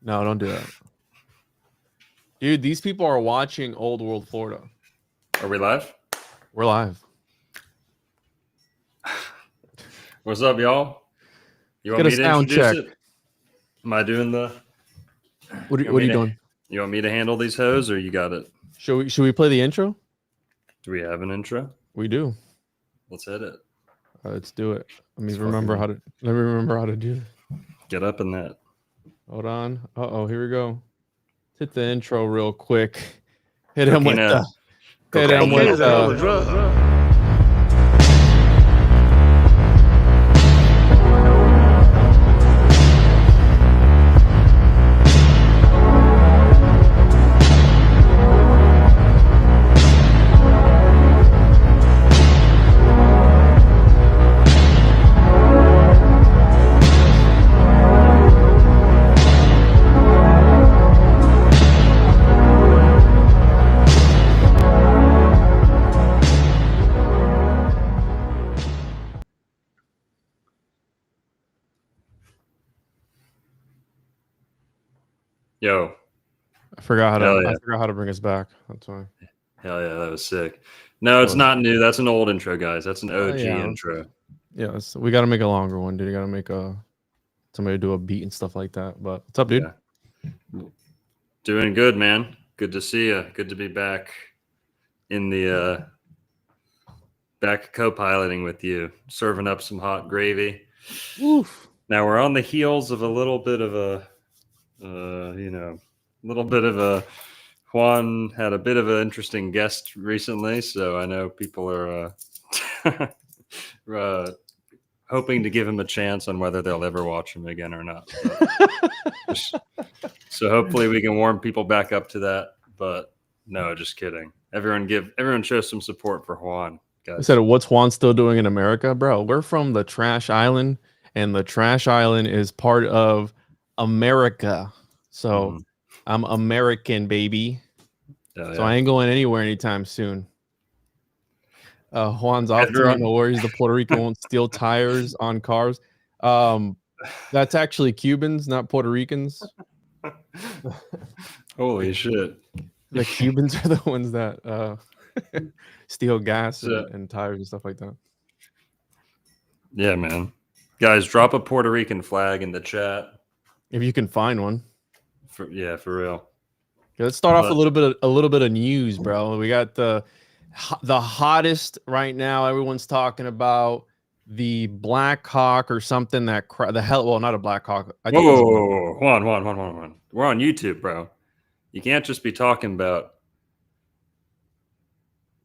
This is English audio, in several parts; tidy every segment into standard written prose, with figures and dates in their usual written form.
No, don't do that. Dude, these people are watching Old World Florida. Are we live? We're live. What's up, y'all? You want Get a me to sound introduce check. it? Am I doing the? What are you doing? You want me to handle these hoes, or you got it? Should we play the intro? Do we have an intro? We do. Let's hit it. Let's do it. Let me remember how to do this. Get up in that. Hold on. Here we go. Hit the intro real quick. Hit him with the. Hit him with the. Yo. I forgot how to bring us back. That's why. Hell yeah, that was sick. No, it's not new. That's an old intro, guys. That's an OG intro. Yeah, we got to make a longer one, dude. You got to make somebody do a beat and stuff like that. But what's up, dude? Yeah. Doing good, man. Good to see you. Good to be back in the back co-piloting with you, serving up some hot gravy. Oof. Now we're on the heels of a little bit of a Juan had a bit of an interesting guest recently, so I know people are hoping to give him a chance on whether they'll ever watch him again or not. So hopefully we can warm people back up to that. But no, just kidding. Everyone show some support for Juan, guys. I said, what's Juan still doing in America, bro? We're from the Trash Island, and the Trash Island is part of America. So I'm American, baby. Yeah. So I ain't going anywhere anytime soon. Juan's off to me. No worries. The Puerto Rican won't steal tires on cars. That's actually Cubans, not Puerto Ricans. Holy shit. The Cubans are the ones that steal gas and tires and stuff like that. Yeah, man. Guys, drop a Puerto Rican flag in the chat. If you can find one. For real. Okay, let's start off a little bit of news, bro. We got the hottest right now. Everyone's talking about the Blackhawk or something that not a Blackhawk. Whoa, Juan. We're on YouTube, bro. You can't just be talking about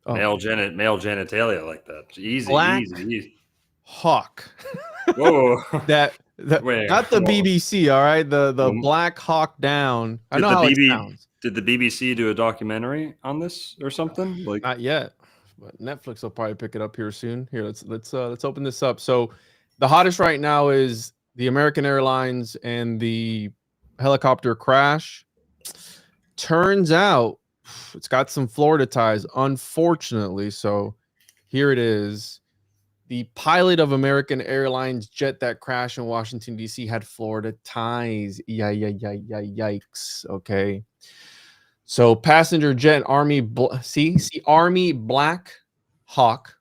male genitalia like that. Easy. Hawk. Whoa. Wait, not the BBC, all right? The Black Hawk Down. I know how it sounds. Did the BBC do a documentary on this or something? Like, not yet, but Netflix will probably pick it up here soon. Here, let's open this up. So the hottest right now is the American Airlines and the helicopter crash. Turns out it's got some Florida ties, unfortunately. So here it is. The pilot of American Airlines jet that crashed in Washington, D.C. had Florida ties. Yikes. Okay. So passenger jet Army Black Hawk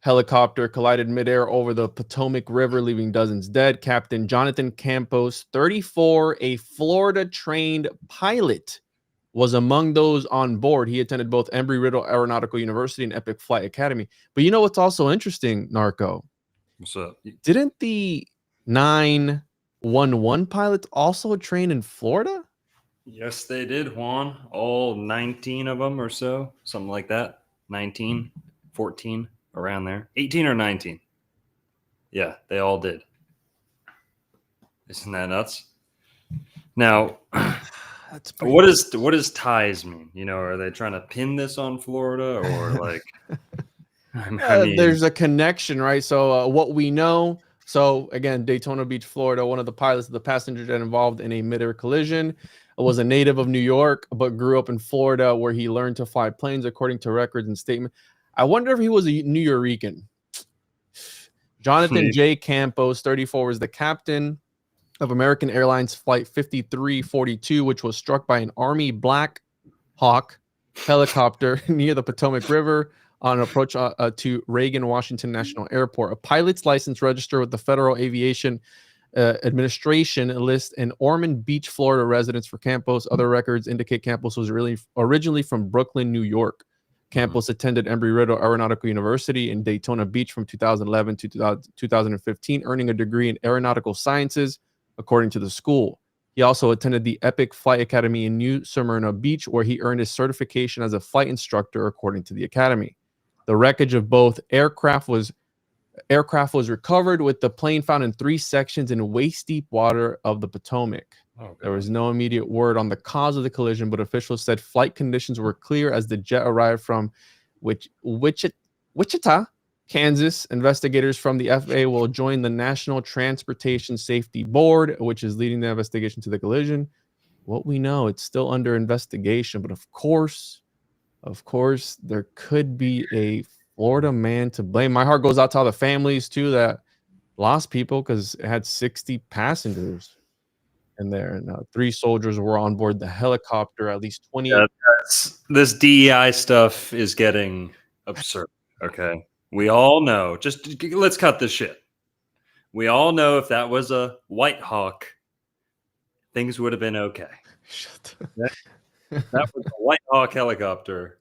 helicopter collided midair over the Potomac River, leaving dozens dead. Captain Jonathan Campos, 34, a Florida-trained pilot, was among those on board. He attended both Embry-Riddle Aeronautical University and Epic Flight Academy. But you know what's also interesting, Narco? What's up? Didn't the 911 pilots also train in Florida? Yes, they did, Juan. All 19 of them or so, something like that. 19, 14, around there. 18 or 19. Yeah, they all did. Isn't that nuts? Now, what does ties mean? You know, are they trying to pin this on Florida or like? I mean, there's a connection, right? So what we know. So again, Daytona Beach, Florida. One of the pilots of the passenger jet involved in a midair collision was a native of New York, but grew up in Florida, where he learned to fly planes, according to records and statement. I wonder if he was a New Yorican. Jonathan J. Campos, 34, was the captain. of American Airlines Flight 5342, which was struck by an Army Black Hawk helicopter near the Potomac River on approach to Reagan Washington National Airport. A pilot's license registered with the Federal Aviation Administration lists an Ormond Beach, Florida residence for Campos. Other records indicate Campos was originally from Brooklyn, New York. Campos attended Embry-Riddle Aeronautical University in Daytona Beach from 2011 to 2015, earning a degree in aeronautical sciences, according to the school. He also attended the Epic Flight Academy in New Smyrna Beach, where he earned his certification as a flight instructor, according to the academy. The wreckage of both aircraft was recovered, with the plane found in 3 sections in waist-deep water of the Potomac. There was no immediate word on the cause of the collision, but officials said flight conditions were clear as the jet arrived from Wichita, Kansas. Investigators from the FAA will join the National Transportation Safety Board, which is leading the investigation to the collision. What we know, it's still under investigation, but of course, there could be a Florida man to blame. My heart goes out to all the families too that lost people, because it had 60 passengers in there, and 3 soldiers were on board the helicopter. At least 20. Yeah, this DEI stuff is getting absurd. Okay, we all know. Just let's cut this shit. We all know if that was a White Hawk, things would have been okay. Shut That was a White Hawk helicopter.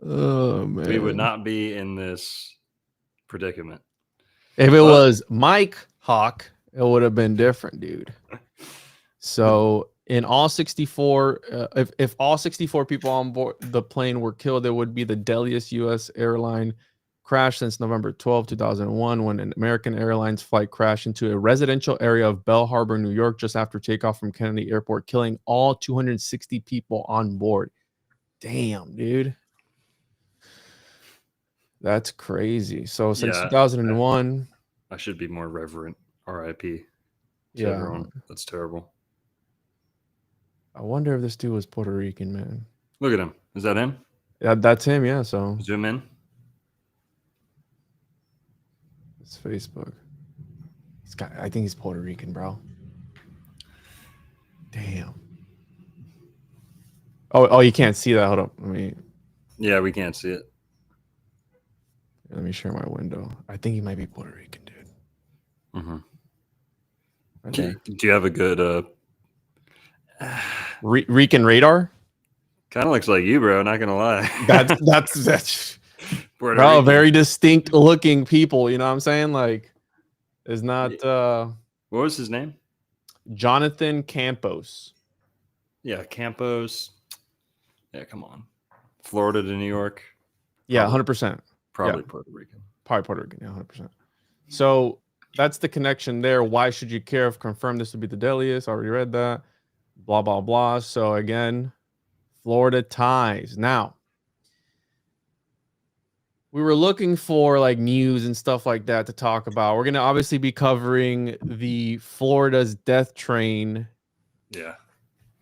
Oh man, we would not be in this predicament. If it was Mike Hawk, it would have been different, dude. So in all 64, if all 64 people on board the plane were killed, it would be the deadliest U.S. airline crash since November 12, 2001, when an American Airlines flight crashed into a residential area of Bell Harbor, New York, just after takeoff from Kennedy Airport, killing all 260 people on board. Damn, dude. That's crazy. So since 2001, I should be more reverent. R.I.P. Yeah, everyone. That's terrible. I wonder if this dude was Puerto Rican, man. Look at him. Is that him? Yeah, that's him. Yeah. So zoom in. It's Facebook. I think he's Puerto Rican, bro. Damn. Oh, you can't see that. Hold up. Yeah, we can't see it. Let me share my window. I think he might be Puerto Rican, dude. Mm-hmm. Okay. Do you have a good Rican radar? Kind of looks like you, bro. Not gonna lie. That's bro. Very distinct looking people. You know what I'm saying? Like, is not. What was his name? Jonathan Campos. Yeah, Campos. Yeah, come on. Florida to New York. Yeah, 100%. Probably Puerto Rican. Probably Puerto Rican. Yeah, 100%. So that's the connection there. Why should you care if confirmed this would be the deadliest? I already read that. Blah, blah, blah. So again, Florida ties. Now, we were looking for like news and stuff like that to talk about. We're going to obviously be covering the Florida's death train. Yeah.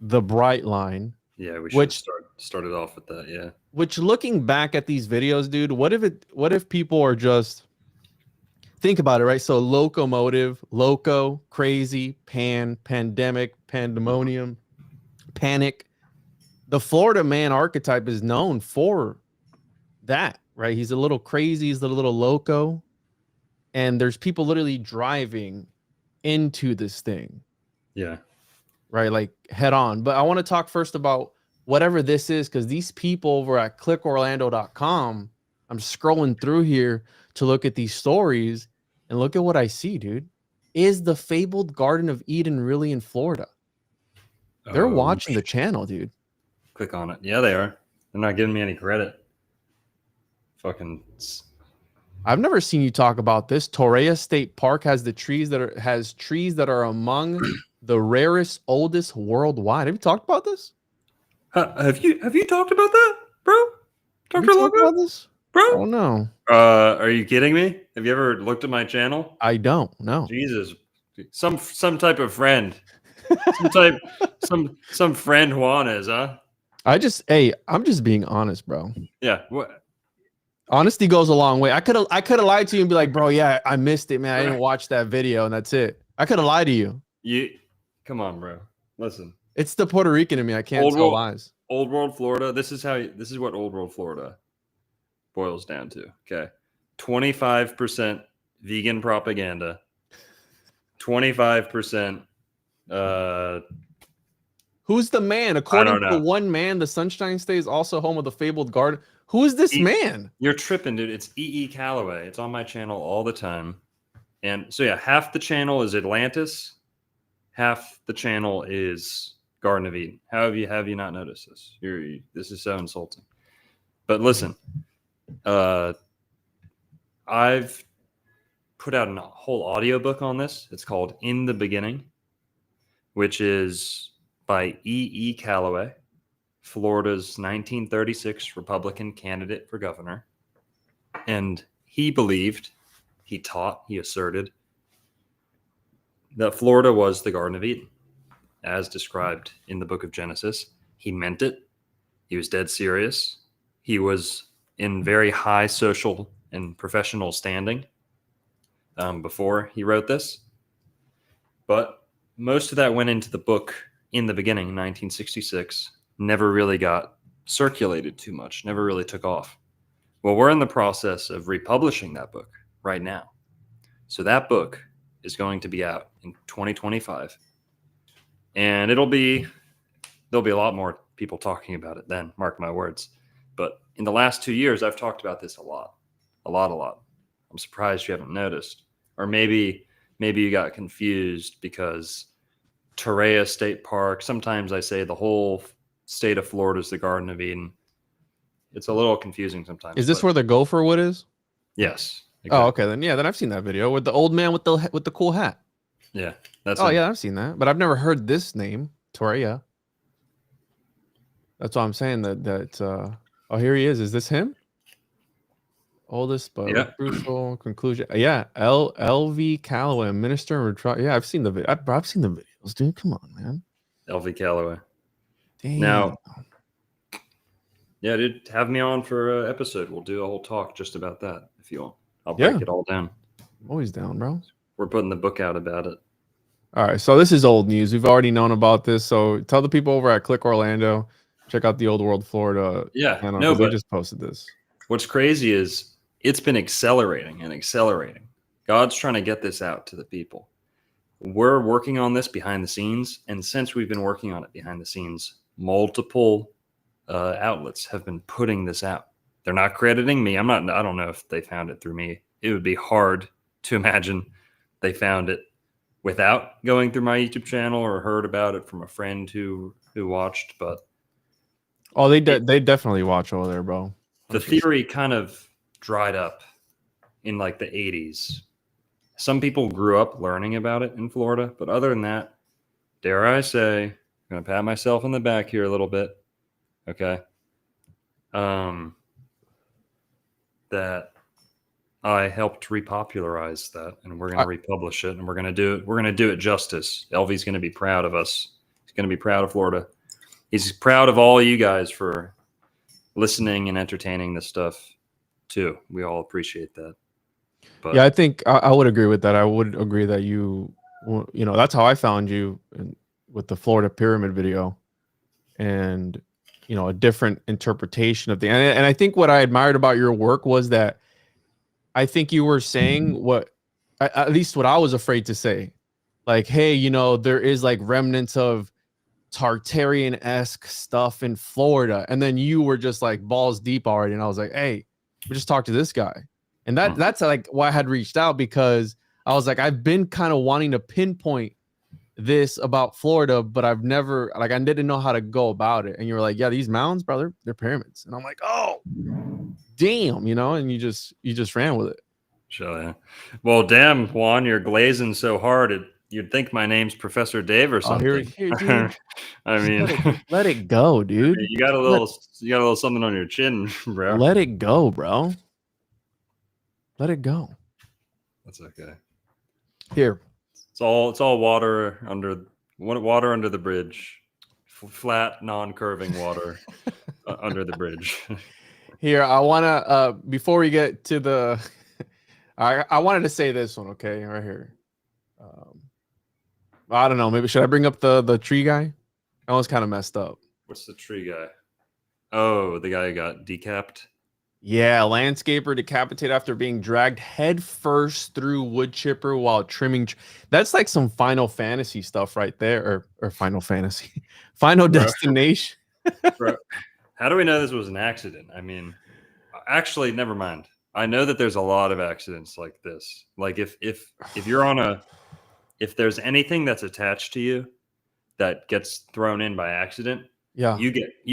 The Brightline. Yeah, we should started off with that. Yeah. Which, looking back at these videos, dude, what if people are just, think about it, right? So locomotive, loco, crazy, pandemic, pandemonium, panic. The Florida man archetype is known for that, right? He's a little crazy, he's a little loco, and there's people literally driving into this thing. Yeah. Right, like head on. But I want to talk first about whatever this is, because these people over at clickorlando.com, I'm scrolling through here to look at these stories, and look at what I see, dude. Is the fabled Garden of Eden really in Florida? They're watching the channel, dude. Click on it. Yeah, they are. They're not giving me any credit. Fucking. I've never seen you talk about this. Torreya State Park has trees that are among the rarest, oldest worldwide. Have you talked about this? Have you talked about that, bro? Talked about this, bro? Oh no. Are you kidding me? Have you ever looked at my channel? I don't. No. Jesus, some type of friend, some friend Juan is, huh? I'm just being honest, bro. Yeah. What? Honesty goes a long way. I could have lied to you and be like, bro, yeah, I missed it, man. I didn't watch that video, and that's it. I could have lied to you. Come on, bro. Listen. It's the Puerto Rican in me. I can't tell lies. Old World Florida. This is what Old World Florida boils down to. Okay. 25% vegan propaganda. 25%. Who's the man? According to one man, the Sunshine State is also home of the fabled garden. Who is this man? You're tripping, dude. It's E.E. Calloway. It's on my channel all the time. And so, yeah, half the channel is Atlantis. Half the channel is Garden of Eden. How have you not noticed this? This is so insulting. But listen, I've put out a whole audiobook on this. It's called In the Beginning, which is by E.E. Calloway, Florida's 1936 Republican candidate for governor. And he believed, he taught, he asserted that Florida was the Garden of Eden, as described in the book of Genesis. He meant it. He was dead serious. He was in very high social and professional standing before he wrote this. But most of that went into the book In the Beginning, 1966, never really got circulated too much, never really took off. Well, we're in the process of republishing that book right now. So that book is going to be out in 2025. And there'll be a lot more people talking about it then, mark my words. But in the last 2 years, I've talked about this a lot. I'm surprised you haven't noticed. Or maybe you got confused because Torreya State Park, sometimes I say the whole state of Florida is the Garden of Eden. It's a little confusing sometimes. Is this where the gopher wood is? Yes. Exactly. Oh, okay. Then I've seen that video with the old man with the cool hat. Yeah. Yeah, I've seen that. But I've never heard this name, Torreya. That's why I'm saying that oh, here he is. Is this him? Oldest but crucial conclusion. Yeah, L.V. Calloway, minister and yeah, I've seen the video. I've seen the videos, dude. Come on, man. L.V. Calloway. Damn. Now, yeah, dude, have me on for an episode. We'll do a whole talk just about that if you want. I'll break it all down. Always down, bro. We're putting the book out about it. All right, so this is old news. We've already known about this. So tell the people over at Click Orlando, check out the Old World Florida. Yeah, but they just posted this. What's crazy is it's been accelerating and accelerating. God's trying to get this out to the people. We're working on this behind the scenes, and since we've been working on it behind the scenes, multiple outlets have been putting this out. They're not crediting me. I don't know if they found it through me. It would be hard to imagine they found it without going through my YouTube channel or heard about it from a friend who watched. But they definitely watch over there, bro. The theory kind of dried up in like the 80s. Some people grew up learning about it in Florida, but other than that, dare I say, I'm going to pat myself on the back here a little bit. Okay. That I helped repopularize that, and we're going to republish it, and we're going to do it. We're going to do it justice. LV's going to be proud of us. He's going to be proud of Florida. He's proud of all you guys for listening and entertaining this stuff too. We all appreciate that. But yeah, I think I would agree with that. I would agree that that's how I found you with the Florida Pyramid video, and a different interpretation of and I think what I admired about your work was that I think you were saying what at least what I was afraid to say, like, hey, there is like remnants of Tartarian-esque stuff in Florida, and then you were just like balls deep already, and I was like, hey, we just talked to this guy. And that's like why I had reached out, because I was like, I've been kind of wanting to pinpoint this about Florida, but I've never, like, I didn't know how to go about it. And you were like, yeah, these mountains, brother, they're pyramids. And I'm like, oh, damn, and you just ran with it. Sure, yeah. Well, damn, Juan, you're glazing so hard. You'd think my name's Professor Dave or something. Oh, here, dude. I mean, let it go, dude. You got a little something on your chin, bro. Let it go, bro. Let it go. That's okay. Here. It's all water under the bridge. Flat, non-curving water under the bridge. Here, I want to before we get to the I wanted to say this one, okay? Right here. I don't know. Maybe should I bring up the tree guy? That one's kind of messed up. What's the tree guy? Oh, the guy who got decapped. Yeah, landscaper decapitated after being dragged head first through wood chipper while trimming. That's like some Final Fantasy stuff right there, or Final Fantasy, Final Bro. Destination. Bro, how do we know this was an accident? I mean, actually, never mind. I know that there's a lot of accidents like this. Like if you're on a, if there's anything that's attached to you that gets thrown in by accident, Yeah. you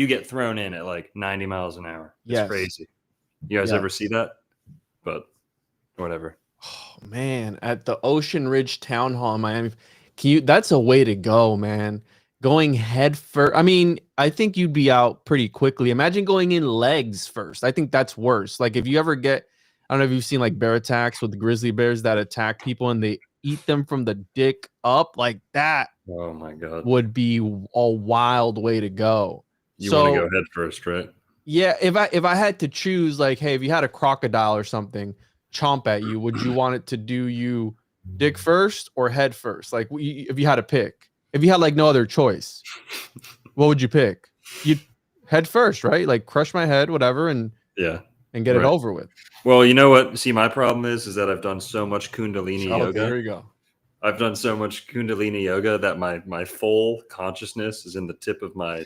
get thrown in at like 90 miles an hour. It's Yes. crazy. You guys ever see that? But whatever. Oh man, at the Ocean Ridge Town Hall in Miami, that's a way to go, man. Going head first. I mean, I think you'd be out pretty quickly. Imagine going in legs first. I think that's worse. Like if you ever get, I don't know if you've seen like bear attacks with the grizzly bears that attack people and they eat them from the dick up, like that. Oh my god. Would be a wild way to go. You want to go head first, right? Yeah, if I had to choose, like, hey, if you had a crocodile or something chomp at you, would you want it to do you dick first or head first? Like, if you had to pick, if you had like no other choice, what would you pick? You'd head first, right? Like crush my head, whatever, and get it over with. Well, you know what? See, my problem is that I've done so much Kundalini yoga. There you go. I've done so much Kundalini yoga that my full consciousness is in the tip of my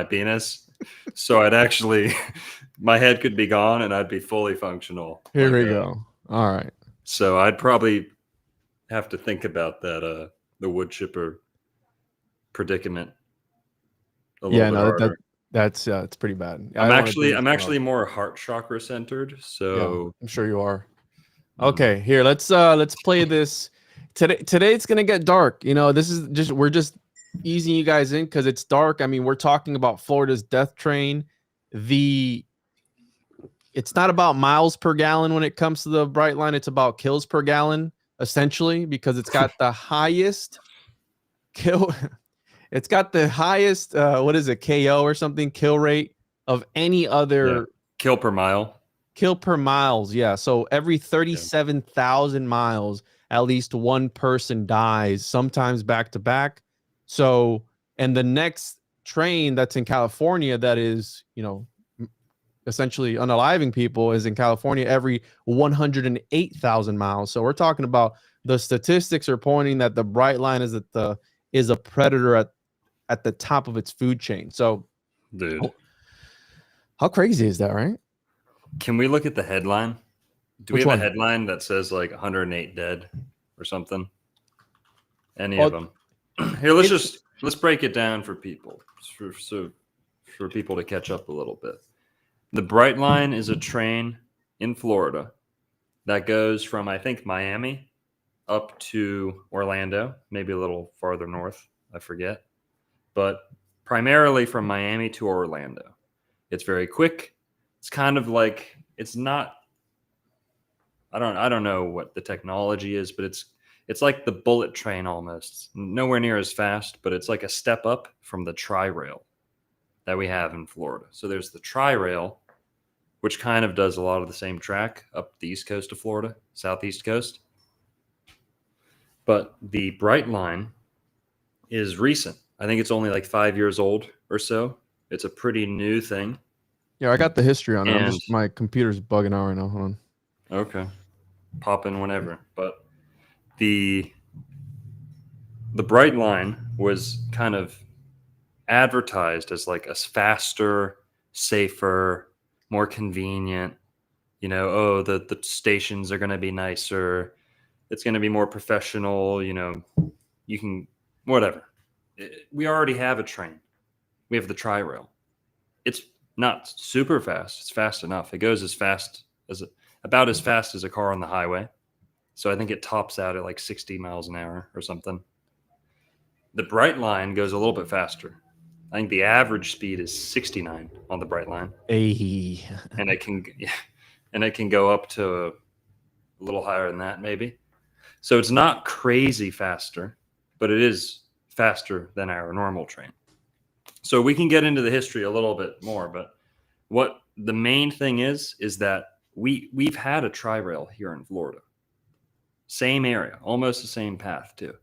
penis. So I'd actually, my head could be gone and I'd be fully functional. Here we go. All right. So I'd probably have to think about that, the wood chipper predicament. Yeah, no, that's it's pretty bad. I'm actually more heart chakra centered. So yeah, I'm sure you are. Okay, here let's play this. Today it's gonna get dark. You know, this is just we're just easing you guys in because it's dark. I mean, we're talking about Florida's death train. It's not about miles per gallon when it comes to the Brightline. It's about kills per gallon, essentially, because it's got the highest kill. It's got the highest what is it, KO or something, kill rate of any other kill per mile. Kill per miles, yeah. So every 37,000 miles, at least one person dies, sometimes back to back. So, and the next train that's in California that is, you know, essentially unaliving people is in California every 108,000 miles. So we're talking about the statistics are pointing that the Brightline is a predator at the top of its food chain. So, dude, how crazy is that, right? Can we look at the headline? Do we have a headline that says like 108 dead or something? Any of them? Here, let's break it down for people, for people to catch up a little bit. The Brightline is a train in Florida that goes from, I think, Miami up to Orlando, maybe a little farther north, I forget, but primarily from Miami to Orlando. It's very quick. It's kind of like, it's not, I don't know what the technology is, but it's like the bullet train almost. Nowhere near as fast, but it's like a step up from the tri-rail that we have in Florida. So there's the tri-rail, which kind of does a lot of the same track up the east coast of Florida, southeast coast. But the Brightline is recent. I think it's only like 5 years old or so. It's a pretty new thing. Yeah, I got the history on it. My computer's bugging out right now. Hold on. Okay. Pop in whenever. But the Brightline was kind of advertised as like a faster, safer, more convenient. You know, oh, the stations are going to be nicer. It's going to be more professional. You know, you can, whatever. We already have a train. We have the tri-rail. It's not super fast. It's fast enough. It goes about as fast as a car on the highway. So I think it tops out at like 60 miles an hour or something. The Brightline goes a little bit faster. I think the average speed is 69 on the Brightline. Hey. And it can go up to a little higher than that, maybe. So it's not crazy faster, but it is faster than our normal train. So we can get into the history a little bit more, but what the main thing is that we've had a tri-rail here in Florida. Same area, almost the same path too.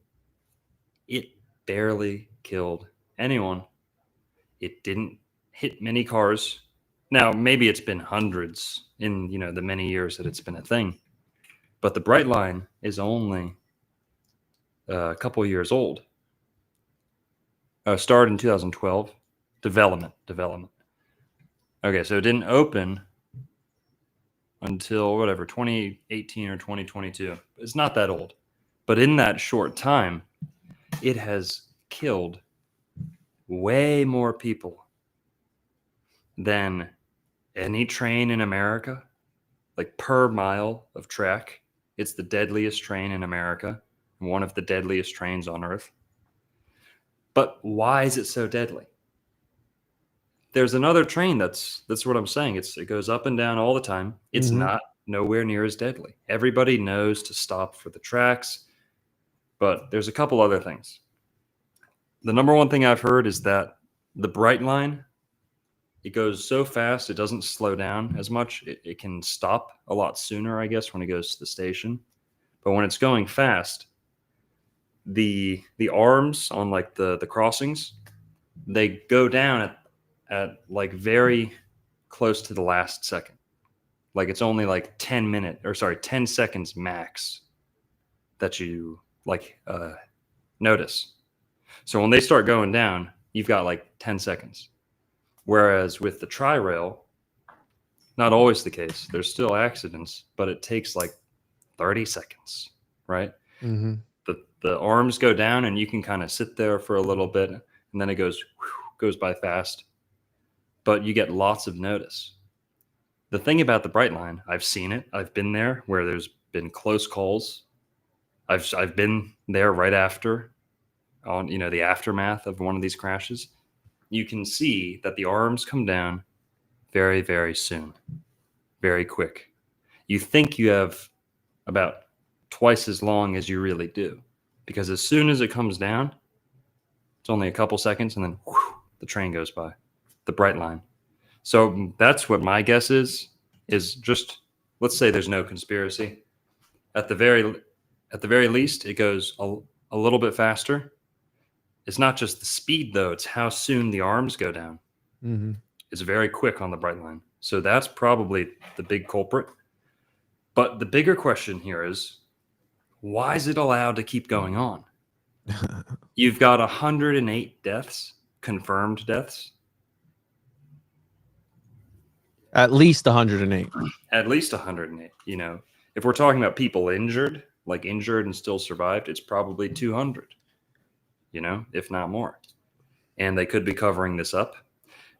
barely killed anyone. It didn't hit many cars. Now, maybe it's been hundreds in, the many years that it's been a thing. But the Brightline is only a couple years old. Started in 2012. Development. Okay, so it didn't open until 2018 or 2022. It's not that old. But in that short time, it has killed way more people than any train in America, like per mile of track. It's the deadliest train in America, one of the deadliest trains on Earth. But why is it so deadly? There's another train that's what I'm saying. It goes up and down all the time. It's not nowhere near as deadly. Everybody knows to stop for the tracks, but there's a couple other things. The number one thing I've heard is that the Brightline, it goes so fast, it doesn't slow down as much. It can stop a lot sooner, I guess, when it goes to the station. But when it's going fast, the arms on like the crossings, they go down at like very close to the last second. Like it's only like 10 seconds max that you notice. So when they start going down, you've got like 10 seconds. Whereas with the tri-rail, not always the case. There's still accidents, but it takes like 30 seconds, right? Mm-hmm. The arms go down and you can kind of sit there for a little bit and then it goes by fast, but you get lots of notice. The thing about the Brightline, I've seen it. I've been there where there's been close calls. I've been there right after on, the aftermath of one of these crashes. You can see that the arms come down very, very soon, very quick. You think you have about twice as long as you really do, because as soon as it comes down, it's only a couple seconds and then the train goes by, the Brightline. So that's what my guess is just, let's say there's no conspiracy. At the very least, it goes a little bit faster. It's not just the speed, though. It's how soon the arms go down. Mm-hmm. It's very quick on the Brightline. So that's probably the big culprit. But the bigger question here is, why is it allowed to keep going on? You've got 108 deaths, confirmed deaths. At least 108. At least 108. If we're talking about people injured and still survived, it's probably 200. If not more. And they could be covering this up.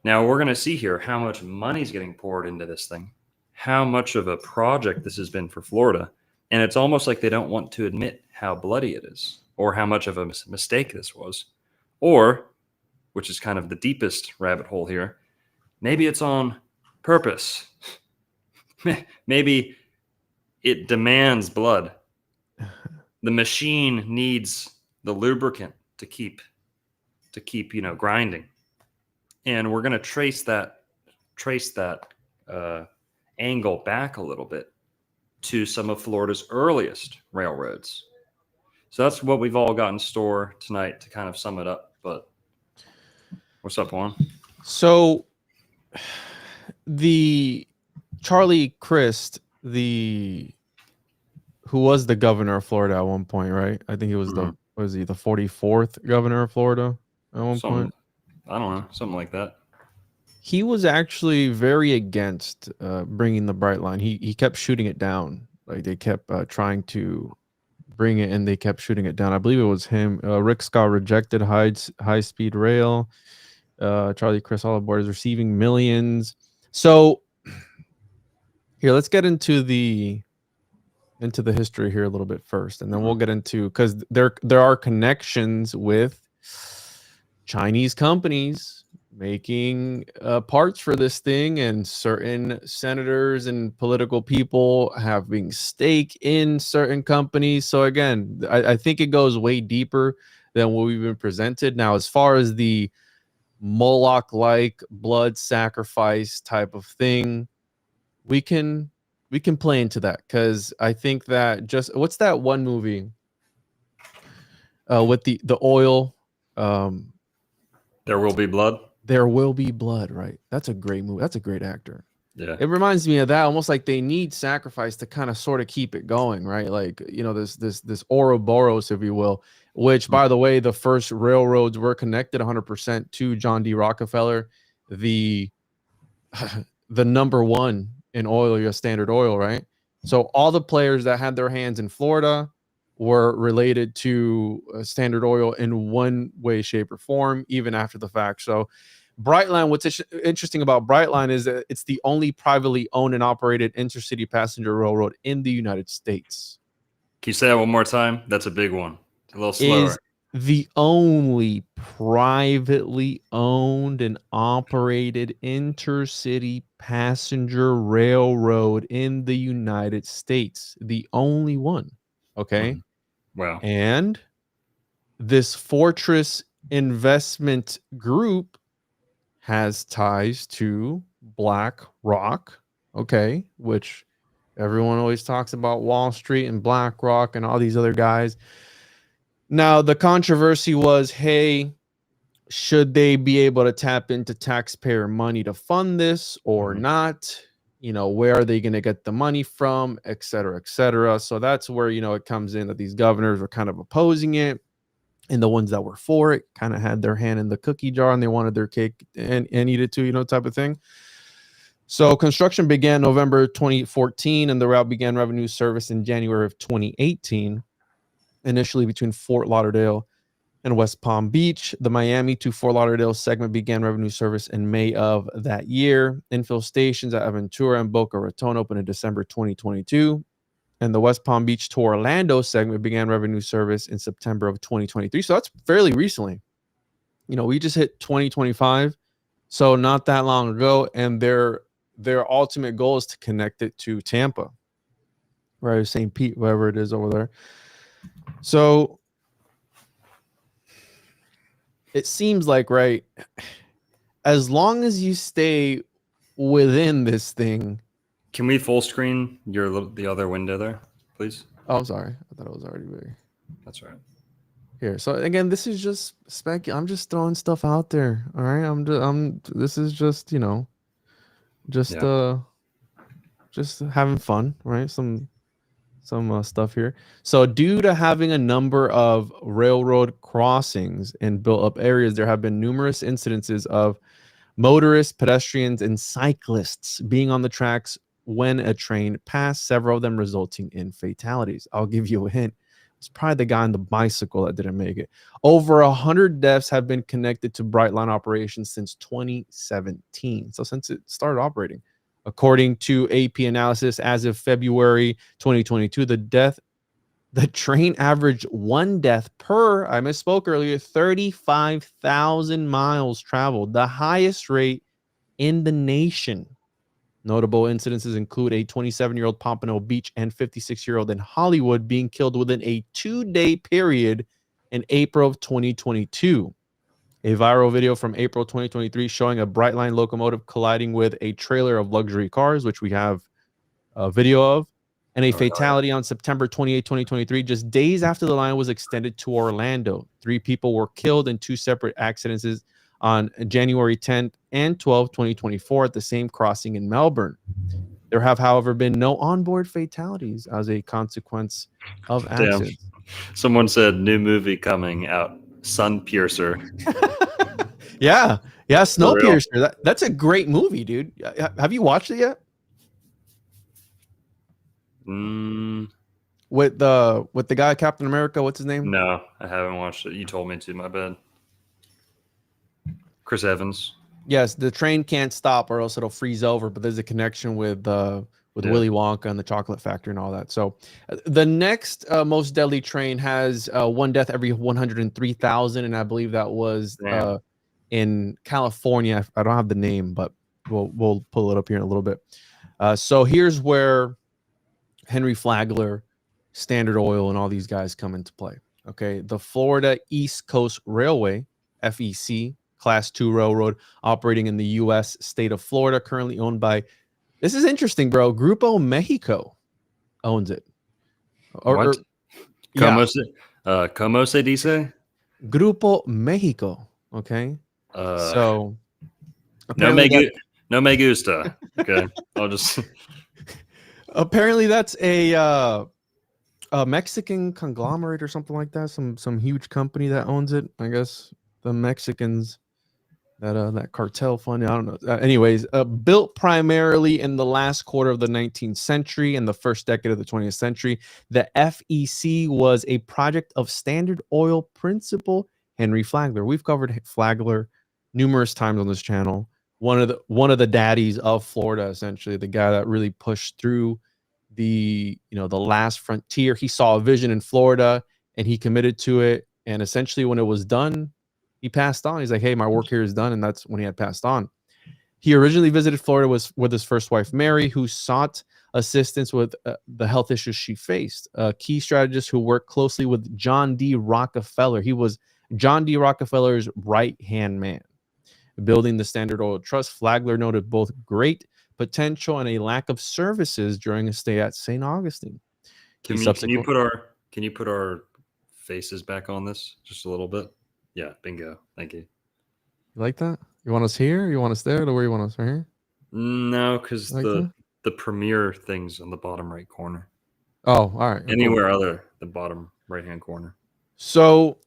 Now, we're going to see here how much money is getting poured into this thing, how much of a project this has been for Florida. And it's almost like they don't want to admit how bloody it is or how much of a mistake this was. Or, which is kind of the deepest rabbit hole here, maybe it's on purpose. Maybe it demands blood. The machine needs the lubricant to keep grinding, and we're going to trace that angle back a little bit to some of Florida's earliest railroads. So that's what we've all got in store tonight to kind of sum it up. But what's up, Juan? So the Charlie Crist, who was the governor of Florida at one point, right? I think he was the 44th governor of Florida at one point? I don't know, something like that. He was actually very against bringing the Brightline. He kept shooting it down. Like they kept trying to bring it, and they kept shooting it down. I believe it was him. Rick Scott rejected high-speed rail. Charlie Crist all aboard is receiving millions. So here, let's get into the history here a little bit first, and then we'll get into, because there are connections with Chinese companies making parts for this thing, and certain senators and political people having stake in certain companies. So again, I think it goes way deeper than what we've been presented. Now, as far as the Moloch-like blood sacrifice type of thing, we can play into that, because I think that what's that one movie with the oil There Will Be Blood. There Will Be Blood, right? That's a great movie. That's a great actor. Yeah. It reminds me of that, almost like they need sacrifice to kind of sort of keep it going, right? Like, you know, this Ouroboros, if you will, which, by the way, the first railroads were connected 100% to John D. Rockefeller, the the number one in oil, your Standard Oil, right? So all the players that had their hands in Florida were related to Standard Oil in one way, shape, or form, even after the fact. So Brightline, what's interesting about Brightline is that it's the only privately owned and operated intercity passenger railroad in the United States. Can you say that one more time? That's a big one. A little slower. Is the only privately owned and operated intercity passenger railroad in the United States. The only one. Okay. Wow. And this Fortress Investment Group has ties to Blackrock, okay, which everyone always talks about Wall Street and Blackrock and all these other guys. Now, the controversy was, hey, should they be able to tap into taxpayer money to fund this or not? You know, where are they going to get the money from, et cetera, et cetera. So that's where, you know, it comes in that these governors were kind of opposing it. And the ones that were for it kind of had their hand in the cookie jar and they wanted their cake and eat it too, you know, type of thing. So construction began November 2014 and the route began revenue service in January of 2018, initially between Fort Lauderdale and West Palm Beach. The Miami to Fort Lauderdale segment began revenue service in May of that year. Infill stations at Aventura and Boca Raton opened in December 2022. And the West Palm Beach to Orlando segment began revenue service in September of 2023. So that's fairly recently. You know, we just hit 2025, so not that long ago. And their ultimate goal is to connect it to Tampa, right? St. Pete, wherever it is over there. So it seems like, right, as long as you stay within this thing. Can we full screen the other window there, please? Oh, I'm sorry. I thought it was already big. That's right. Here. So again, this is just I'm just throwing stuff out there. All right. This is just, you know, just having fun, right? Some stuff here. So due to having a number of railroad crossings in built up areas, there have been numerous incidences of motorists, pedestrians, and cyclists being on the tracks when a train passed, several of them resulting in fatalities. I'll give you a hint. It's probably the guy on the bicycle that didn't make it. Over 100 deaths have been connected to Brightline operations since 2017. So since it started operating. According to AP analysis, as of February 2022, the train averaged one death per, I misspoke earlier, 35,000 miles traveled, the highest rate in the nation. Notable incidences include a 27-year-old Pompano Beach and 56-year-old in Hollywood being killed within a 2-day period in April of 2022. A viral video from April 2023 showing a Brightline locomotive colliding with a trailer of luxury cars, which we have a video of, and a fatality on September 28, 2023, just days after the line was extended to Orlando. 3 people were killed in 2 separate accidents on January 10th and 12th, 2024 at the same crossing in Melbourne. There have, however, been no onboard fatalities as a consequence of accidents. Damn. Someone said new movie coming out, Sunpiercer. Yeah, Snowpiercer. That's a great movie, dude. Have you watched it yet? With the guy Captain America, what's his name? No, I haven't watched it. You told me to. My bad. Chris Evans. Yes, the train can't stop or else it'll freeze over. But there's a connection with Willy Wonka and the Chocolate Factory and all that. So the next most deadly train has one death every 103,000, and I believe that was in California. I don't have the name, but we'll pull it up here in a little bit. So here's where Henry Flagler, Standard Oil, and all these guys come into play. Okay, the Florida East Coast Railway, FEC, Class 2 railroad operating in the U.S. state of Florida, currently owned by, this is interesting, bro, Grupo Mexico owns it. What? ¿Cómo se dice? Grupo Mexico. Okay. Uh, So no apparently that me gusta. Okay, I'll just apparently that's a Mexican conglomerate or something like that. Some huge company that owns it. I guess the Mexicans that cartel fund. I don't know. Anyways, built primarily in the last quarter of the 19th century and the first decade of the 20th century, the FEC was a project of Standard Oil principal Henry Flagler. We've covered Flagler numerous times on this channel. One of the daddies of Florida, essentially the guy that really pushed through the last frontier. He saw a vision in Florida and he committed to it. And essentially, when it was done, he passed on. He's like, hey, my work here is done. And that's when he had passed on. He originally visited Florida with his first wife, Mary, who sought assistance with the health issues she faced. A key strategist who worked closely with John D. Rockefeller. He was John D. Rockefeller's right-hand man. Building the Standard Oil Trust, Flagler noted both great potential and a lack of services during a stay at St. Augustine. can you put our faces back on this just a little bit? Yeah, bingo. Thank you. You like that? You want us here? You want us there? Or where you want us? Right here? No, because Like the premiere thing's on the bottom right corner. Oh, all right. Anywhere other than bottom right hand corner. So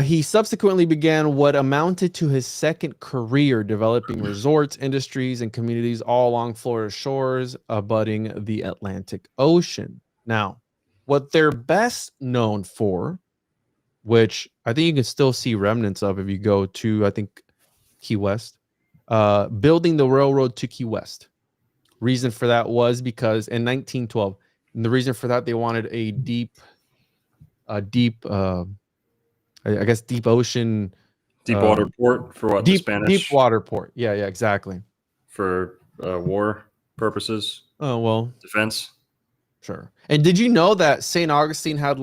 he subsequently began what amounted to his second career, developing resorts, industries, and communities all along Florida shores, abutting the Atlantic Ocean. Now, what they're best known for, which I think you can still see remnants of if you go to, I think, Key West, building the railroad to Key West. Reason for that was because in 1912, and the reason for that, they wanted a deep, I guess, deep ocean, Deep water port for what? The Spanish? deep water port. Yeah, exactly. For war purposes, Oh, well, defense. sure. And did you know that St. Augustine had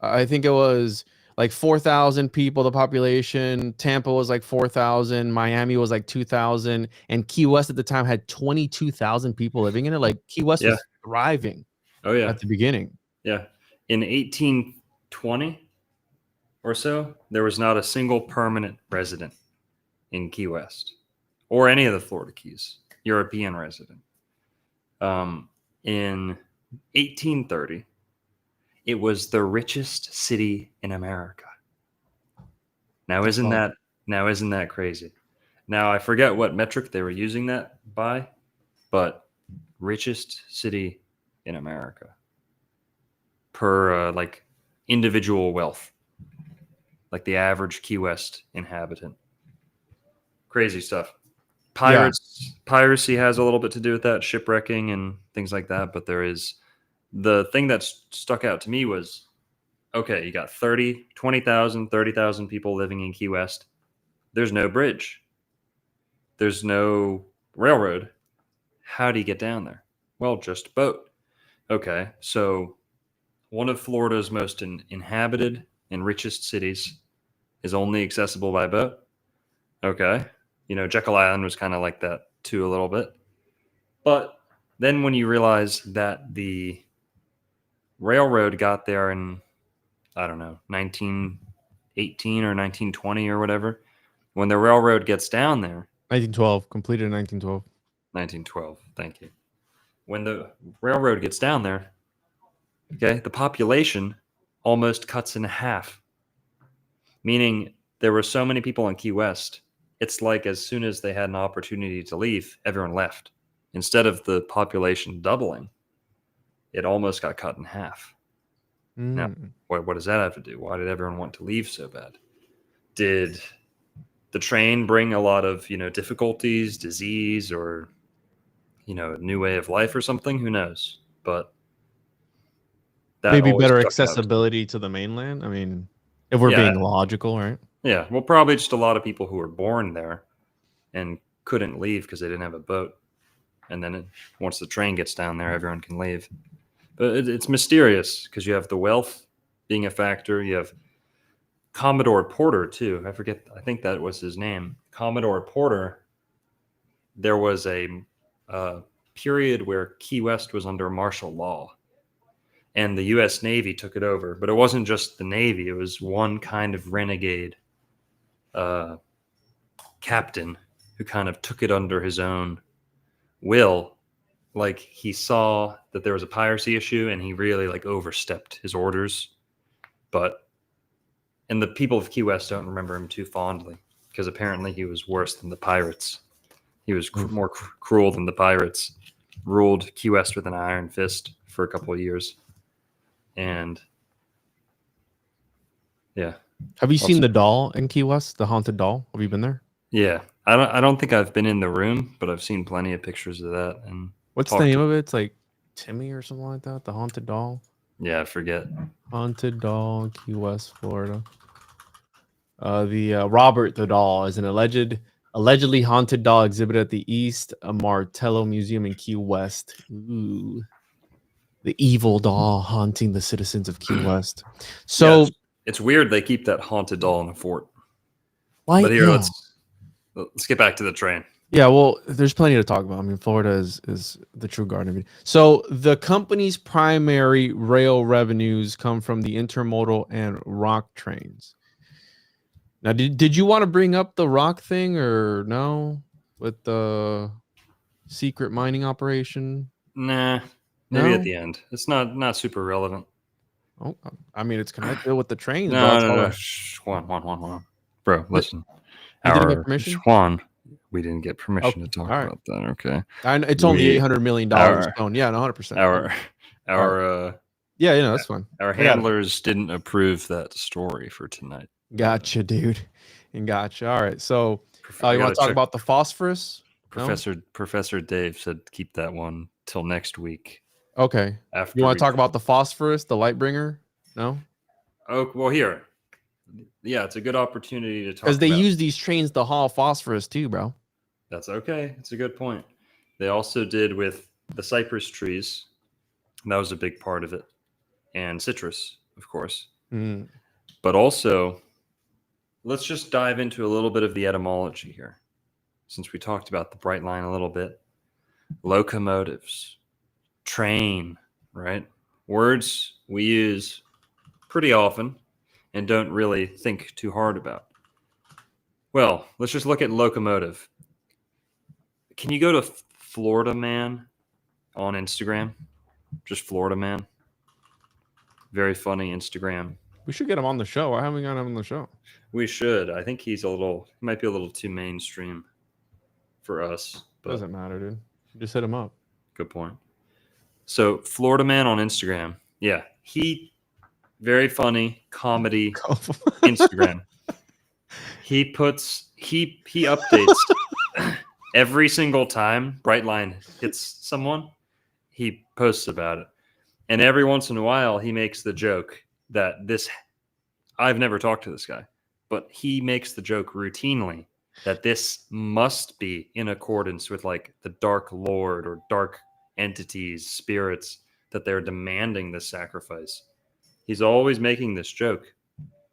I think it was like 4,000 people, the population. Tampa was like 4,000. Miami was like 2,000. And Key West at the time had 22,000 people living in it. Like Key West was thriving at the beginning. Yeah. In 1820 or so, there was not a single permanent resident in Key West or any of the Florida Keys, European resident. In 1830, it was the richest city in America. Now, isn't that crazy? Now, I forget what metric they were using that by, but richest city in America per like individual wealth, like the average Key West inhabitant. Crazy stuff. Piracy has a little bit to do with that, shipwrecking and things like that. But the thing that stuck out to me was, okay, you got 20,000, 30,000 people living in Key West. There's no bridge. There's no railroad. How do you get down there? Well, just boat. Okay, so one of Florida's most inhabited and richest cities is only accessible by boat. Okay. Jekyll Island was kind of like that too a little bit. But then when you realize that the railroad got there in, I don't know, 1918 or 1920 or whatever, when the railroad gets down there. 1912, completed in 1912. 1912, thank you. When the railroad gets down there, okay, the population almost cuts in half. Meaning there were so many people in Key West, it's like as soon as they had an opportunity to leave, everyone left. Instead of the population doubling, it almost got cut in half. Now, what does that have to do? Why did everyone want to leave so bad? Did the train bring a lot of, difficulties, disease, or, a new way of life or something? Who knows? But that maybe better accessibility to the mainland. I mean, if we're being logical, right? Yeah, well, probably just a lot of people who were born there and couldn't leave because they didn't have a boat. And then once the train gets down there, everyone can leave. But it's mysterious because you have the wealth being a factor. You have Commodore Porter, too. I think that was his name. Commodore Porter, there was a period where Key West was under martial law. and the U.S. Navy took it over. But it wasn't just the Navy; it was one kind of renegade captain who kind of took it under his own will. Like, he saw that there was a piracy issue, and he really like overstepped his orders. And the people of Key West don't remember him too fondly, because apparently he was worse than the pirates. He was more cruel than the pirates. Ruled Key West with an iron fist for a couple of years. And yeah. Have you seen the doll in Key West? The haunted doll? Have you been there? Yeah. I don't think I've been in the room, but I've seen plenty of pictures of that. And what's the name of it? It's like Timmy or something like that. The haunted doll. Yeah, I forget. Haunted doll, Key West, Florida. The Robert the doll is an allegedly haunted doll exhibited at the East Martello Museum in Key West. Ooh. The evil doll haunting the citizens of Key West. So yeah, it's weird they keep that haunted doll in the fort. But here, let's get back to the train. Yeah, well, there's plenty to talk about. I mean, Florida is the true garden of Eden. So the company's primary rail revenues come from the intermodal and rock trains. Now, did you want to bring up the rock thing or no? With the secret mining operation? Nah, maybe at the end. It's not super relevant. Oh, I mean, it's connected with the trains. No. Juan. Bro, listen. Juan, we didn't get permission to talk about that, okay? It's only $800 million. Yeah, 100%. Yeah, that's fine. Our handlers didn't approve that story for tonight. Gotcha, dude. And gotcha. All right. So you want to talk about the phosphorus? Professor Dave said keep that one till next week. Okay. You want to talk about the phosphorus, the light bringer? No? Oh, well, here. Yeah, it's a good opportunity to talk because they use these trains to haul phosphorus too, bro. That's okay. It's a good point. They also did with the cypress trees. That was a big part of it. And citrus, of course. Mm. But also, let's just dive into a little bit of the etymology here. Since we talked about the Brightline a little bit. Locomotives, train, right? Words we use pretty often and don't really think too hard about. Well, let's just look at locomotive. Can you go to Florida Man on Instagram? Just Florida Man. Very funny Instagram. We should get him on the show. Why haven't we got him on the show? We should. I think he might be a little too mainstream for us. But doesn't matter, dude. Just hit him up. Good point. So Florida Man on Instagram. Yeah. Very funny comedy Instagram. He updates every single time Brightline hits someone, he posts about it. And every once in a while he makes the joke that I've never talked to this guy, but he makes the joke routinely that this must be in accordance with like the Dark Lord or dark entities, spirits, that they're demanding this sacrifice. He's always making this joke.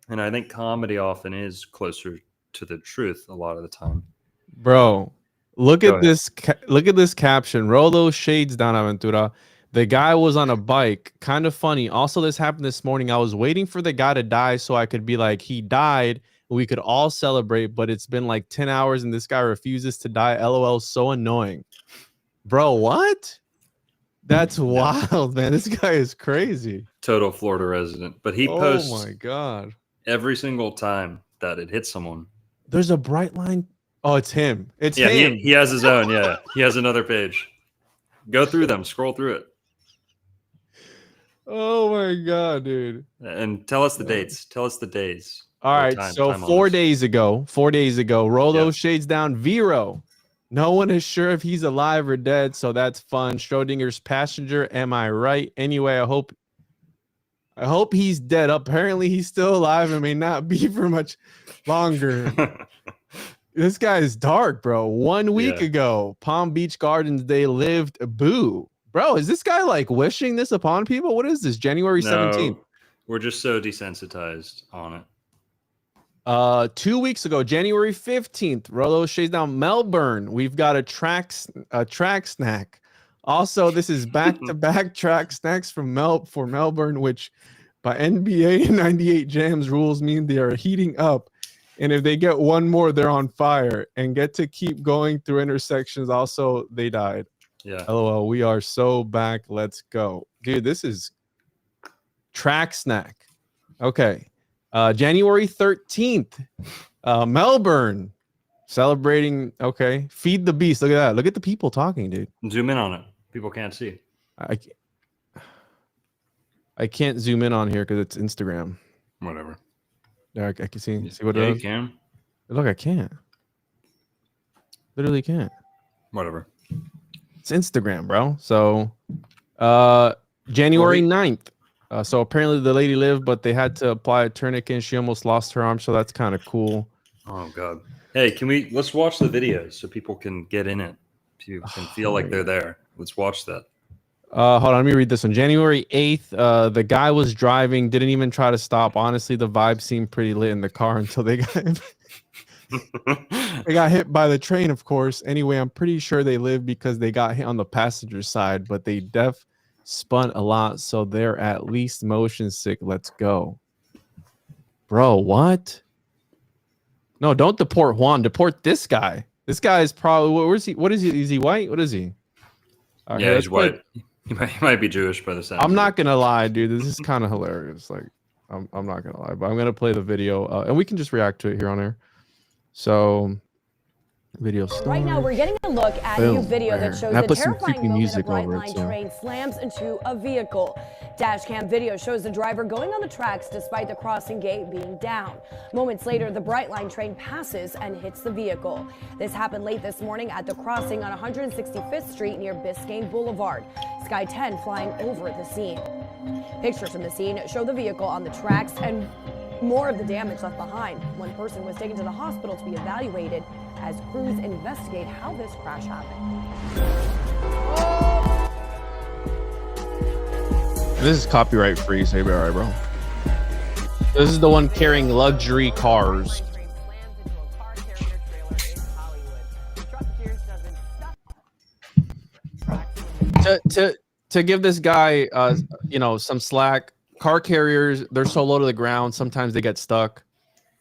And I think comedy often is closer to the truth a lot of the time. Bro, look at this caption. Roll those shades down, Aventura. The guy was on a bike. Kind of funny. Also, this happened this morning. I was waiting for the guy to die so I could be like, he died. We could all celebrate, but it's been like 10 hours and this guy refuses to die. LOL, so annoying. Bro, what? That's wild, man. This guy is crazy. Total Florida resident. But he posts my God. Every single time that it hits someone. There's a Brightline. Oh, it's him. It's him. He has his own. Yeah. He has another page. Go through them. Scroll through it. Oh, my God, dude. And tell us the dates. Tell us the days. All right. So 4 days ago, roll those shades down. Vero. No one is sure if he's alive or dead, so that's fun. Schrodinger's passenger, am I right? Anyway, I hope he's dead. Apparently, he's still alive and may not be for much longer. This guy is dark, bro. 1 week ago, Palm Beach Gardens, they lived. Boo. Bro, is this guy like wishing this upon people? What is this? January 17th. We're just so desensitized on it. 2 weeks ago, January 15th, roll those shades down. Melbourne, we've got a track snack Also, this is back-to-back track snacks from Melbourne, which by NBA 98 Jams rules mean they are heating up. And if they get one more, they're on fire and get to keep going through intersections. Also, they died. Yeah. LOL, we are so back. Let's go. Dude, this is track snack. Okay. January 13th, Melbourne celebrating. Okay. Feed the beast. Look at that. Look at the people talking, dude. Zoom in on it. People can't see. I can't zoom in on here because it's Instagram. Whatever. Yeah, I can see what yeah, it you is. can. Look, I can't. Literally can't. Whatever. It's Instagram, bro. So January 9th. So apparently the lady lived, but they had to apply a tourniquet and she almost lost her arm. So that's kind of cool. Oh God. Hey, let's watch the videos so people can get in it. People can feel like they're there. Let's watch that. Hold on, let me read this one. January 8th, the guy was driving, didn't even try to stop. Honestly, the vibe seemed pretty lit in the car until they got hit by the train, of course. Anyway, I'm pretty sure they lived because they got hit on the passenger side, but they spun a lot, so they're at least motion sick. Let's go. Bro, what? No, don't deport Juan. Deport this guy. This guy is probably, where's he? What is he? Is he white? What is he? Yeah, he's white. He might be Jewish by the sound. I'm not gonna lie, dude. This is kind of hilarious. Like, I'm not gonna lie, but I'm gonna play the video, and we can just react to it here on air. So, video start. Right now, we're getting a look at a new video that shows the terrifying moment a Brightline train slams into a vehicle. Dashcam video shows the driver going on the tracks despite the crossing gate being down. Moments later, the Brightline train passes and hits the vehicle. This happened late this morning at the crossing on 165th Street near Biscayne Boulevard. Sky 10 flying over the scene. Pictures from the scene show the vehicle on the tracks and more of the damage left behind. One person was taken to the hospital to be evaluated as crews investigate how this crash happened. This is copyright free, so you'll be all right, bro. This is the one carrying luxury cars. To give this guy, some slack. Car carriers, they're so low to the ground. Sometimes they get stuck,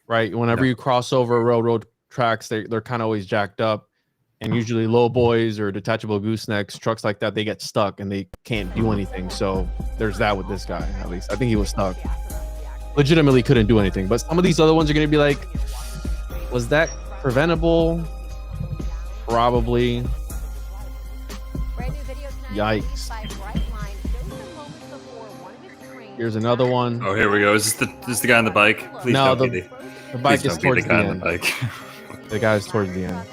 right? Whenever you cross over railroad tracks, they're kind of always jacked up. And usually low boys or detachable goosenecks, trucks like that, they get stuck and they can't do anything. So there's that with this guy, at least. I think he was stuck. Legitimately couldn't do anything. But some of these other ones are going to be like, was that preventable? Probably. Yikes. Here's another one. Oh, here we go. Is this the guy on the bike? Please no, don't the bike is towards the end. The guy's towards the end.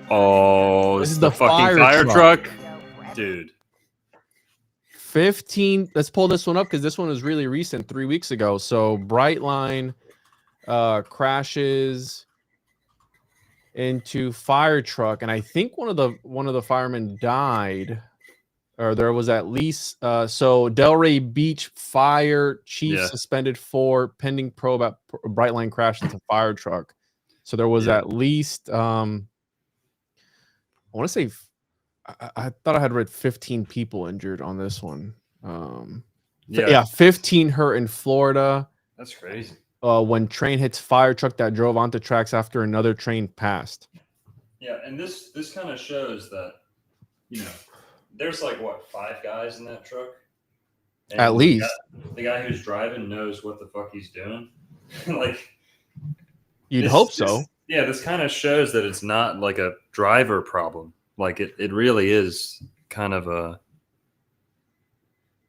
Oh, this is the fucking fire truck. Dude. 15. Let's pull this one up because this one was really recent, 3 weeks ago. So Brightline crashes into fire truck, and I think one of the firemen died, or there was at least so Delray Beach fire chief suspended for pending probe at Brightline crash into fire truck. So there was at least I want to say, I thought I had read 15 people injured on this one. 15 hurt in Florida. That's crazy. When train hits fire truck that drove onto tracks after another train passed. Yeah, and this kind of shows that, there's like, 5 guys in that truck? And at least. The guy who's driving knows what the fuck he's doing. You'd hope so. This kind of shows that it's not like a driver problem. Like it really is kind of a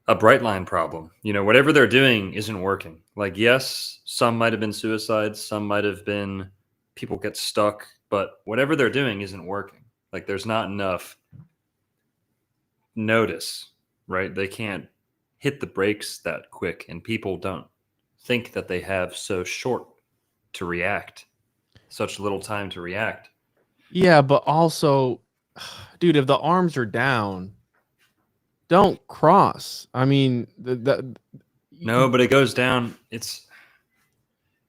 Brightline problem. Whatever they're doing isn't working. Like, yes, some might have been suicides, some might have been people get stuck, but whatever they're doing isn't working. Like, there's not enough notice, right? They can't hit the brakes that quick, and people don't think that they have so short to react. Such little time to react. Yeah, but also, dude, if the arms are down, don't cross. I mean, no, but it goes down. It's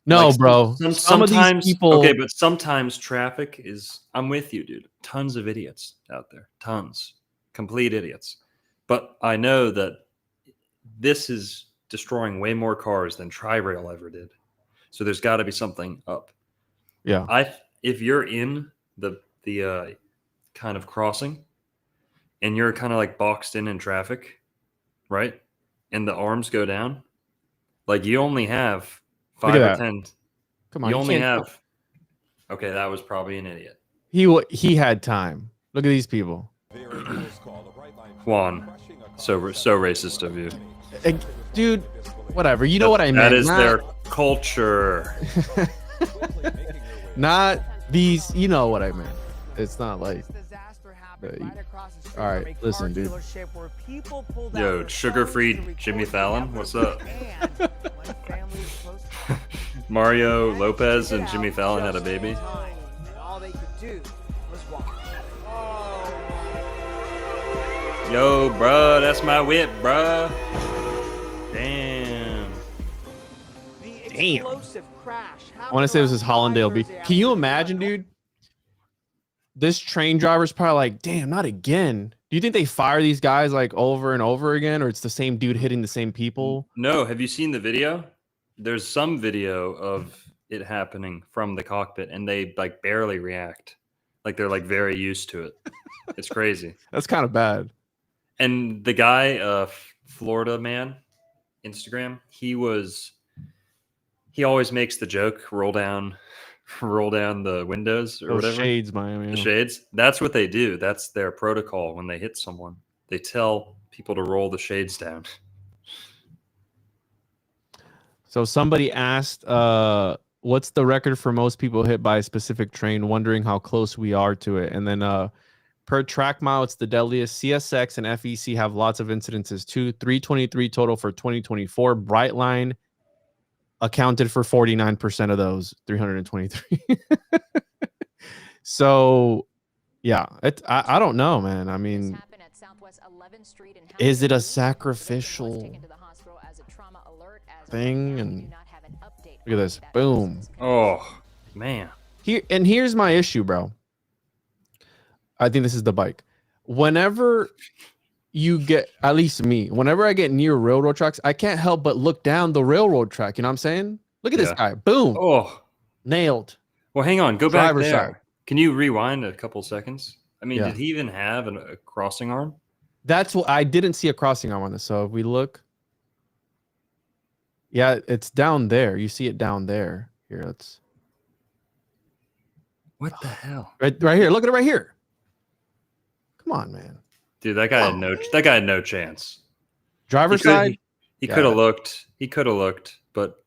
no, bro. Some of these people. Okay, but sometimes traffic is. I'm with you, dude. Tons of idiots out there. Tons. complete idiots. But I know that this is destroying way more cars than Tri-Rail ever did. So there's got to be something up. Yeah. If you're in the kind of crossing and you're kind of like boxed in traffic, right? And the arms go down, like you only have 5 or 10. Come on, you only have. Okay, that was probably an idiot. He had time. Look at these people. Juan, so racist of you, dude. Whatever. You know what I meant. That is their culture. Not these. You know what I meant. It's not like. All right, listen, dude. Yo, sugar-free Jimmy Fallon, what's up? Mario Lopez and Jimmy Fallon had a baby. Yo, bruh, that's my whip, bruh. Damn. I want to say this is Hollandale Beach. Can you imagine, dude? This train driver's probably like, damn, not again. Do you think they fire these guys like over and over again, or it's the same dude hitting the same people? No, have you seen the video? There's some video of it happening from the cockpit, and they like barely react. Like they're like very used to it. It's crazy. That's kind of bad. And the guy, Florida man, Instagram, he always makes the joke, roll down the windows or whatever. Shades, Miami. The shades. That's what they do. That's their protocol when they hit someone. They tell people to roll the shades down. So somebody asked, what's the record for most people hit by a specific train, wondering how close we are to it. And then per track mile, it's the deadliest. CSX and FEC have lots of incidences too. 323 total for 2024. Brightline accounted for 49% of those, 323. So, yeah, I don't know, man. I mean, is it a sacrificial thing? And look at this, boom. Oh, man. Here's my issue, bro. I think this is the bike. Whenever you get, at least me, whenever I get near railroad tracks, I can't help but look down the railroad track. You know what I'm saying? Look at this guy. Boom. Oh, nailed. Well, hang on. Go back there. Side. Can you rewind a couple seconds? I mean, did he even have a crossing arm? That's what I didn't see a crossing arm on this. So if we look, yeah, it's down there. You see it down there. Here, let's. What the hell? Right here. Look at it right here. Come on, man. Dude, that guy had no chance. Driver's side. He could have looked. He could have looked, but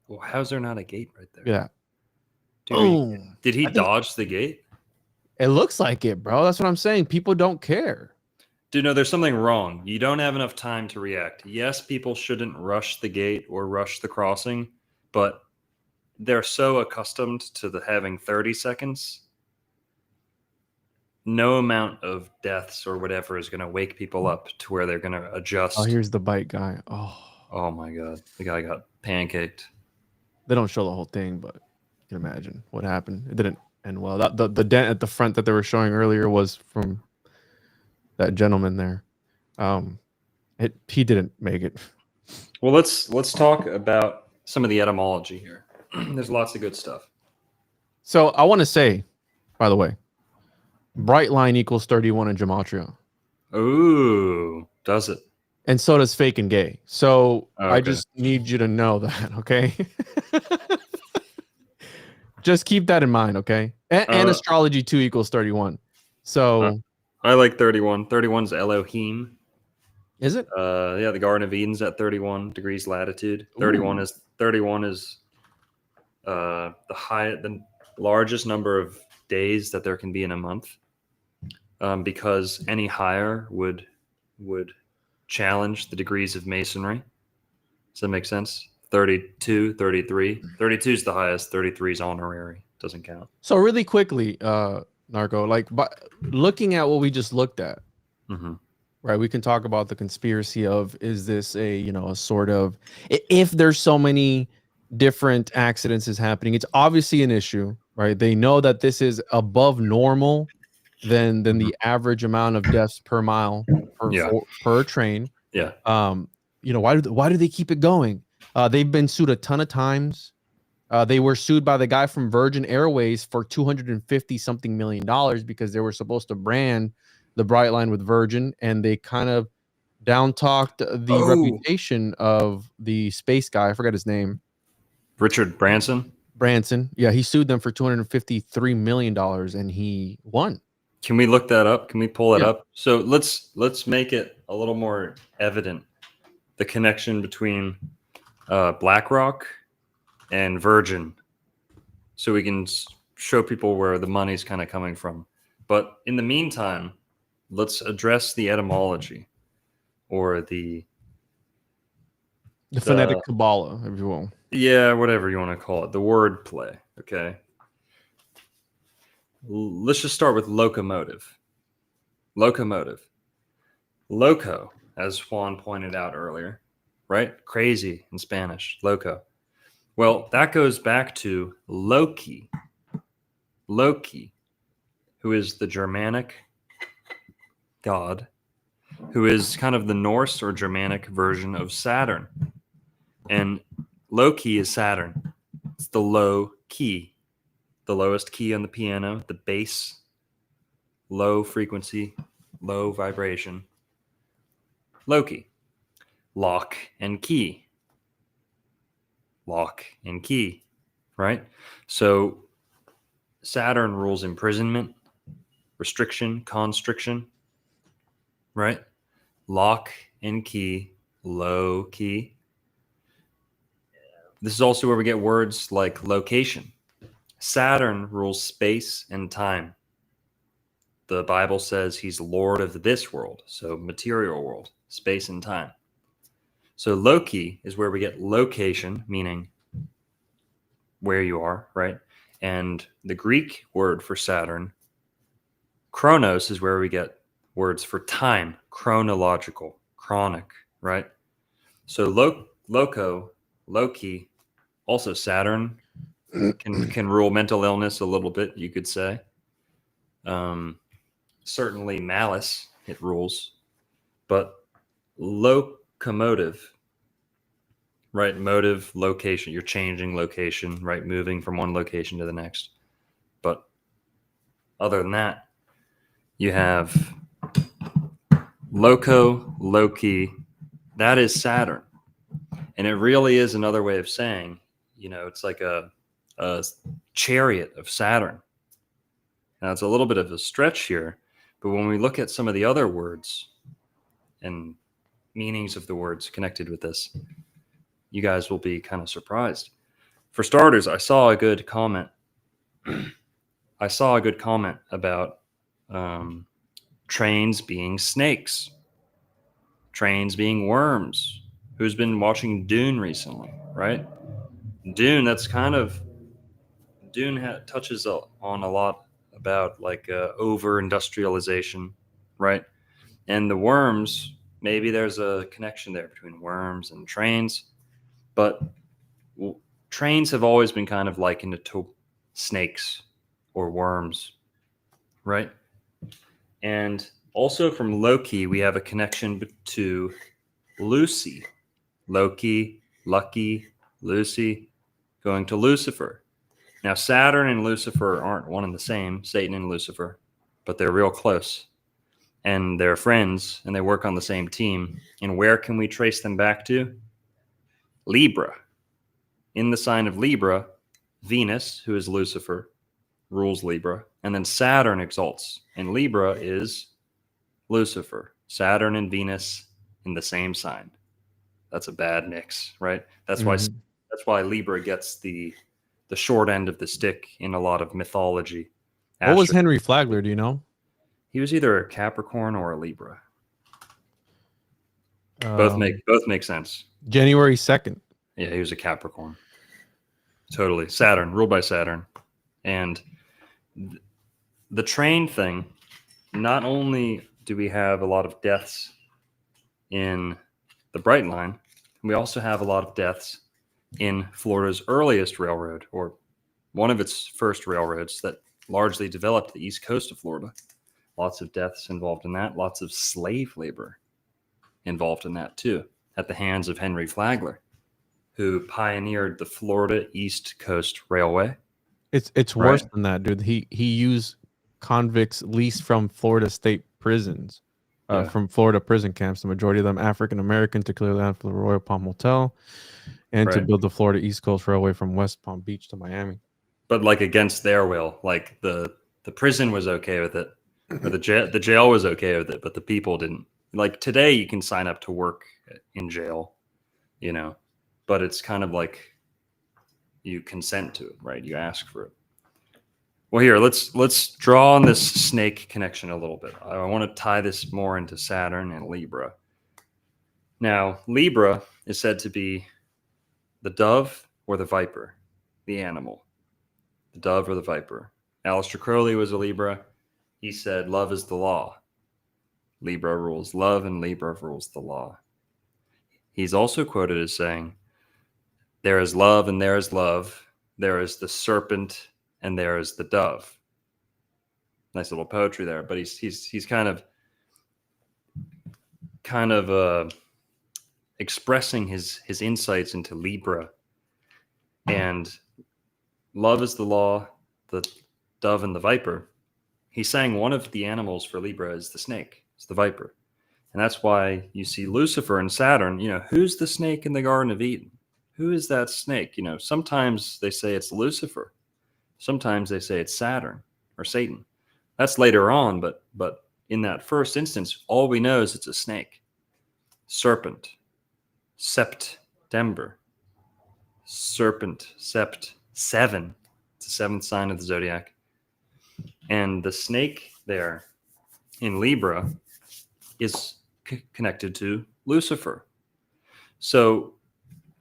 well, how's there not a gate right there? Yeah. Dude, did he dodge the gate? It looks like it, bro. That's what I'm saying. People don't care. Dude, no, there's something wrong. You don't have enough time to react. Yes, people shouldn't rush the gate or rush the crossing, but they're so accustomed to having 30 seconds. No amount of deaths or whatever is going to wake people up to where they're going to adjust. Oh, here's the bike guy. Oh my God. The guy got pancaked. They don't show the whole thing, but you can imagine what happened. It didn't end well. The dent at the front that they were showing earlier was from that gentleman there. He didn't make it. Well, let's talk about some of the etymology here. There's lots of good stuff. So I want to say, by the way, Brightline equals 31 in gematria. Ooh, does it? And so does fake and gay. So okay. I just need you to know that, okay? Just keep that in mind, okay? And astrology 2 equals 31. So I like 31. 31's Elohim. Is it? Yeah, the Garden of Eden's at 31 degrees latitude. 31 is the largest number of days that there can be in a month. Because any higher would challenge the degrees of masonry. Does that make sense? 32, 33. 32 is the highest. 33 is honorary. Doesn't count. So really quickly, Narco, like looking at what we just looked at, right? We can talk about the conspiracy of, is this a sort of, if there's so many different accidents is happening, it's obviously an issue, right? They know that this is above normal than the average amount of deaths per mile per train. Yeah. Why do they keep it going? They've been sued a ton of times. They were sued by the guy from Virgin Airways for $250 something million because they were supposed to brand the Brightline with Virgin, and they kind of down talked the reputation of the space guy. I forgot his name. Richard Branson. Yeah, he sued them for $253 million, and he won. Can we look that up? Can we pull that up? So let's make it a little more evident, the connection between Blackrock and Virgin, so we can show people where the money's kind of coming from. But in the meantime, let's address the etymology, or the phonetic Kabbalah, if you will. Yeah, whatever you want to call it, the word play. Okay. Let's just start with locomotive. Locomotive. Loco, as Juan pointed out earlier, right? Crazy in Spanish, loco. Well, that goes back to Loki. Loki, who is the Germanic god, who is kind of the Norse or Germanic version of Saturn. And Loki is Saturn. It's the low key, the lowest key on the piano, the bass, low frequency, low vibration. Loki. Lock and key. Lock and key, right? So Saturn rules imprisonment, restriction, constriction, right? Lock and key, low key. This is also where we get words like location. Saturn rules space and time. The Bible says he's Lord of this world, so material world, space and time. So Loki is where we get location, meaning where you are, right? And the Greek word for Saturn, chronos, is where we get words for time, chronological, chronic, right? So loco, Loki, also Saturn can rule mental illness a little bit, you could say. Certainly malice, it rules. But locomotive, right? Motive, location. You're changing location, right? Moving from one location to the next. But other than that, you have loco, Loki. That is Saturn. And it really is another way of saying, it's like a chariot of Saturn. Now, it's a little bit of a stretch here, but when we look at some of the other words and meanings of the words connected with this, you guys will be kind of surprised. For starters, I saw a good comment. About trains being snakes, trains being worms. Who's been watching Dune recently, right? Dune, touches on a lot about like over industrialization, right? And the worms, maybe there's a connection there between worms and trains, but trains have always been kind of likened to snakes or worms, right? And also from Loki, we have a connection to Lucy. Loki, Lucky, Lucy, going to Lucifer. Now, Saturn and Lucifer aren't one and the same, Satan and Lucifer, but they're real close. And they're friends, and they work on the same team. And where can we trace them back to? Libra. In the sign of Libra, Venus, who is Lucifer, rules Libra. And then Saturn exalts. And Libra is Lucifer. Saturn and Venus in the same sign. That's a bad mix, right? That's why Libra gets the short end of the stick in a lot of mythology. What was Henry Flagler? Do you know? He was either a Capricorn or a Libra. Both make sense. January 2nd. Yeah, he was a Capricorn. Totally. Saturn, ruled by Saturn. And the train thing, not only do we have a lot of deaths in the Brightline, we also have a lot of deaths in Florida's earliest railroad, or one of its first railroads that largely developed the east coast of Florida. Lots of deaths involved in that. Lots of slave labor involved in that too, at the hands of Henry Flagler, who pioneered the Florida East Coast Railway. It's worse than that, dude. He used convicts leased from Florida state prisons, from Florida prison camps, the majority of them African American, to clear land for the Royal Palm Hotel, and to build the Florida East Coast Railway from West Palm Beach to Miami. But like against their will, like the prison was okay with it, or the jail was okay with it, but the people didn't. Like today, you can sign up to work in jail, you know, but it's kind of like you consent to it, right? You ask for it. Well, here, let's draw on this snake connection a little bit. I want to tie this more into Saturn and Libra. Now, Libra is said to be the dove or the viper, the animal. The dove or the viper. Aleister Crowley was a Libra. He said, love is the law. Libra rules love and Libra rules the law. He's also quoted as saying, there is love and there is love. There is the serpent and there is the dove. Nice little poetry there, but he's kind of expressing his insights into Libra. And love is the law, the dove and the viper. He's saying one of the animals for Libra is the snake, it's the viper. And that's why you see Lucifer and Saturn, you know, who's the snake in the Garden of Eden? Who is that snake? You know, sometimes they say it's Lucifer. Sometimes they say it's Saturn or Satan. That's later on, but in that first instance, all we know is it's a snake. Serpent, September. Serpent, sept, 7. It's the 7th sign of the zodiac. And the snake there in Libra is connected to Lucifer. So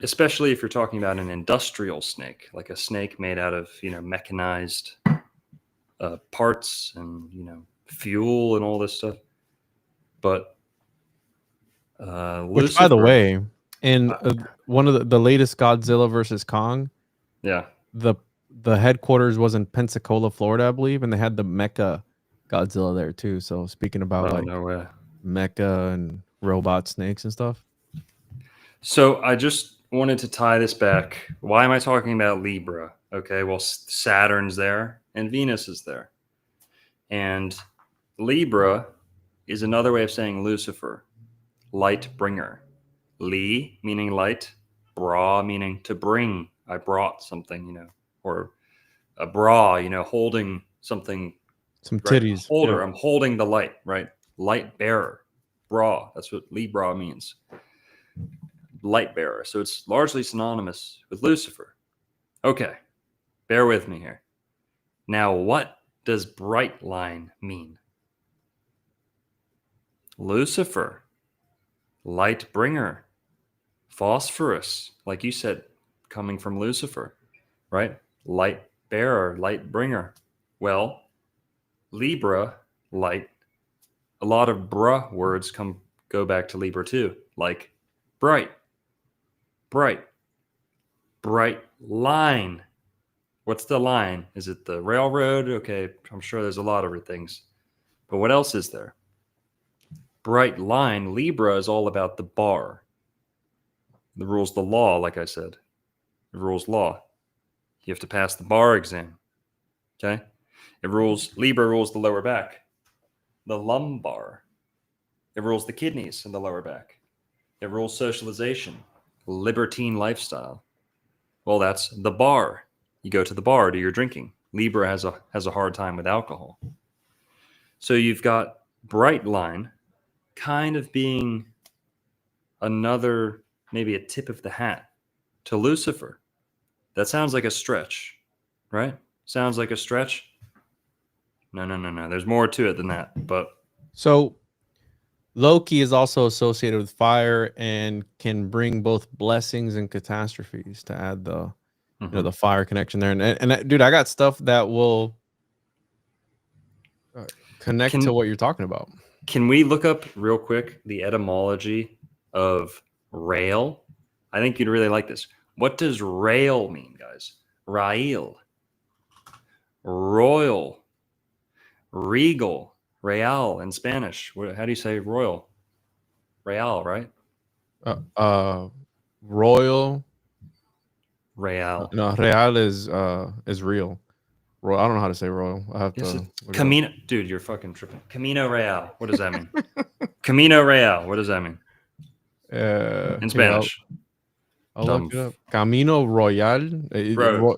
especially if you're talking about an industrial snake, like a snake made out of, you know, mechanized parts and, you know, fuel and all this stuff. But which, by the way, in one of the latest Godzilla versus Kong, the headquarters was in Pensacola, Florida, I believe, and they had the Mecha Godzilla there too. So speaking about Mecha and robot snakes and stuff. So I just wanted to tie this back. Why am I talking about Libra? Okay, well, Saturn's there and Venus is there. And Libra is another way of saying Lucifer, light bringer. Li meaning light, bra meaning to bring. I brought something, you know, or a bra, you know, holding something. Some titties. Holder, I'm holding the light, right? Light bearer, bra. That's what Libra means. Light bearer. So it's largely synonymous with Lucifer. Okay, bear with me here. Now, what does Brightline mean? Lucifer, light bringer, phosphorus, like you said, coming from Lucifer, right? Light bearer, light bringer. Well, Libra, light. A lot of bra words go back to Libra too, like bright, bright line. What's the line? Is it the railroad? Okay, I'm sure there's a lot of things. But what else is there? Bright line. Libra is all about the bar. The rules the law, like I said. It rules law. You have to pass the bar exam. Okay? Libra rules the lower back. The lumbar. It rules the kidneys and the lower back. It rules socialization. Libertine lifestyle. Well, that's the bar. You go to the bar, do your drinking. Libra has a hard time with alcohol. So you've got Brightline kind of being another, maybe a tip of the hat to Lucifer. That sounds like a stretch, right? Sounds like a stretch. No. There's more to it than that. But so Loki is also associated with fire and can bring both blessings and catastrophes, to add the you know, the fire connection there. And dude, I got stuff that will connect to what you're talking about. Can we look up real quick the etymology of rail? I think you'd really like this. What does rail mean, guys? Rail, royal, regal, Real in Spanish. How do you say royal? Real, right? Royal. Real. No, real is real. I don't know how to say royal. I have to. Camino, dude, you're fucking tripping. Camino Real. What does that mean? Camino Real. What does that mean? In Spanish. I'll look it up. Camino Royal. Bro,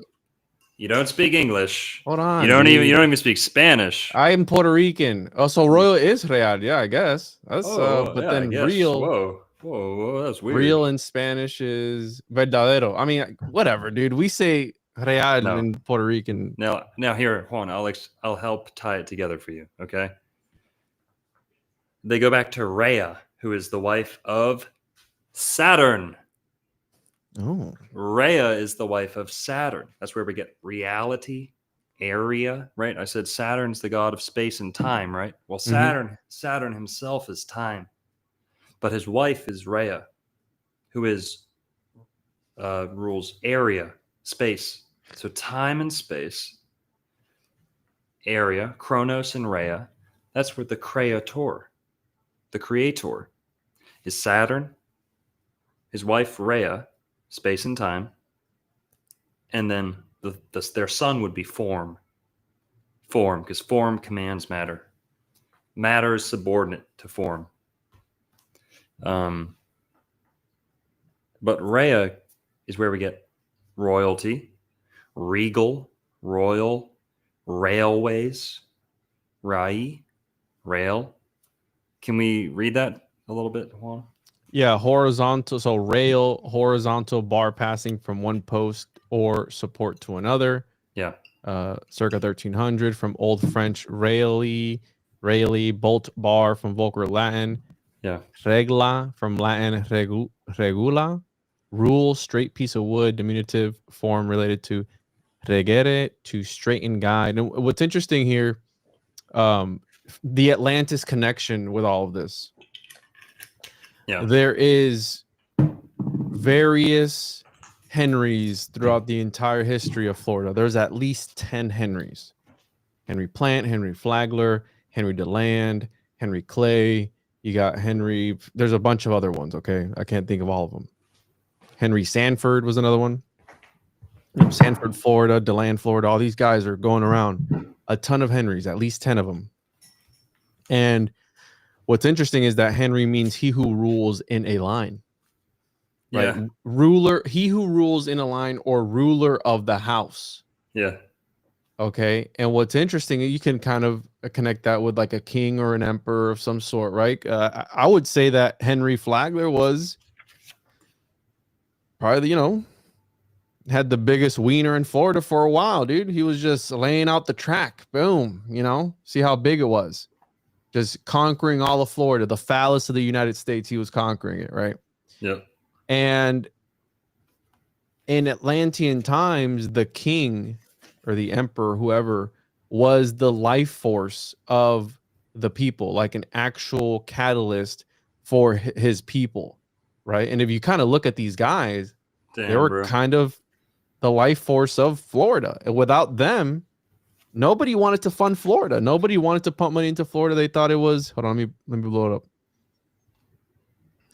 you don't speak English. Hold on. You don't even speak Spanish. I'm Puerto Rican. Oh, so royal is real. Yeah, I guess. That's then real. Whoa, that's weird. Real in Spanish is verdadero. I mean, whatever, dude. We say real in Puerto Rican. Now here, hold on. I'll help tie it together for you. Okay. They go back to Rhea, who is the wife of Saturn. Oh. Rhea is the wife of Saturn. That's where we get reality, area, right? I said Saturn's the god of space and time, right? Well, Saturn himself is time, but his wife is Rhea, who is rules area, space. So time and space, area, Chronos and Rhea. That's where the creator is Saturn, his wife Rhea, space and time, and then their son would be form, because form commands matter. Matter is subordinate to form. But Rhea is where we get royalty, regal, royal, railways, rail. Can we read that a little bit, Juan? Yeah, horizontal. So rail, horizontal bar passing from one post or support to another. Yeah. Circa 1300 from Old French raili, bolt bar from Vulgar Latin. Yeah. Regla from Latin regula, rule, straight piece of wood, diminutive form related to regere, to straighten, guide. And what's interesting here, the Atlantis connection with all of this. Yeah. There is various Henrys throughout the entire history of Florida. There's at least 10 Henrys. Henry Plant, Henry Flagler, Henry DeLand, Henry Clay. You got Henry. There's a bunch of other ones, okay? I can't think of all of them. Henry Sanford was another one. Sanford, Florida, DeLand, Florida. All these guys are going around. A ton of Henrys, at least 10 of them. And what's interesting is that Henry means he who rules in a line. Right? Yeah. Ruler, he who rules in a line, or ruler of the house. Yeah. Okay. And what's interesting, you can kind of connect that with like a king or an emperor of some sort, right? I would say that Henry Flagler was probably, had the biggest wiener in Florida for a while, dude. He was just laying out the track. Boom. See how big it was. Just conquering all of Florida, the phallus of the United States. He was conquering it, right? Yep. And in Atlantean times, the king or the emperor, whoever, was the life force of the people, like an actual catalyst for his people, right? And if you kind of look at these guys, they were kind of the life force of Florida. And without them, nobody wanted to fund Florida. Nobody wanted to pump money into Florida. They thought it was. Hold on, let me blow it up.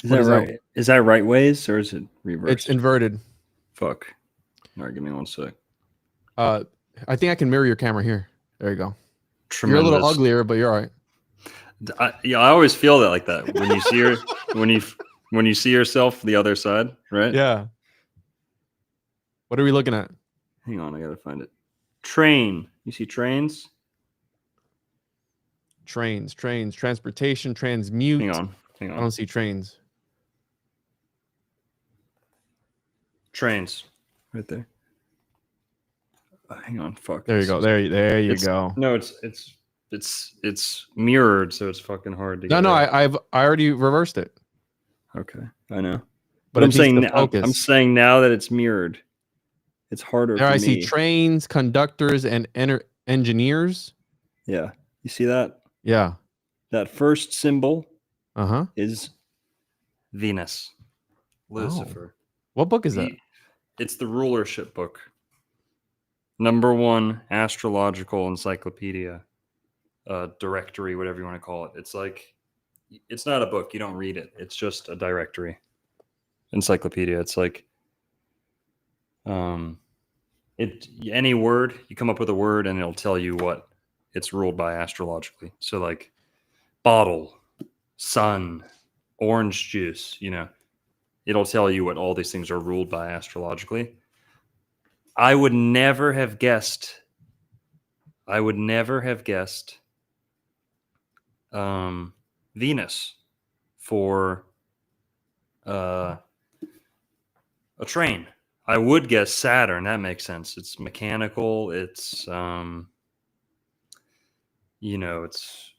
Is that right? Is that right ways or is it reversed? It's inverted. Fuck. All right, give me 1 sec. I think I can mirror your camera here. There you go. Tremendous. You're a little uglier, but you're all right. I always feel that like that when you see your when you see yourself the other side, right? Yeah. What are we looking at? Hang on, I gotta find it. Train. You see trains? Trains, transportation, transmute. Hang on. I don't see trains. Trains. Right there. Hang on. Fuck. There you go. There you go. No, it's mirrored, so it's fucking hard to get. No, I already reversed it. Okay, I know. But I'm saying now that it's mirrored, it's harder. There I see trains, conductors, and engineers. Yeah. You see that? Yeah. That first symbol Uh-huh. is Venus. Lucifer. What book is that? It's the rulership book. #1 astrological encyclopedia directory, whatever you want to call it. It's like, it's not a book. You don't read it. It's just a directory, encyclopedia. It's like, any word, you come up with a word and it'll tell you what it's ruled by astrologically. So like bottle, sun, orange juice, it'll tell you what all these things are ruled by astrologically. I would never have guessed Venus for a train. I would guess Saturn. That makes sense. It's mechanical. It's it's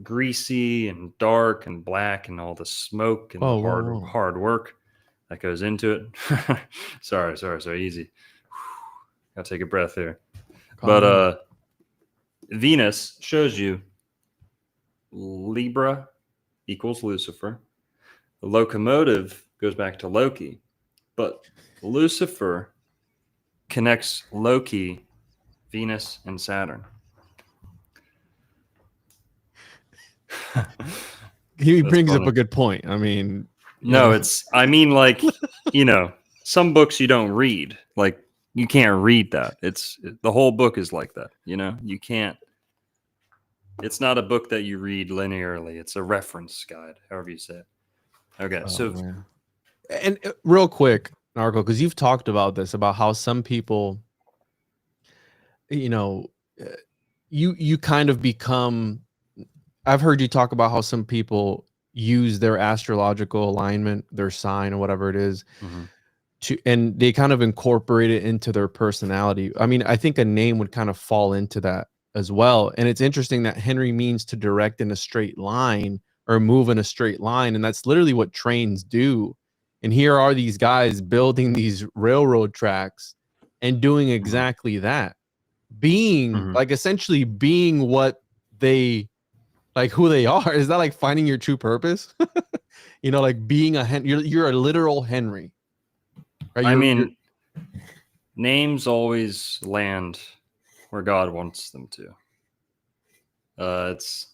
greasy and dark and black and all the smoke and the hard work that goes into it. sorry, easy. Gotta take a breath here. But Venus shows you Libra equals Lucifer. The locomotive goes back to Loki, but Lucifer connects Loki, Venus, and Saturn. He brings up a good point. I mean, like, some books you don't read. Like, you can't read that. The whole book is like that. You can't. It's not a book that you read linearly. It's a reference guide, however you say it. Okay, man. And real quick, Narco, because you've talked about this, about how some people, you kind of become. I've heard you talk about how some people use their astrological alignment, their sign or whatever it is, and they kind of incorporate it into their personality. I mean, I think a name would kind of fall into that as well. And it's interesting that Henry means to direct in a straight line or move in a straight line. And that's literally what trains do. And here are these guys building these railroad tracks and doing exactly that, being like essentially being what they like, who they are. Is that like finding your true purpose? Like being you're a literal Henry. Right? Names always land where God wants them to.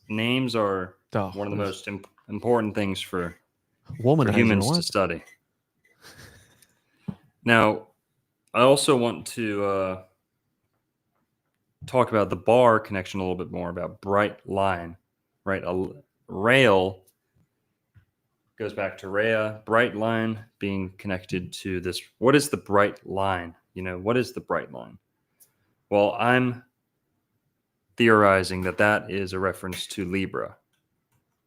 Names are one of the most important things for humans to study. Now, I also want to talk about the bar connection a little bit more, about Brightline, right? A rail goes back to Rhea, Brightline being connected to this. What is the bright line? What is the bright line? Well, I'm theorizing that is a reference to Libra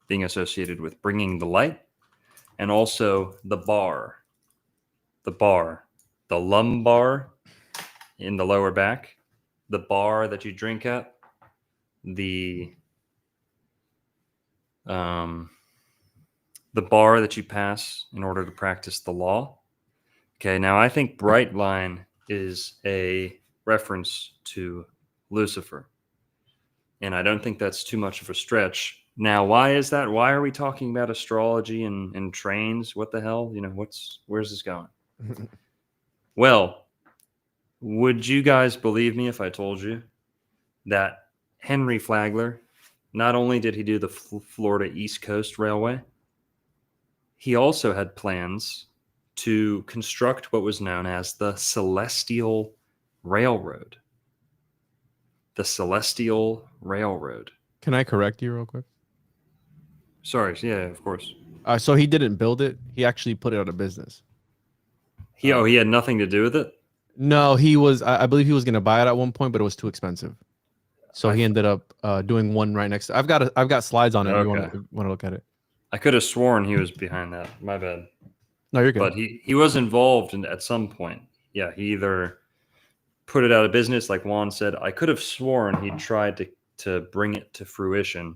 being associated with bringing the light, and also the bar, the lumbar in the lower back, the bar that you drink at, the bar that you pass in order to practice the law. Okay, now I think Brightline is a reference to Lucifer. And I don't think that's too much of a stretch. Now, why is that? Why are we talking about astrology and trains? What the hell? Where's this going? Well, would you guys believe me if I told you that Henry Flagler, not only did he do the Florida East Coast Railway, he also had plans to construct what was known as the Celestial Railroad. The Celestial Railroad. Can I correct you real quick? Sorry, yeah, of course. So he didn't build it. He actually put it out of business. He had nothing to do with it? No, he was. I believe he was going to buy it at one point, but it was too expensive. So he ended up doing one right next. I've got slides on it. Okay. If you want to look at it. I could have sworn he was behind that. My bad. No, you're good. But he was involved at some point. Yeah, he either put it out of business, like Juan said. I could have sworn he tried to bring it to fruition.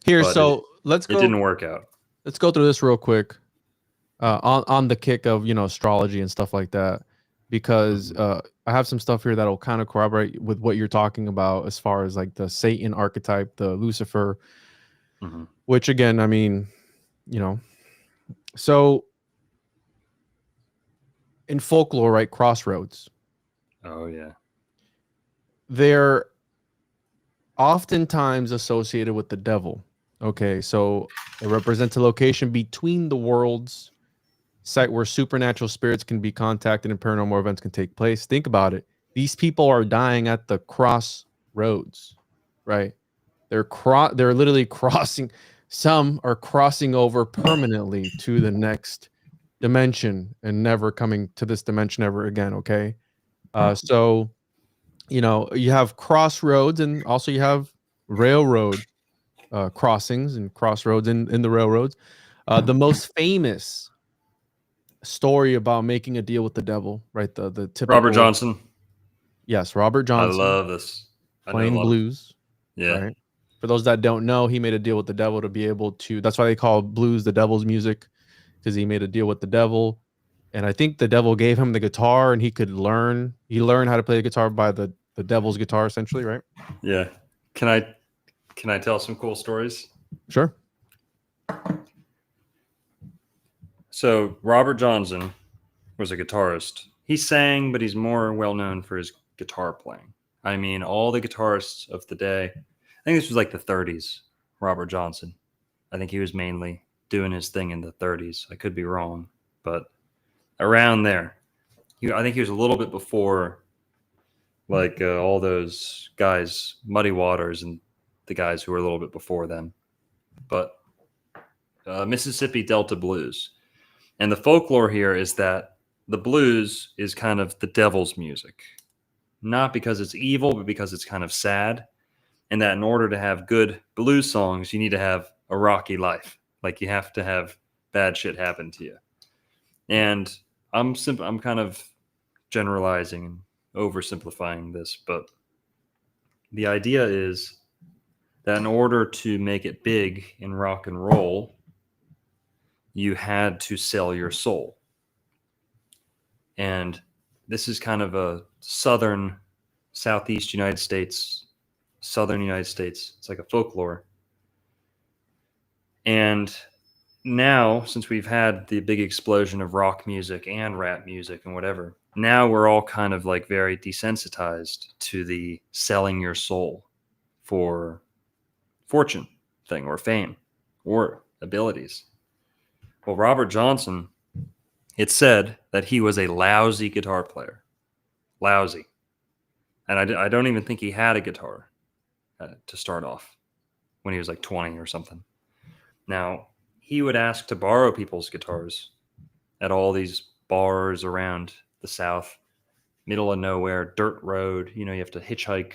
Here, so let's go. It didn't work out. Let's go through this real quick. On the kick of astrology and stuff like that, because I have some stuff here that'll kind of corroborate with what you're talking about as far as like the Satan archetype, the Lucifer, which again, I mean, so in folklore, right? Crossroads. Oh yeah. oftentimes associated with the devil. Okay, so it represents a location between the worlds, site where supernatural spirits can be contacted and paranormal events can take place. Think about it. These people are dying at the crossroads, right? They're literally crossing. Some are crossing over permanently to the next dimension and never coming to this dimension ever again. Okay, so you have crossroads and also you have railroad crossings and crossroads in the railroads. The most famous story about making a deal with the devil, right? The typical Robert Johnson. Yes, Robert Johnson. I love this. Playing blues. Yeah. Right. For those that don't know, he made a deal with the devil to be able to. That's why they call blues the devil's music, because he made a deal with the devil, and I think the devil gave him the guitar, and he learned how to play the guitar by the devil's guitar, essentially, right? Yeah. Can I tell some cool stories? Sure. So Robert Johnson was a guitarist. He sang, but he's more well known for his guitar playing. I mean, all the guitarists of the day, I think this was like the 30s, Robert Johnson. I think he was mainly doing his thing in the 30s. I could be wrong, but around there. I think he was a little bit before like all those guys, Muddy Waters and the guys who were a little bit before them. But Mississippi Delta Blues. And the folklore here is that the blues is kind of the devil's music. Not because it's evil, but because it's kind of sad. And that in order to have good blues songs, you need to have a rocky life. Like you have to have bad shit happen to you. And I'm kind of generalizing and oversimplifying this, but the idea is that in order to make it big in rock and roll, you had to sell your soul. And this is kind of a southeast United States, southern United States. It's like a folklore. And now, since we've had the big explosion of rock music and rap music and whatever, now we're all kind of like very desensitized to the selling your soul for fortune thing or fame or abilities. Well, Robert Johnson, it said that he was a lousy guitar player. Lousy. And I don't even think he had a guitar to start off when he was like 20 or something. Now, he would ask to borrow people's guitars at all these bars around the South, middle of nowhere, dirt road. You have to hitchhike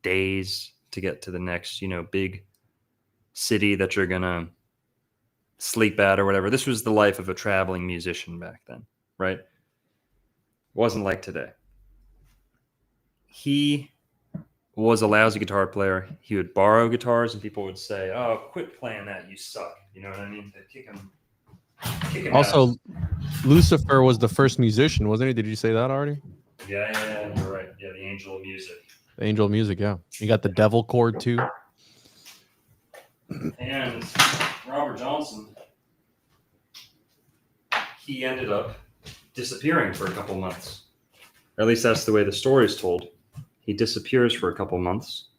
days to get to the next, big city that you're going to sleep at or whatever. This was the life of a traveling musician back then, right? It wasn't like today. He was a lousy guitar player. He would borrow guitars and people would say, "Oh, quit playing that, you suck." You know what I mean? They'd kick him Also, out. Lucifer was the first musician, wasn't he? Did you say that already? Yeah, you're right. Yeah, the angel of music. The angel of music, yeah. You got the devil chord too. And Robert Johnson, he ended up disappearing for a couple months. Or at least that's the way the story is told. He disappears for a couple months.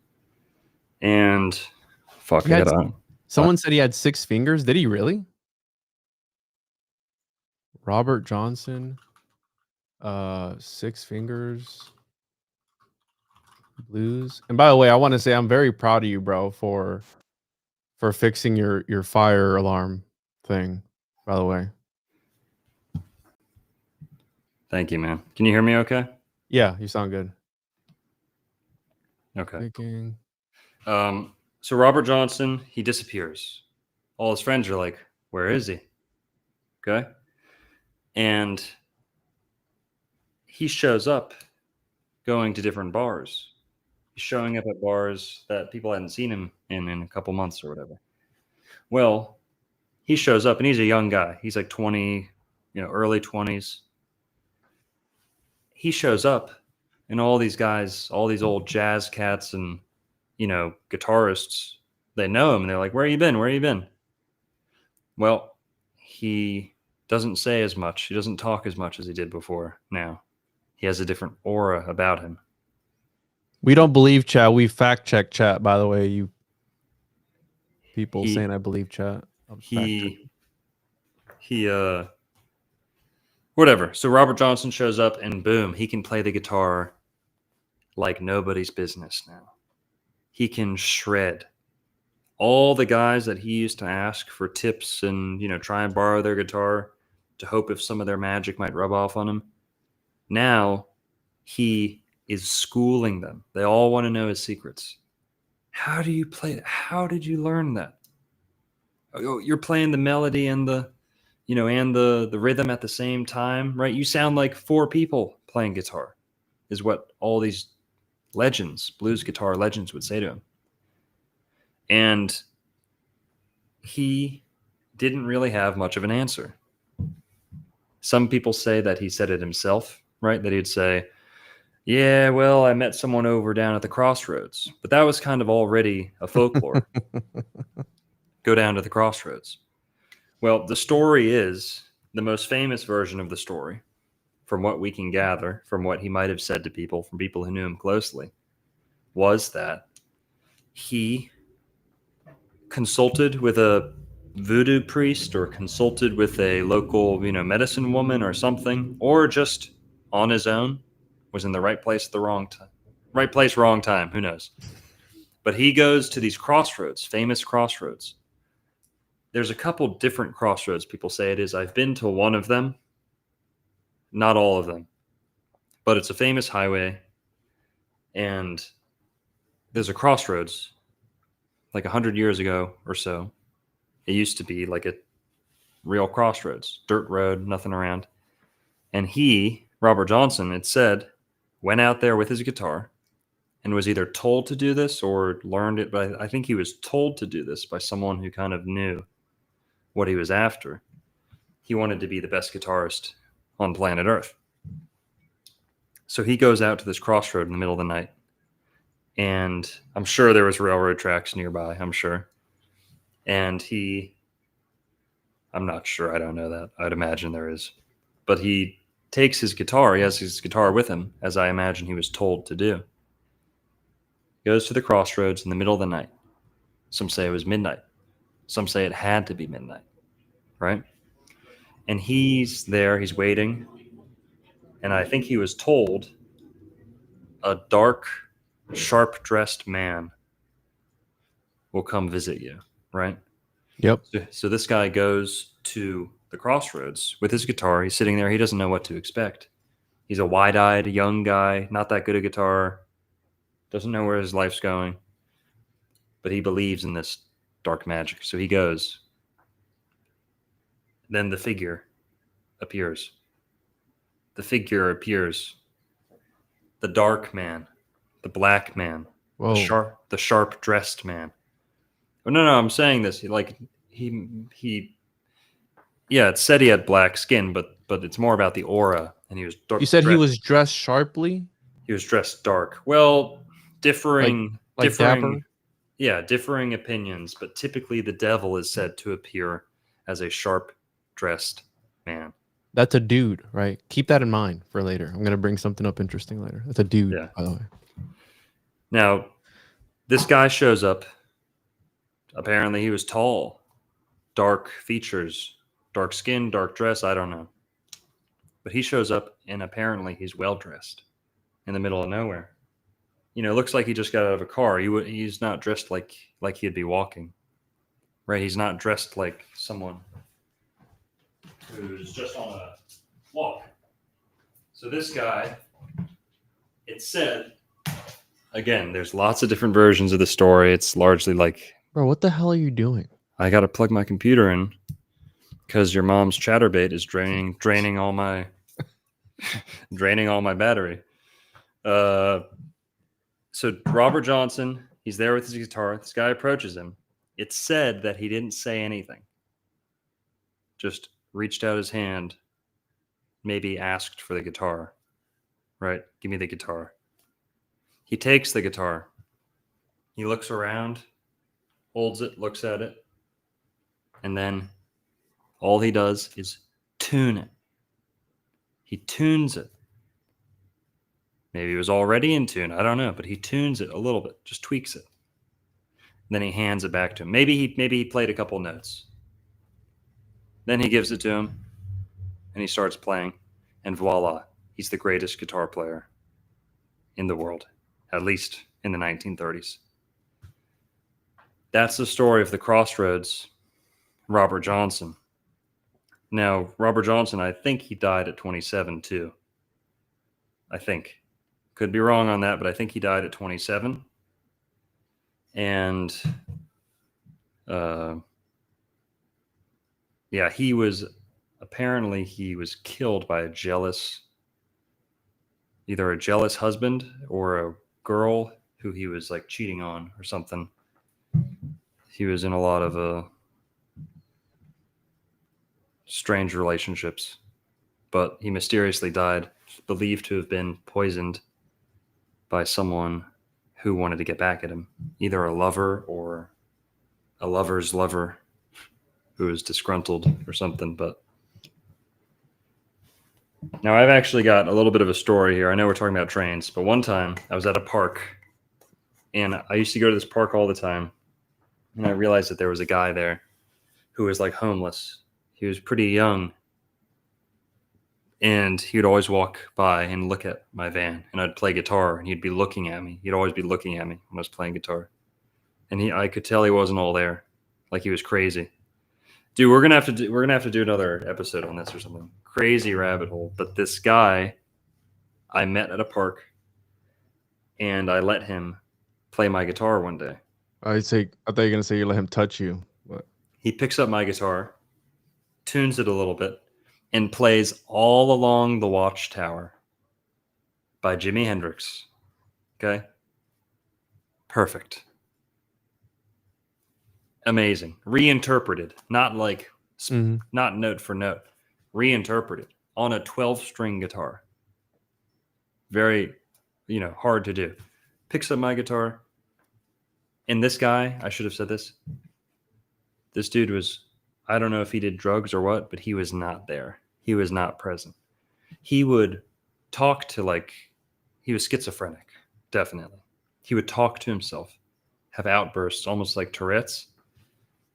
And someone said he had 6 fingers. Did he really? Robert Johnson, 6 fingers, blues. And by the way, I want to say I'm very proud of you, bro, for fixing your fire alarm thing. By the way, thank you, man. Can you hear me okay? Yeah, you sound good. Okay. So Robert Johnson, he disappears. All his friends are like, "Where is he?" Okay. And he shows up going to different bars. He's showing up at bars that people hadn't seen him in a couple months or whatever. Well, he shows up and he's a young guy. He's like 20, early 20s. He shows up and all these guys, all these old jazz cats and, guitarists, they know him and they're like, "Where you been? Where you been?" Well, he doesn't say as much. He doesn't talk as much as he did before now. He has a different aura about him. We don't believe chat. We fact check chat. By the way, you people saying I believe chat. Whatever. So Robert Johnson shows up and boom, he can play the guitar like nobody's business now. He can shred. All the guys that he used to ask for tips and, try and borrow their guitar to hope if some of their magic might rub off on him. Now he is schooling them. They all want to know his secrets. How do you play it? How did you learn that? Oh, you're playing the melody and the rhythm at the same time, right? You sound like four people playing guitar, is what all these legends, blues guitar legends, would say to him. And he didn't really have much of an answer. Some people say that he said it himself, right? That he'd say, yeah, well, I met someone over down at the crossroads. But that was kind of already a folklore. Go down to the crossroads. Well, the story is, the most famous version of the story, from what we can gather, from what he might have said to people, from people who knew him closely, was that he consulted with a voodoo priest or consulted with a local, medicine woman or something, or just on his own, was in the right place at the wrong time. Right place, wrong time, who knows? But he goes to these crossroads, famous crossroads. There's a couple different crossroads, people say it is. I've been to one of them, not all of them, but it's a famous highway, and there's a crossroads like 100 years ago or so. It used to be like a real crossroads, dirt road, nothing around. And he, Robert Johnson, it said, went out there with his guitar and was either told to do this or learned it. But I think he was told to do this by someone who kind of knew what he was after. He wanted to be the best guitarist on planet Earth. So he goes out to this crossroad in the middle of the night. And I'm sure there was railroad tracks nearby, I'm sure. And I'm not sure, I don't know that. I'd imagine there is. But he takes his guitar, he has his guitar with him, as I imagine he was told to do. Goes to the crossroads in the middle of the night. Some say it was midnight. Some say it had to be midnight, right? And he's there, he's waiting. And I think he was told a dark, sharp-dressed man will come visit you, right? Yep. So this guy goes to the crossroads with his guitar. He's sitting there. He doesn't know what to expect. He's a wide-eyed young guy, not that good at guitar, doesn't know where his life's going, but he believes in this dark magic. So he goes. Then the figure appears. The figure appears. The dark man, the black man, the sharp-dressed man. Oh, no, I'm saying this. It said he had black skin, but it's more about the aura. And he was dark. You said he was dressed sharply? He was dressed dark. Well, differing dapper? Yeah, differing opinions, but typically the devil is said to appear as a sharp-dressed man. That's a dude, right? Keep that in mind for later. I'm going to bring something up interesting later. That's a dude, by the way. Now, this guy shows up. Apparently he was tall, dark features, dark skin, dark dress, I don't know. But he shows up and apparently he's well-dressed in the middle of nowhere. Looks like he just got out of a car. He's not dressed like he'd be walking, right? He's not dressed like someone who's just on a walk. So this guy, it said, again, there's lots of different versions of the story. It's largely like, bro, what the hell are you doing? I got to plug my computer in because your mom's chatterbait is draining all my battery. So Robert Johnson, he's there with his guitar. This guy approaches him. It's said that he didn't say anything. Just reached out his hand, maybe asked for the guitar. Right? Give me the guitar. He takes the guitar. He looks around, holds it, looks at it, and then all he does is tune it. He tunes it. Maybe he was already in tune. I don't know, but he tunes it a little bit, just tweaks it. Then he hands it back to him. Maybe he played a couple notes. Then he gives it to him, and he starts playing, and voila, he's the greatest guitar player in the world, at least in the 1930s. That's the story of the Crossroads, Robert Johnson. Now, Robert Johnson, I think he died at 27 too. I think. Could be wrong on that, but I think he died at 27. And yeah, he was killed by either a jealous husband or a girl who he was like cheating on or something. He was in a lot of strange relationships, but he mysteriously died, believed to have been poisoned by someone who wanted to get back at him, either a lover or a lover's lover who was disgruntled or something. But now I've actually got a little bit of a story here. I know we're talking about trains, but one time I was at a park, and I used to go to this park all the time, and I realized that there was a guy there who was like homeless. He was pretty young, and he would always walk by and look at my van, and I'd play guitar, and he'd be looking at me. He'd always be looking at me when I was playing guitar, and I could tell he wasn't all there, like he was crazy. Dude, we're gonna have to do another episode on this or something. Crazy rabbit hole. But this guy I met at a park, and I let him play my guitar one day. I thought you were gonna say you let him touch you. What? He picks up my guitar, tunes it a little bit, and plays All Along the Watchtower by Jimi Hendrix. Okay? Perfect. Amazing. Reinterpreted. Not like, not note for note. Reinterpreted on a 12-string guitar. Very, hard to do. Picks up my guitar. And this guy, I should have said this. This dude was, I don't know if he did drugs or what, but he was not there. He was not present. He would talk to he was schizophrenic, definitely. He would talk to himself, have outbursts, almost like Tourette's.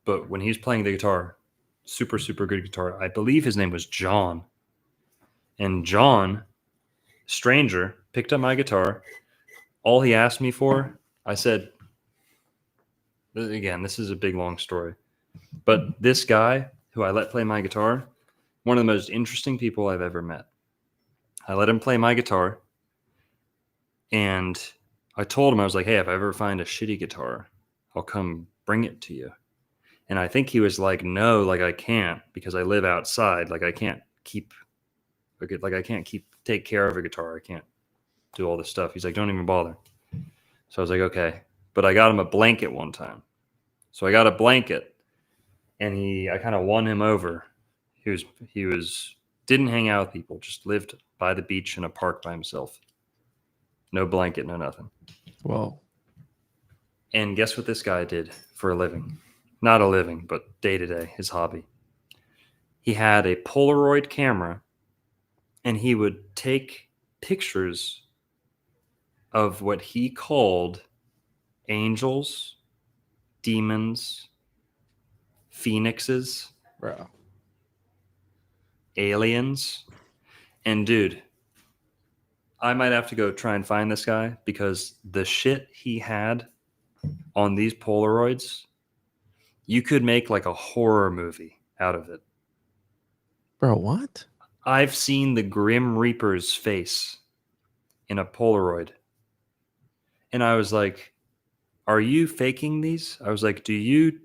But when he was playing the guitar, super, super good guitar, I believe his name was John. And John, stranger, picked up my guitar. All he asked me for, I said, again, this is a big, long story. But this guy who I let play my guitar, one of the most interesting people I've ever met. I let him play my guitar, and I told him, I was like, hey, if I ever find a shitty guitar, I'll come bring it to you. And I think he was like, no, I can't, because I live outside. I can't take care of a guitar. I can't do all this stuff. He's like, don't even bother. So I was like, okay. But I got him a blanket one time. So I got a blanket, and I kind of won him over. He didn't hang out with people, just lived by the beach in a park by himself. No blanket, no nothing. Whoa. And guess what this guy did for a living? Not a living, but day-to-day, his hobby. He had a Polaroid camera, and he would take pictures of what he called angels, demons, phoenixes, Bro. aliens. And dude, I might have to go try and find this guy, because the shit he had on these Polaroids, you could make a horror movie out of it. Bro, what? I've seen the Grim Reaper's face in a Polaroid. And I was like, are you faking these? I was like, do you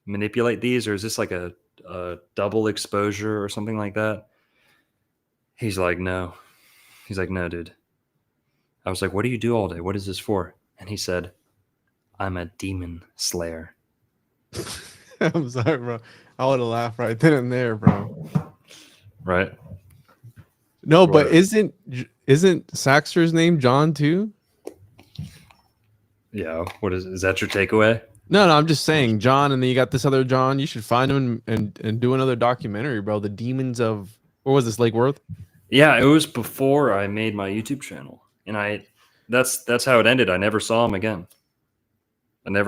manipulate these, or is this a double exposure or something like that? He's like, no. He's like, no, dude. I was like, what do you do all day? What is this for? And he said, I'm a demon slayer. I'm sorry, bro. I would have laughed right then and there, bro. Right? No, but isn't Saxter's name John too? Yeah. Is that your takeaway? No, I'm just saying John, and then you got this other John. You should find him and do another documentary, bro. The Demons of, what was this, Lake Worth? Yeah, it was before I made my YouTube channel. And that's how it ended. I never saw him again. I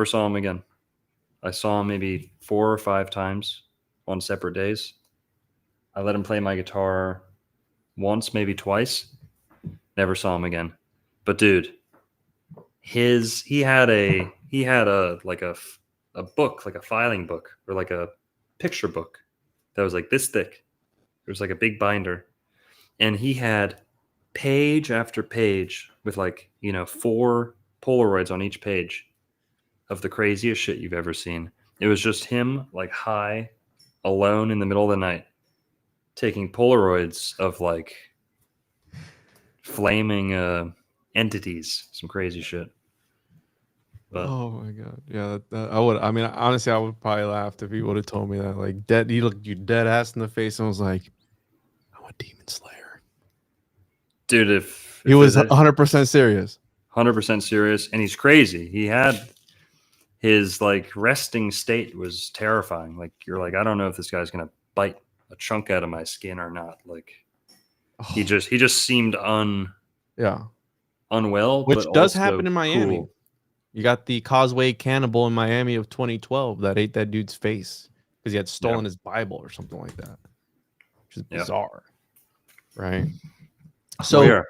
saw him maybe 4 or 5 times on separate days. I let him play my guitar once, maybe twice. Never saw him again. But dude, he had a book, like a filing book or like a picture book that was like this thick. It was like a big binder, and he had page after page with 4 Polaroids on each page of the craziest shit you've ever seen. It was just him like high, alone in the middle of the night, taking Polaroids of like flaming entities, some crazy shit. But, oh my god, yeah, I would. I mean, honestly, I would probably laugh if he would have told me that. Like, dead, he looked you dead ass in the face and was like, "I'm a demon slayer." dude, if He was 100% serious. 100% serious, and he's crazy. He had his like resting state was terrifying. Like you're like, I don't know if this guy's gonna bite a chunk out of my skin or not. Like he just seemed unwell, which but does also happen in Miami. cool. You got the Causeway Cannibal in Miami of 2012 that ate that dude's face because he had stolen his Bible or something like that, which is bizarre, right? So,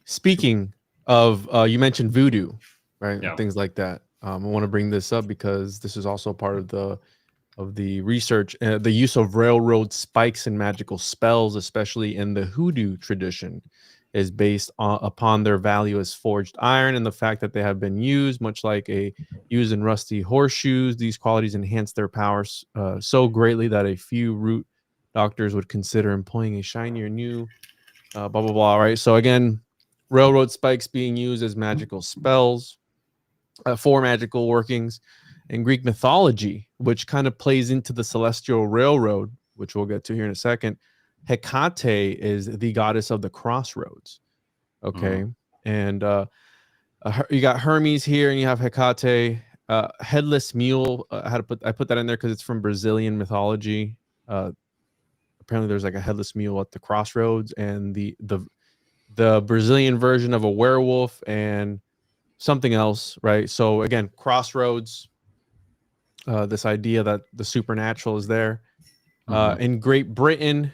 speaking of, you mentioned voodoo, right? Yeah. Things like that. I want to bring this up because this is also part of the research. The use of railroad spikes and magical spells, especially in the hoodoo tradition, is based upon their value as forged iron and the fact that they have been used, much like used in rusty horseshoes. These qualities enhance their powers so greatly that a few root doctors would consider employing a shinier new blah, blah, blah, right? So again, railroad spikes being used as magical spells for magical workings. In Greek mythology, which kind of plays into the celestial railroad, which we'll get to here in a second, Hecate is the goddess of the crossroads. Okay. And you got Hermes here, and you have Hecate. Headless mule. I put that in there because it's from Brazilian mythology. Apparently, there's like a headless mule at the crossroads, and the Brazilian version of a werewolf and something else, right? So again, crossroads. This idea that the supernatural is there. In Great Britain,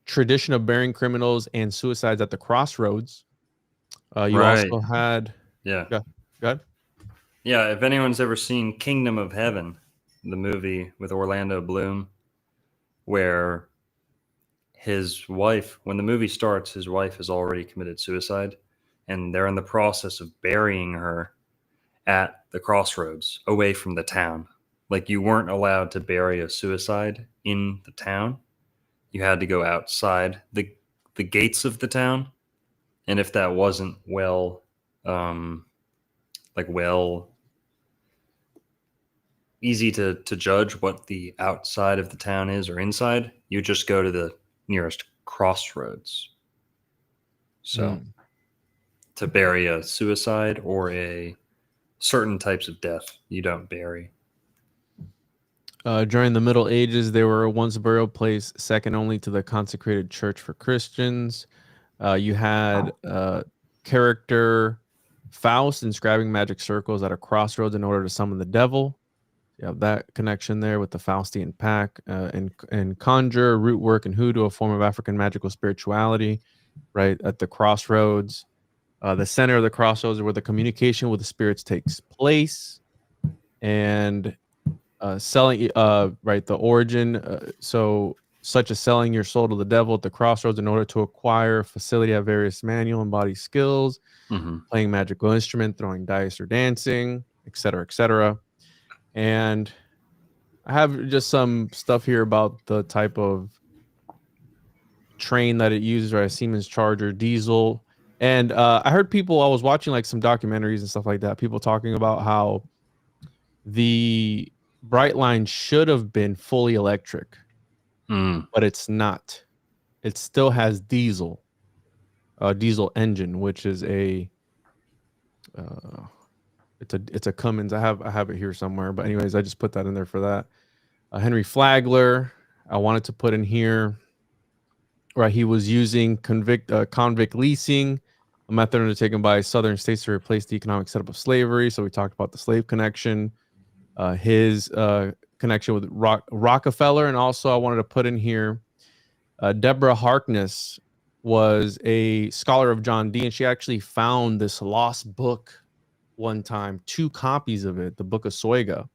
tradition of burying criminals and suicides at the crossroads. You also had go ahead. Yeah, if anyone's ever seen Kingdom of Heaven, the movie with Orlando Bloom, where his wife, when the movie starts, his wife has already committed suicide, and they're in the process of burying her at the crossroads away from the town. Like you weren't allowed to bury a suicide in the town. You had to go outside the gates of the town. And if that wasn't well easy to judge what the outside of the town is or inside, you just go to the nearest crossroads. So to bury a suicide or a certain types of death, you don't bury. During the Middle Ages, they were once a burial place second only to the consecrated church for Christians. You had character Faust inscribing magic circles at a crossroads in order to summon the devil. You have that connection there with the Faustian pack and conjure, root work, and hoodoo, a form of African magical spirituality, right at the crossroads. The center of the crossroads is where the communication with the spirits takes place, and selling right, the origin, so such as selling your soul to the devil at the crossroads in order to acquire a facility of various manual and body skills, playing magical instrument, throwing dice or dancing, etc., etc. And I have just some stuff here about the type of train that it uses, right? A Siemens Charger diesel. And I heard people, I was watching like some documentaries and stuff like that, people talking about how the Brightline should have been fully electric, but it's not. It still has diesel engine, which is a it's a Cummins. I have it here somewhere, but anyways, I just put that in there for that. Henry Flagler, I wanted to put in here, right? He was using convict leasing a method undertaken by southern states to replace the economic setup of slavery. So we talked about the slave connection, his connection with Rockefeller, and also I wanted to put in here Deborah Harkness was a scholar of John Dee, and she actually found this lost book one time, 2 copies of it, the Book of Soiga,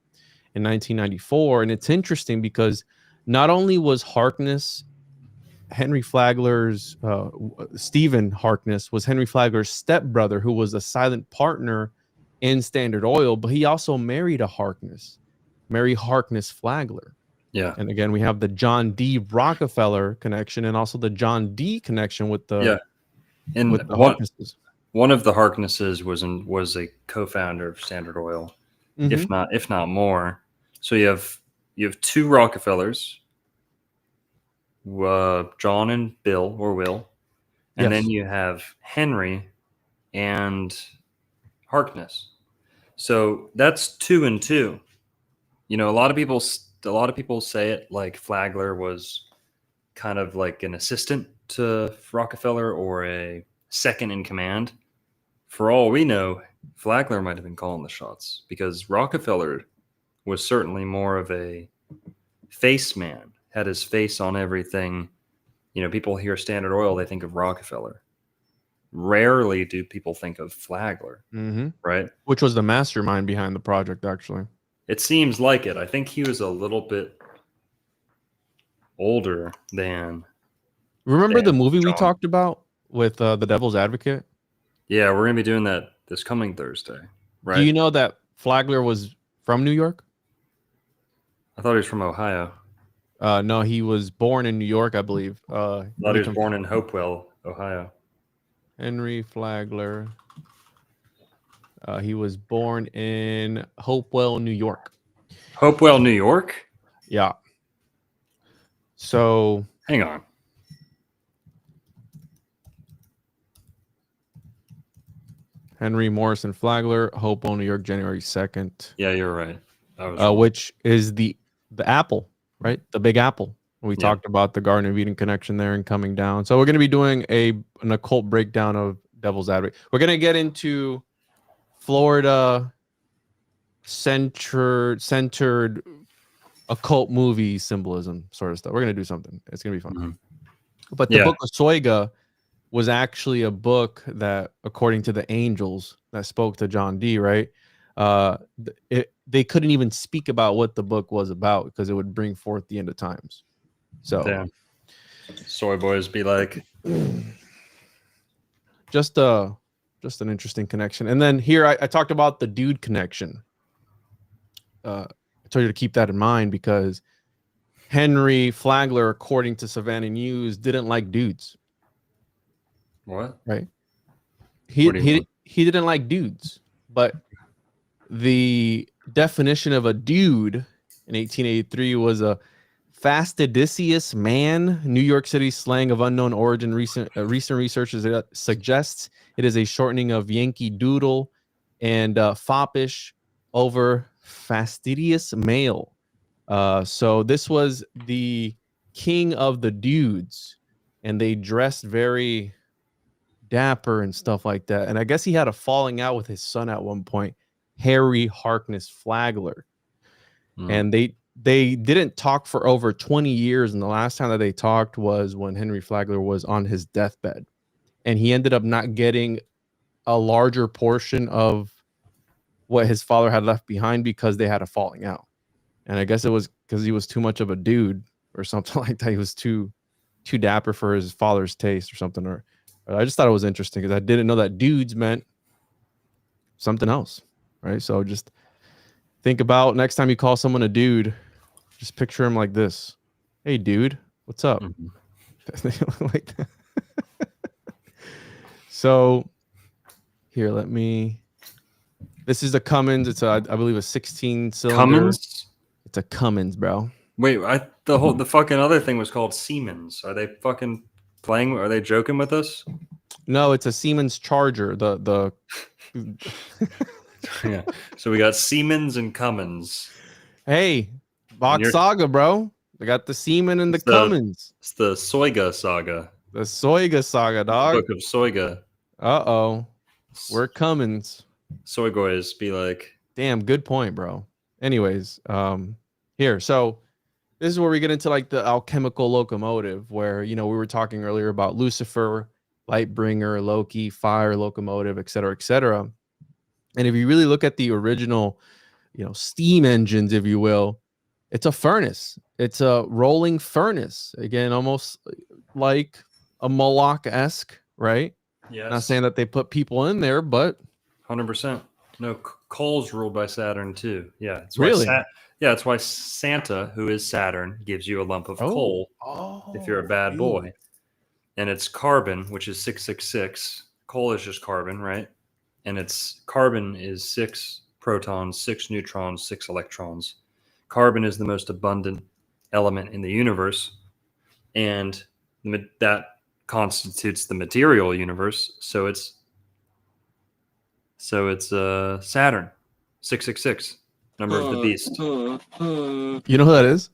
in 1994. And it's interesting because not only was Harkness Henry Flagler's Stephen Harkness was Henry Flagler's stepbrother, who was a silent partner in Standard Oil, but he also married a Harkness, Mary Harkness Flagler. Yeah. And again, we have the John D. Rockefeller connection and also the John D. connection with the And with the Harknesses. One of the Harknesses was a co-founder of Standard Oil, if not more. So you have 2 Rockefellers, John and Bill or Will, and then you have Henry and Harkness. So that's 2 and 2. You know, a lot of people say it like Flagler was kind of like an assistant to Rockefeller or a second in command. For all we know, Flagler might have been calling the shots because Rockefeller was certainly more of a face man, had his face on everything. You know, people hear Standard Oil, they think of Rockefeller. Rarely do people think of Flagler, right? Which was the mastermind behind the project, actually. It seems like it. I think he was a little bit older than. Remember the movie we talked about with The Devil's Advocate? Yeah, we're going to be doing that this coming Thursday, right? Do you know that Flagler was from New York? I thought he was from Ohio. No, he was born in New York, I believe. I thought he was born in Hopewell, Ohio. Henry Flagler. He was born in Hopewell, New York. Hopewell, New York? Yeah. So hang on. Henry Morrison Flagler, Hopewell, New York, January 2nd. Yeah, you're right. Which is the apple, right? The Big Apple. We talked about the Garden of Eden connection there and coming down. So we're going to be doing an occult breakdown of Devil's Advocate. We're going to get into Florida centered occult movie symbolism sort of stuff. We're going to do something. It's going to be fun. But the Book of Soiga was actually a book that, according to the angels that spoke to John Dee, right? They couldn't even speak about what the book was about because it would bring forth the end of times. So soy boys be like, just an interesting connection. And then here I talked about the dude connection. I told you to keep that in mind because Henry Flagler, according to Savannah News, didn't like dudes. What? Right. He didn't like dudes, but the definition of a dude in 1883 was a fastidious man. New York City slang of unknown origin. Recent research suggests it is a shortening of Yankee Doodle and foppish over fastidious male. So this was the king of the dudes, and they dressed very dapper and stuff like that. And I guess he had a falling out with his son at one point, Harry Harkness Flagler. And they didn't talk for over 20 years. And the last time that they talked was when Henry Flagler was on his deathbed. And he ended up not getting a larger portion of what his father had left behind because they had a falling out. And I guess it was because he was too much of a dude or something like that. He was too dapper for his father's taste or something. Or I just thought it was interesting because I didn't know that dudes meant something else, right? So just think about next time you call someone a dude, just picture him like this. Hey, dude, what's up? Like that. So here, this is a Cummins. It's I believe a 16 cylinder. Cummins? It's a Cummins, bro. Wait, the fucking other thing was called Siemens. Are they fucking playing? Are they joking with us? No, it's a Siemens Charger. The yeah. So we got Siemens and Cummins. Hey, Bach Saga, bro. I got the Siemens and the Cummins. It's the Soiga saga. The Soiga saga, dog. Book of Soiga. Uh-oh. We're Cummins. Soygoys be like, damn, good point, bro. Anyways, here. So this is where we get into like the alchemical locomotive, where, you know, we were talking earlier about Lucifer, Lightbringer, Loki, fire locomotive, et cetera, et cetera. And if you really look at the original, you know, steam engines, if you will, it's a furnace. It's a rolling furnace. Again, almost like a Moloch-esque, right? yes, Not saying that they put people in there, but 100%. No, coal's ruled by Saturn too. Yeah, it's really, why that's why Santa, who is Saturn, gives you a lump of coal if you're a bad boy, and it's carbon, which is 666. Coal is just carbon, right? And it's carbon is 6 protons, 6 neutrons, 6 electrons. Carbon is the most abundant element in the universe, and that constitutes the material universe. So it's Saturn, 666, number of the beast. You know who that is?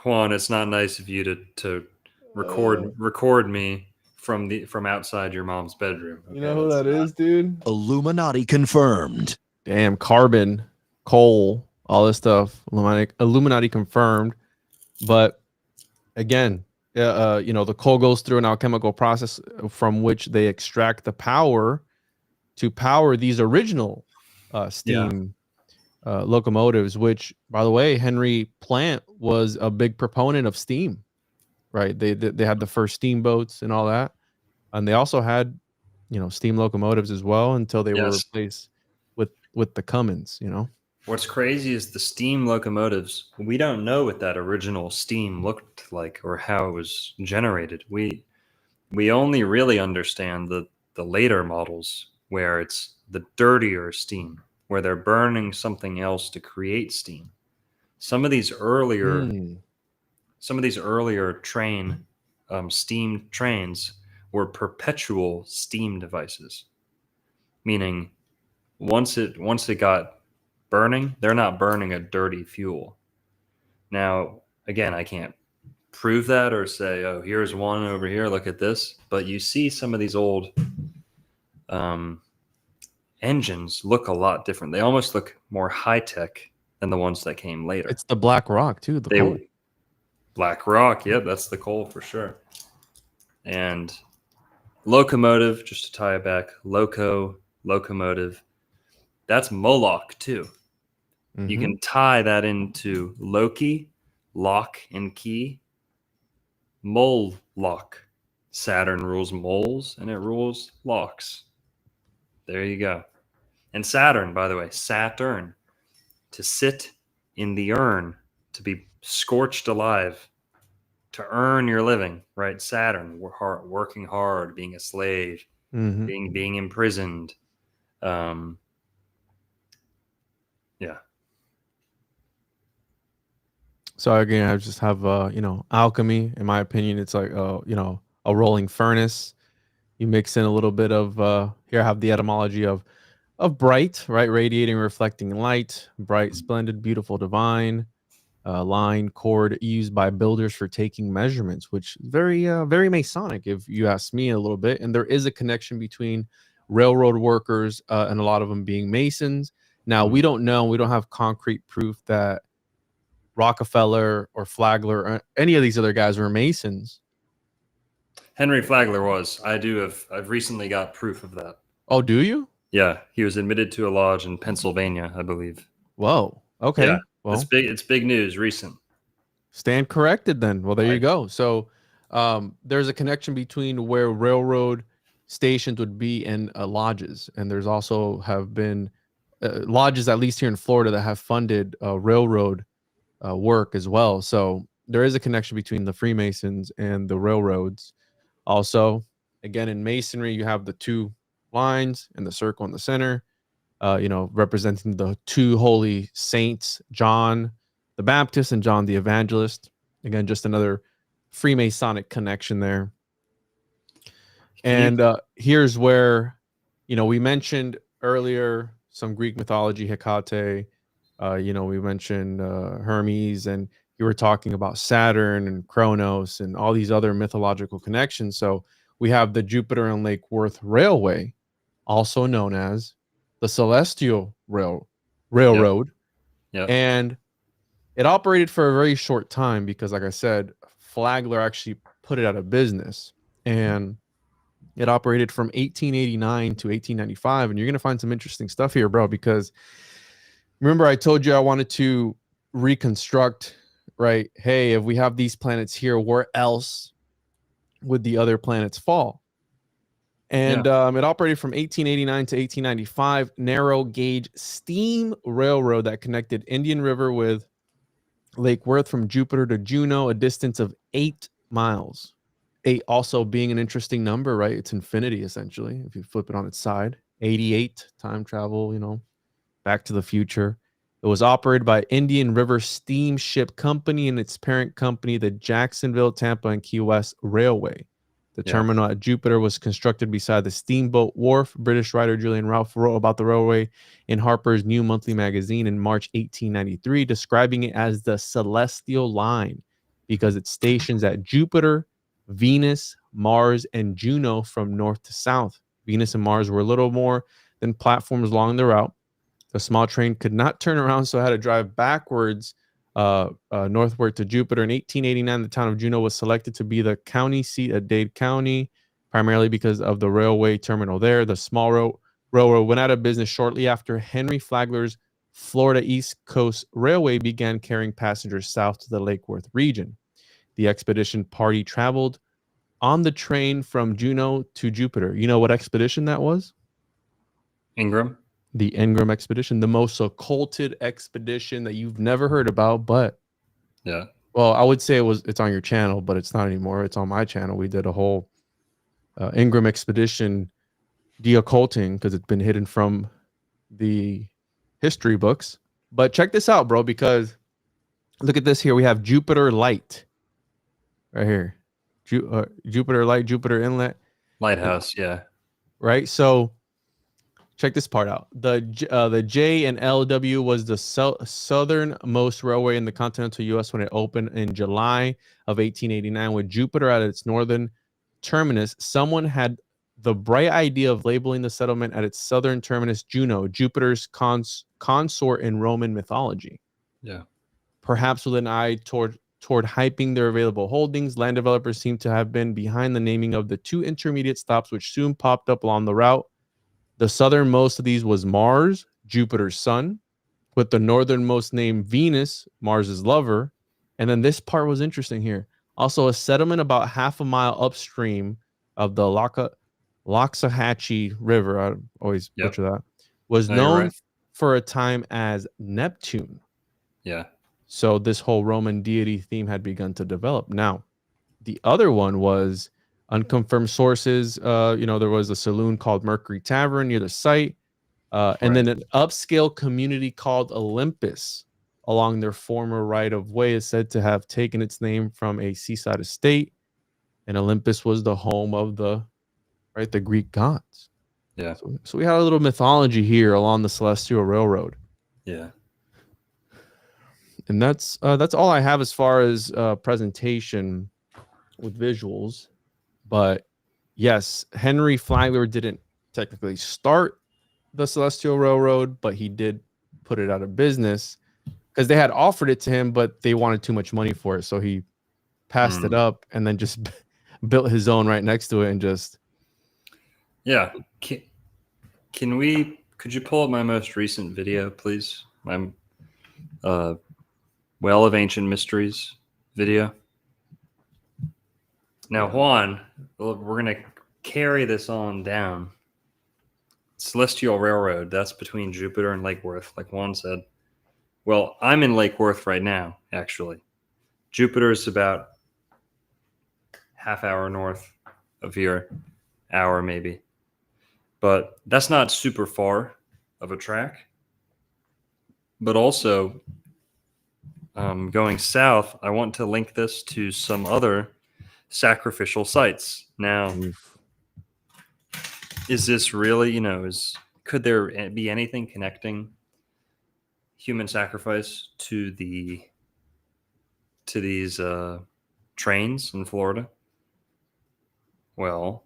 Juan, it's not nice of you to record me from outside your mom's bedroom. Okay? You know who that is, dude? Illuminati confirmed. Damn, carbon, coal, all this stuff. Illuminati confirmed. But again, you know, the coal goes through an alchemical process from which they extract the power to power these original steam locomotives, which, by the way, Henry Plant was a big proponent of steam, right? They had the first steamboats and all that. And they also had, you know, steam locomotives as well until they were replaced with the Cummins, you know. What's crazy is the steam locomotives. We don't know what that original steam looked like or how it was generated. We only really understand the later models where it's the dirtier steam, where they're burning something else to create steam. Some of these earlier steam trains were perpetual steam devices, meaning once it got burning, they're not burning a dirty fuel. Now, again, I can't prove that or say, oh, here's one over here, look at this. But you see some of these old engines look a lot different. They almost look more high-tech than the ones that came later. It's the Blackrock, too. Blackrock, yep, that's the coal for sure. And locomotive, just to tie it back, locomotive, that's Moloch, too. Mm-hmm. You can tie that into Loki, lock and key, Moloch. Saturn rules moles and it rules locks. There you go. And Saturn, by the way, Saturn, to sit in the urn, to be scorched alive, to earn your living, right? Saturn, working hard, being a slave, being imprisoned. Yeah. So again, I just have you know, alchemy. In my opinion, it's like you know, a rolling furnace. You mix in a little bit of here I have the etymology of bright, right? Radiating, reflecting light, bright, splendid, beautiful, divine. Line, cord used by builders for taking measurements, which is very Masonic, if you ask me a little bit. And there is a connection between railroad workers and a lot of them being Masons. Now, we don't know. We don't have concrete proof that Rockefeller or Flagler or any of these other guys were Masons. Henry Flagler was. I've recently got proof of that. Oh, do you? Yeah, he was admitted to a lodge in Pennsylvania, I believe. Whoa. Okay. Yeah, well, it's big news, recent. Stand corrected then. Well, there you go. So there's a connection between where railroad stations would be and lodges. And there's also have been lodges, at least here in Florida, that have funded railroad work as well. So there is a connection between the Freemasons and the railroads. Also, again, in Masonry, you have the two lines and the circle in the center, you know, representing the two holy saints, John the Baptist and John the Evangelist. Again, just another Freemasonic connection there. And here's where, you know, we mentioned earlier some Greek mythology, Hecate. You know, we mentioned Hermes, and you were talking about Saturn and Kronos and all these other mythological connections. So we have the Jupiter and Lake Worth Railway, also known as the Celestial Railroad. Yep. And it operated for a very short time because, like I said, Flagler actually put it out of business. And it operated from 1889 to 1895. And you're going to find some interesting stuff here, bro, because remember I told you I wanted to reconstruct, right? Hey, if we have these planets here, where else would the other planets fall? And it operated from 1889 to 1895, narrow gauge steam railroad that connected Indian River with Lake Worth from Jupiter to Juno, a distance of 8 miles. 8 also being an interesting number, right? It's infinity, essentially, if you flip it on its side. 88, time travel, you know, Back to the Future. It was operated by Indian River Steamship Company and its parent company, the Jacksonville, Tampa, and Key West Railway. The terminal at Jupiter was constructed beside the steamboat wharf. British writer Julian Ralph wrote about the railway in Harper's New Monthly magazine in March 1893, describing it as the Celestial Line because it stations at Jupiter, Venus, Mars, and Juno from north to south. Venus and Mars were little more than platforms along the route. The small train could not turn around, so it had to drive backwards northward to Jupiter. In 1889, the town of Juneau was selected to be the county seat of Dade County, primarily because of the railway terminal there. The small railroad went out of business shortly after Henry Flagler's Florida East Coast Railway began carrying passengers south to the Lake Worth region. The expedition party traveled on the train from Juneau to Jupiter. You know what expedition that was? Ingram. The Ingram expedition, the most occulted expedition that you've never heard about, but well, I would say it's on your channel, but it's not anymore. It's on my channel. We did a whole Ingram expedition de-occulting because it's been hidden from the history books. But check this out, bro, because look at this here. We have Jupiter Light right here. Jupiter Light, Jupiter Inlet. Lighthouse, Right? So check this part out. The J and LW was the southernmost railway in the continental U.S. when it opened in July of 1889. With Jupiter at its northern terminus, someone had the bright idea of labeling the settlement at its southern terminus Juno, Jupiter's consort in Roman mythology. Perhaps with an eye toward hyping their available holdings, land developers seem to have been behind the naming of the 2 intermediate stops, which soon popped up along the route. The southernmost of these was Mars, Jupiter's son, with the northernmost named Venus, Mars's lover. And then this part was interesting here. Also, a settlement about half a mile upstream of the Loxahatchee River, I always butcher that, was known for a time as Neptune. So this whole Roman deity theme had begun to develop. Now, the other one was unconfirmed sources. There was a saloon called Mercury Tavern near the site. And then an upscale community called Olympus along their former right-of-way is said to have taken its name from a seaside estate. And Olympus was the home of the Greek gods. So we had a little mythology here along the Celestial Railroad. And that's all I have as far as presentation with visuals. But yes, Henry Flagler didn't technically start the Celestial Railroad, but he did put it out of business because they had offered it to him, but they wanted too much money for it. So he passed it up and then just built his own right next to it and just. Could you pull up my most recent video, please? My Well of Ancient Mysteries video. Now, Juan, we're going to carry this on down. Celestial Railroad, that's between Jupiter and Lake Worth, like Juan said. Well, I'm in Lake Worth right now, actually. Jupiter is about half hour north of here, hour maybe. But that's not super far of a track. But also, going south, I want to link this to some other sacrificial sites. Now, is this really, could there be anything connecting human sacrifice to these trains in Florida? Well,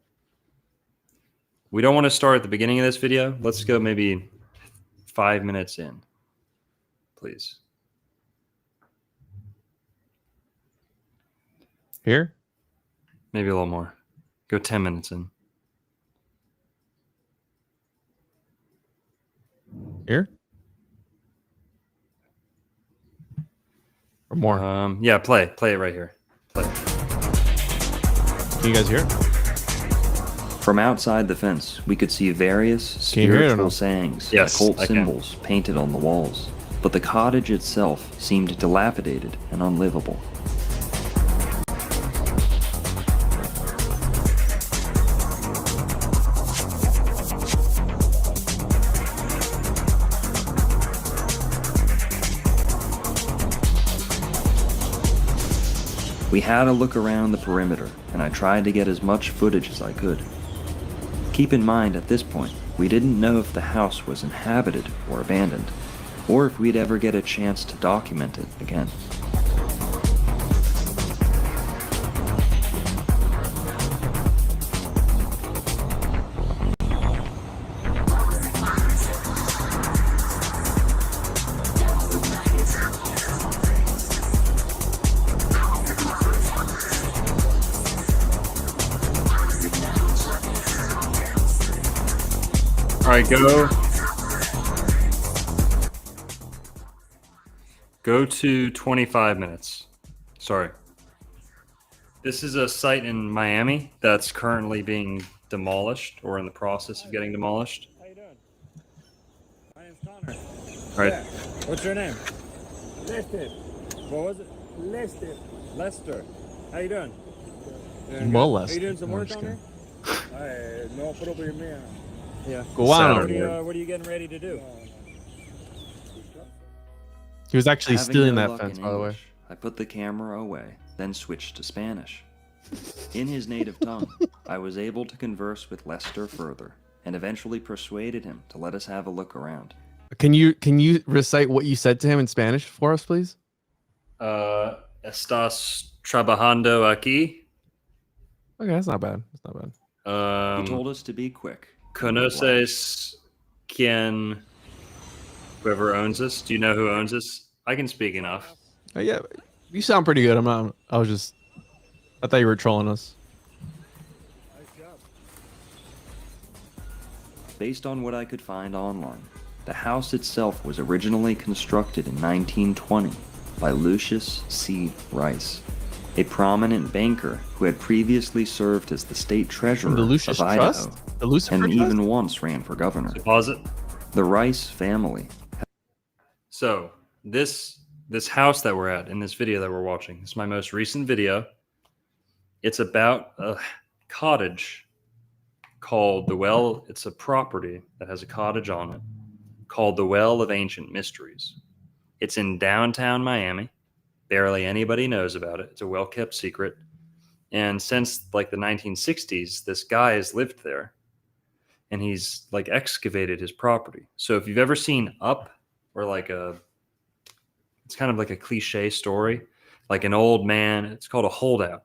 We don't want to start at the beginning of this video. Let's go maybe 5 minutes in, please. Here? Maybe a little more. Go 10 minutes in. Here? Or more? Yeah, play it right here. Play. Can you guys hear it? From outside the fence, we could see various Can you hear it or spiritual no? sayings, Yes, occult I can. symbols painted on the walls, but the cottage itself seemed dilapidated and unlivable. We had a look around the perimeter, and I tried to get as much footage as I could. Keep in mind, at this point, we didn't know if the house was inhabited or abandoned, or if we'd ever get a chance to document it again. All right, go to 25 minutes. Sorry. This is a site in Miami that's currently being demolished or in the process of getting demolished. How you doing? My name's Connor. All right. Yeah. What's your name? Lester. What was it? Lester. Lester. How you doing? Doing Well, good? Lester. Are you doing some No, I'm work just on there? No problema. Yeah. Go on. Saturday. What are you getting ready to do? He was actually Having stealing no that luck fence, in by the way. English, I put the camera away, then switched to Spanish. In his native tongue, I was able to converse with Lester further, and eventually persuaded him to let us have a look around. Can you recite what you said to him in Spanish for us, please? Estás trabajando aquí? Okay, that's not bad. That's not bad. He told us to be quick. Conoces quien, whoever owns this? Do you know who owns this? I can speak enough. Yeah, you sound pretty good. I thought you were trolling us. Based on what I could find online, the house itself was originally constructed in 1920 by Lucius C. Rice, a prominent banker who had previously served as the state treasurer The Lucius of Idaho, Trust? The Lucifer and Trust? even once ran for governor. So pause it. The Rice family. So this house that we're at in this video that we're watching, this is my most recent video. It's about a cottage called the Well. It's a property that has a cottage on it called the Well of Ancient Mysteries. It's in downtown Miami. Barely anybody knows about it. It's a well-kept secret. And since like the 1960s, this guy has lived there and he's like excavated his property. So if you've ever seen Up, or like it's kind of like a cliche story, like an old man, it's called a holdout.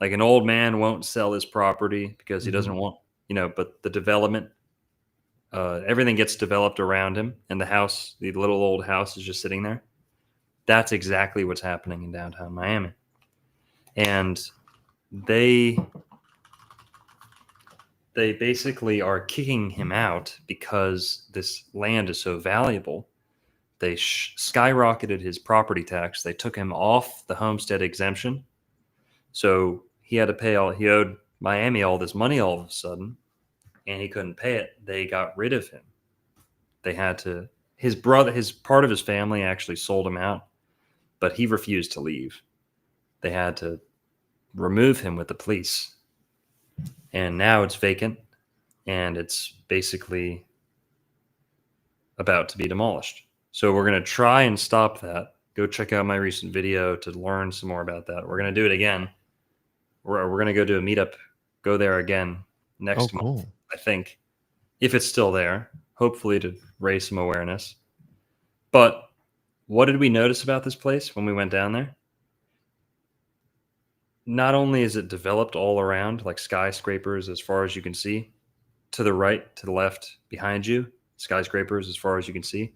Like an old man won't sell his property because he doesn't want, but the development, everything gets developed around him, and the house, the little old house, is just sitting there. That's exactly what's happening in downtown Miami. And they basically are kicking him out because this land is so valuable. They skyrocketed his property tax. They took him off the homestead exemption. So he had to pay he owed Miami all this money all of a sudden, and he couldn't pay it. They got rid of him. They had to, his part of his family actually sold him out, but he refused to leave. They had to remove him with the police. And now it's vacant, and it's basically about to be demolished. So we're going to try and stop that. Go check out my recent video to learn some more about that. We're going to do it again. We're going to go do a meetup, go there again next month, I think, if it's still there, hopefully to raise some awareness. But what did we notice about this place when we went down there? Not only is it developed all around, like skyscrapers as far as you can see, to the right, to the left, behind you, skyscrapers as far as you can see.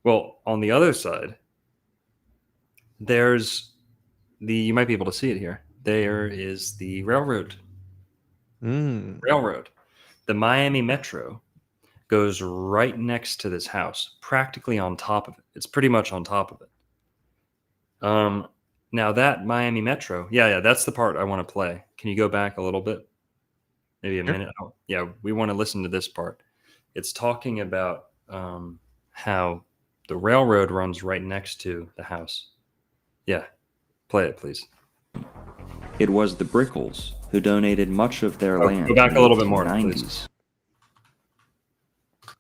Well, on the other side, there's you might be able to see it here. There is the railroad. Railroad. The Miami Metro goes right next to this house, practically on top of it. It's pretty much on top of it. Now that Miami Metro, yeah, that's the part I want to play. Can you go back a little bit? Maybe a minute? Oh, yeah, we want to listen to this part. It's talking about how the railroad runs right next to the house. Yeah, play it, please. It was the Brickles who donated much of their land. Go back a little bit more, 90s. please.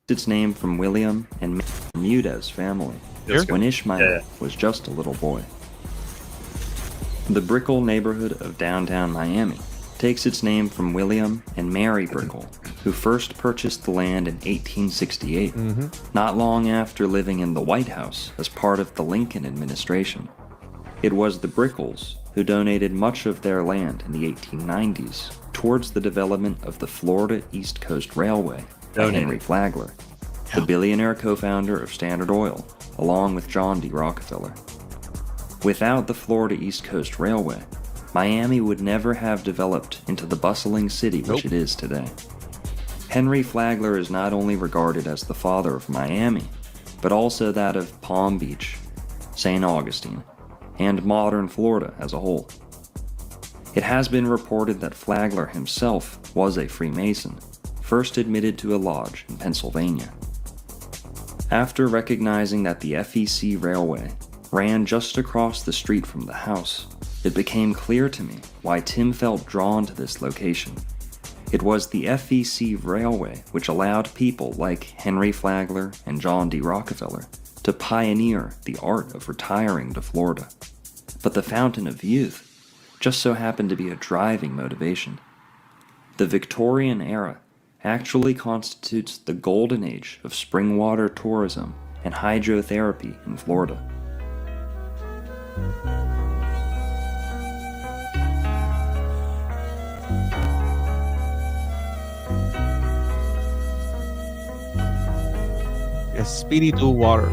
Its name from William and Mudez family when Ishmael was just a little boy. The Brickell neighborhood of downtown Miami takes its name from William and Mary Brickell, who first purchased the land in 1868, not long after living in the White House as part of the Lincoln administration. It was the Brickles who donated much of their land in the 1890s towards the development of the Florida East Coast Railway by Henry Flagler, the billionaire co-founder of Standard Oil, along with John D. Rockefeller. Without the Florida East Coast Railway, Miami would never have developed into the bustling city which it is today. Henry Flagler is not only regarded as the father of Miami, but also that of Palm Beach, St. Augustine, and modern Florida as a whole. It has been reported that Flagler himself was a Freemason, first admitted to a lodge in Pennsylvania. After recognizing that the FEC Railway ran just across the street from the house, it became clear to me why Tim felt drawn to this location. It was the FEC Railway which allowed people like Henry Flagler and John D. Rockefeller to pioneer the art of retiring to Florida. But the Fountain of Youth just so happened to be a driving motivation. The Victorian era actually constitutes the golden age of spring water tourism and hydrotherapy in Florida. Yes, speedy to water.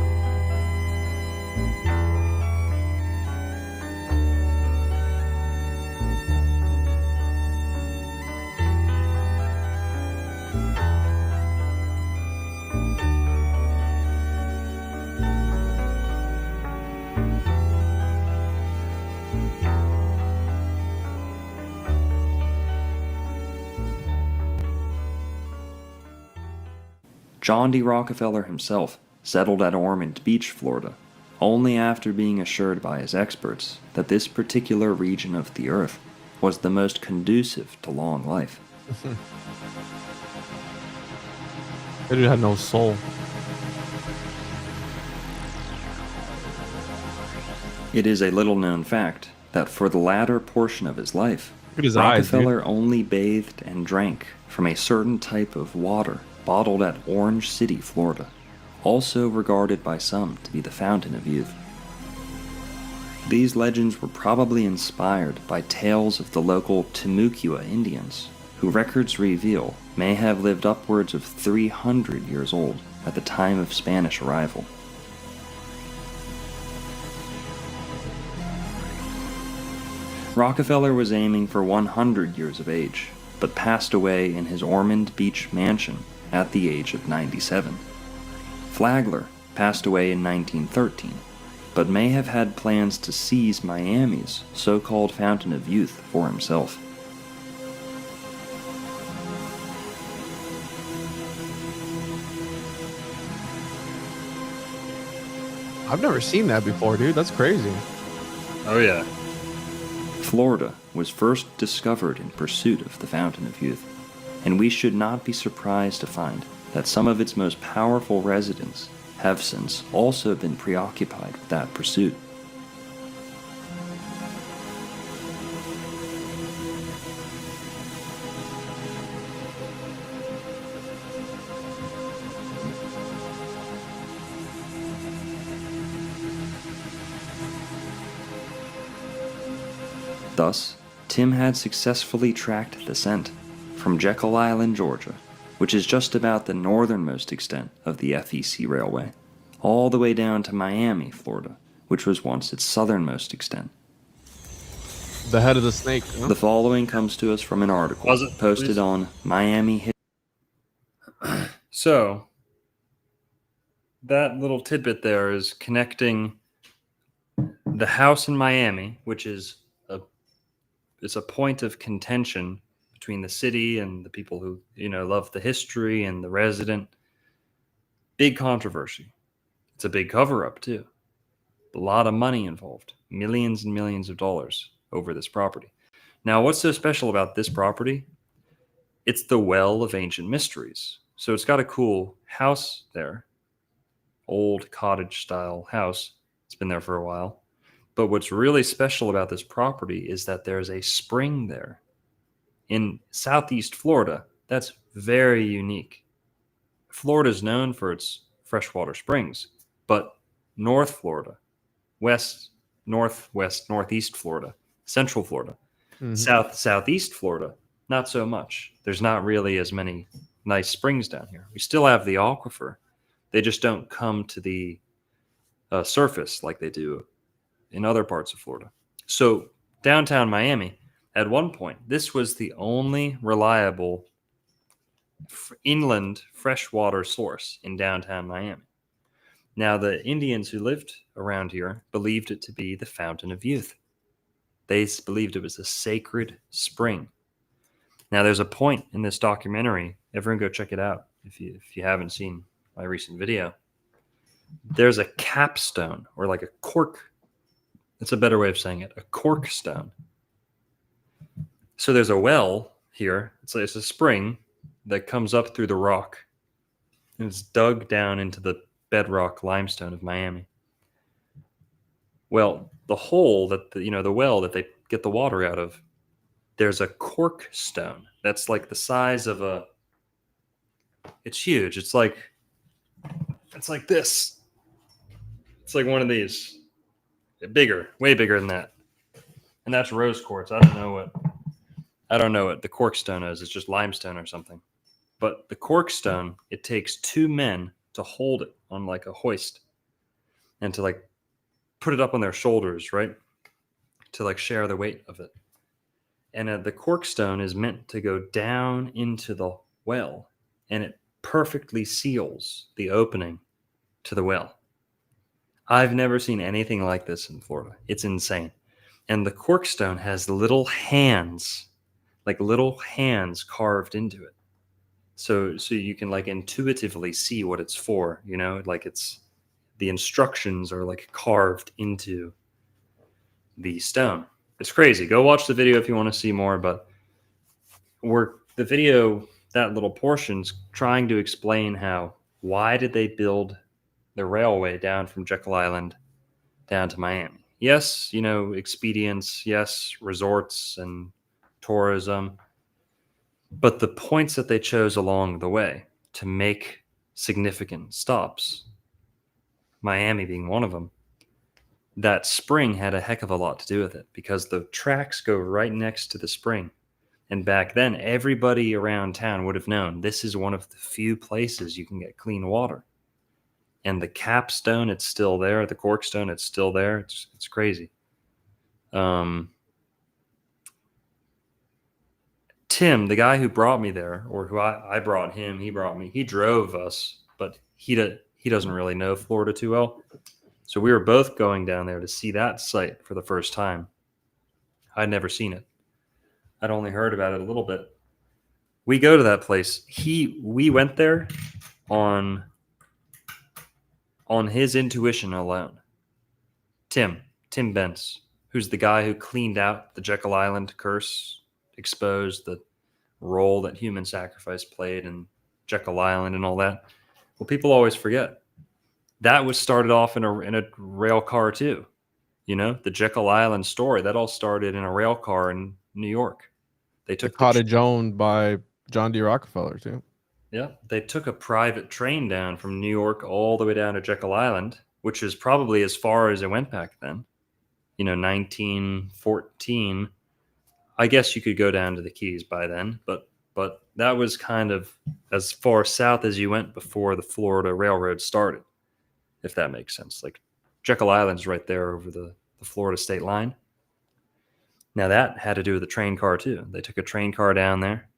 John D. Rockefeller himself settled at Ormond Beach, Florida, only after being assured by his experts that this particular region of the earth was the most conducive to long life. That dude had no soul. It is a little-known fact that for the latter portion of his life, Look at his Rockefeller eyes, only bathed and drank from a certain type of water bottled at Orange City, Florida, also regarded by some to be the Fountain of Youth. These legends were probably inspired by tales of the local Timucua Indians, who records reveal may have lived upwards of 300 years old at the time of Spanish arrival. Rockefeller was aiming for 100 years of age, but passed away in his Ormond Beach mansion at the age of 97. Flagler passed away in 1913, but may have had plans to seize Miami's so-called Fountain of Youth for himself. I've never seen that before, dude. That's crazy. Oh, yeah. Florida was first discovered in pursuit of the Fountain of Youth, and we should not be surprised to find that some of its most powerful residents have since also been preoccupied with that pursuit. Thus, Tim had successfully tracked the scent from Jekyll Island, Georgia, which is just about the northernmost extent of the FEC Railway, all the way down to Miami, Florida, which was once its southernmost extent. The head of the snake. Huh? The following comes to us from an article posted on Miami. So, that little tidbit there is connecting the house in Miami, which is it's a point of contention between the city and the people who, love the history and the resident. Big controversy. It's a big cover-up, too. A lot of money involved. Millions and millions of dollars over this property. Now, what's so special about this property? It's the Well of Ancient Mysteries. So it's got a cool house there. Old cottage-style house. It's been there for a while. But what's really special about this property is that there's a spring there. In southeast Florida, that's very unique. Florida is known for its freshwater springs, but North Florida, west, northwest, northeast Florida, central Florida, southeast Florida, not so much. There's not really as many nice springs down here. We still have the aquifer. They just don't come to the surface like they do in other parts of Florida. So downtown Miami, at one point, this was the only reliable inland freshwater source in downtown Miami. Now, the Indians who lived around here believed it to be the fountain of youth. They believed it was a sacred spring. Now, there's a point in this documentary. Everyone go check it out if you haven't seen my recent video. There's a capstone, or like a cork. That's a better way of saying it. A cork stone. So there's a well here. It's a spring that comes up through the rock. And it's dug down into the bedrock limestone of Miami. Well, the hole that the well that they get the water out of, there's a cork stone that's like the size of a. It's huge. It's like this. It's like one of these. Bigger, way bigger than that. And that's rose quartz. I don't know what the cork stone is. It's just limestone or something. But the cork stone, it takes 2 men to hold it on like a hoist and to like put it up on their shoulders, right? To like share the weight of it. And the cork stone is meant to go down into the well, and it perfectly seals the opening to the well. I've never seen anything like this in Florida. It's insane. And the cork stone has little hands, like little hands carved into it. So you can like intuitively see what it's for, like it's the instructions are like carved into the stone. It's crazy. Go watch the video if you want to see more, but the video, that little portion's trying to explain why did they build the railway down from Jekyll Island down to Miami. Yes, expedience, yes, resorts and tourism, but the points that they chose along the way to make significant stops, Miami being one of them, that spring had a heck of a lot to do with it because the tracks go right next to the spring. And back then, everybody around town would have known this is one of the few places you can get clean water. And the capstone, it's still there. The cork stone, it's still there. It's crazy. Tim, the guy who brought me there, or who I brought him, he brought me. He drove us, but he doesn't really know Florida too well. So we were both going down there to see that site for the first time. I'd never seen it. I'd only heard about it a little bit. We go to that place. We went there on his intuition alone. Tim Bentz, who's the guy who cleaned out the Jekyll Island curse, exposed the role that human sacrifice played in Jekyll Island and all that. Well, people always forget. That was started off in a rail car too. The Jekyll Island story, that all started in a rail car in New York. They took the cottage owned by John D. Rockefeller too. Yeah, they took a private train down from New York all the way down to Jekyll Island, which is probably as far as it went back then. 1914. I guess you could go down to the Keys by then, but but that was kind of as far south as you went before the Florida Railroad started, if that makes sense. Like Jekyll Island's right there over the Florida state line. Now that had to do with a train car too. They took a train car down there.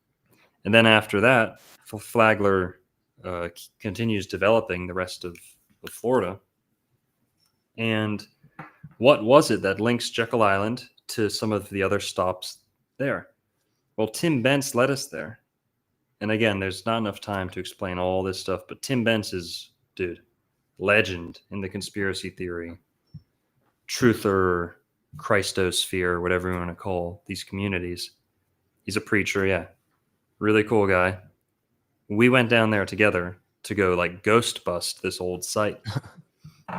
And then after that, Flagler continues developing the rest of Florida. And what was it that links Jekyll Island to some of the other stops there? Well, Tim Bence led us there. And again, there's not enough time to explain all this stuff, but Tim Bence is, dude, legend in the conspiracy theory, truther, Christosphere, whatever you want to call these communities. He's a preacher, yeah. Really cool guy. We went down there together to go like ghost bust this old site.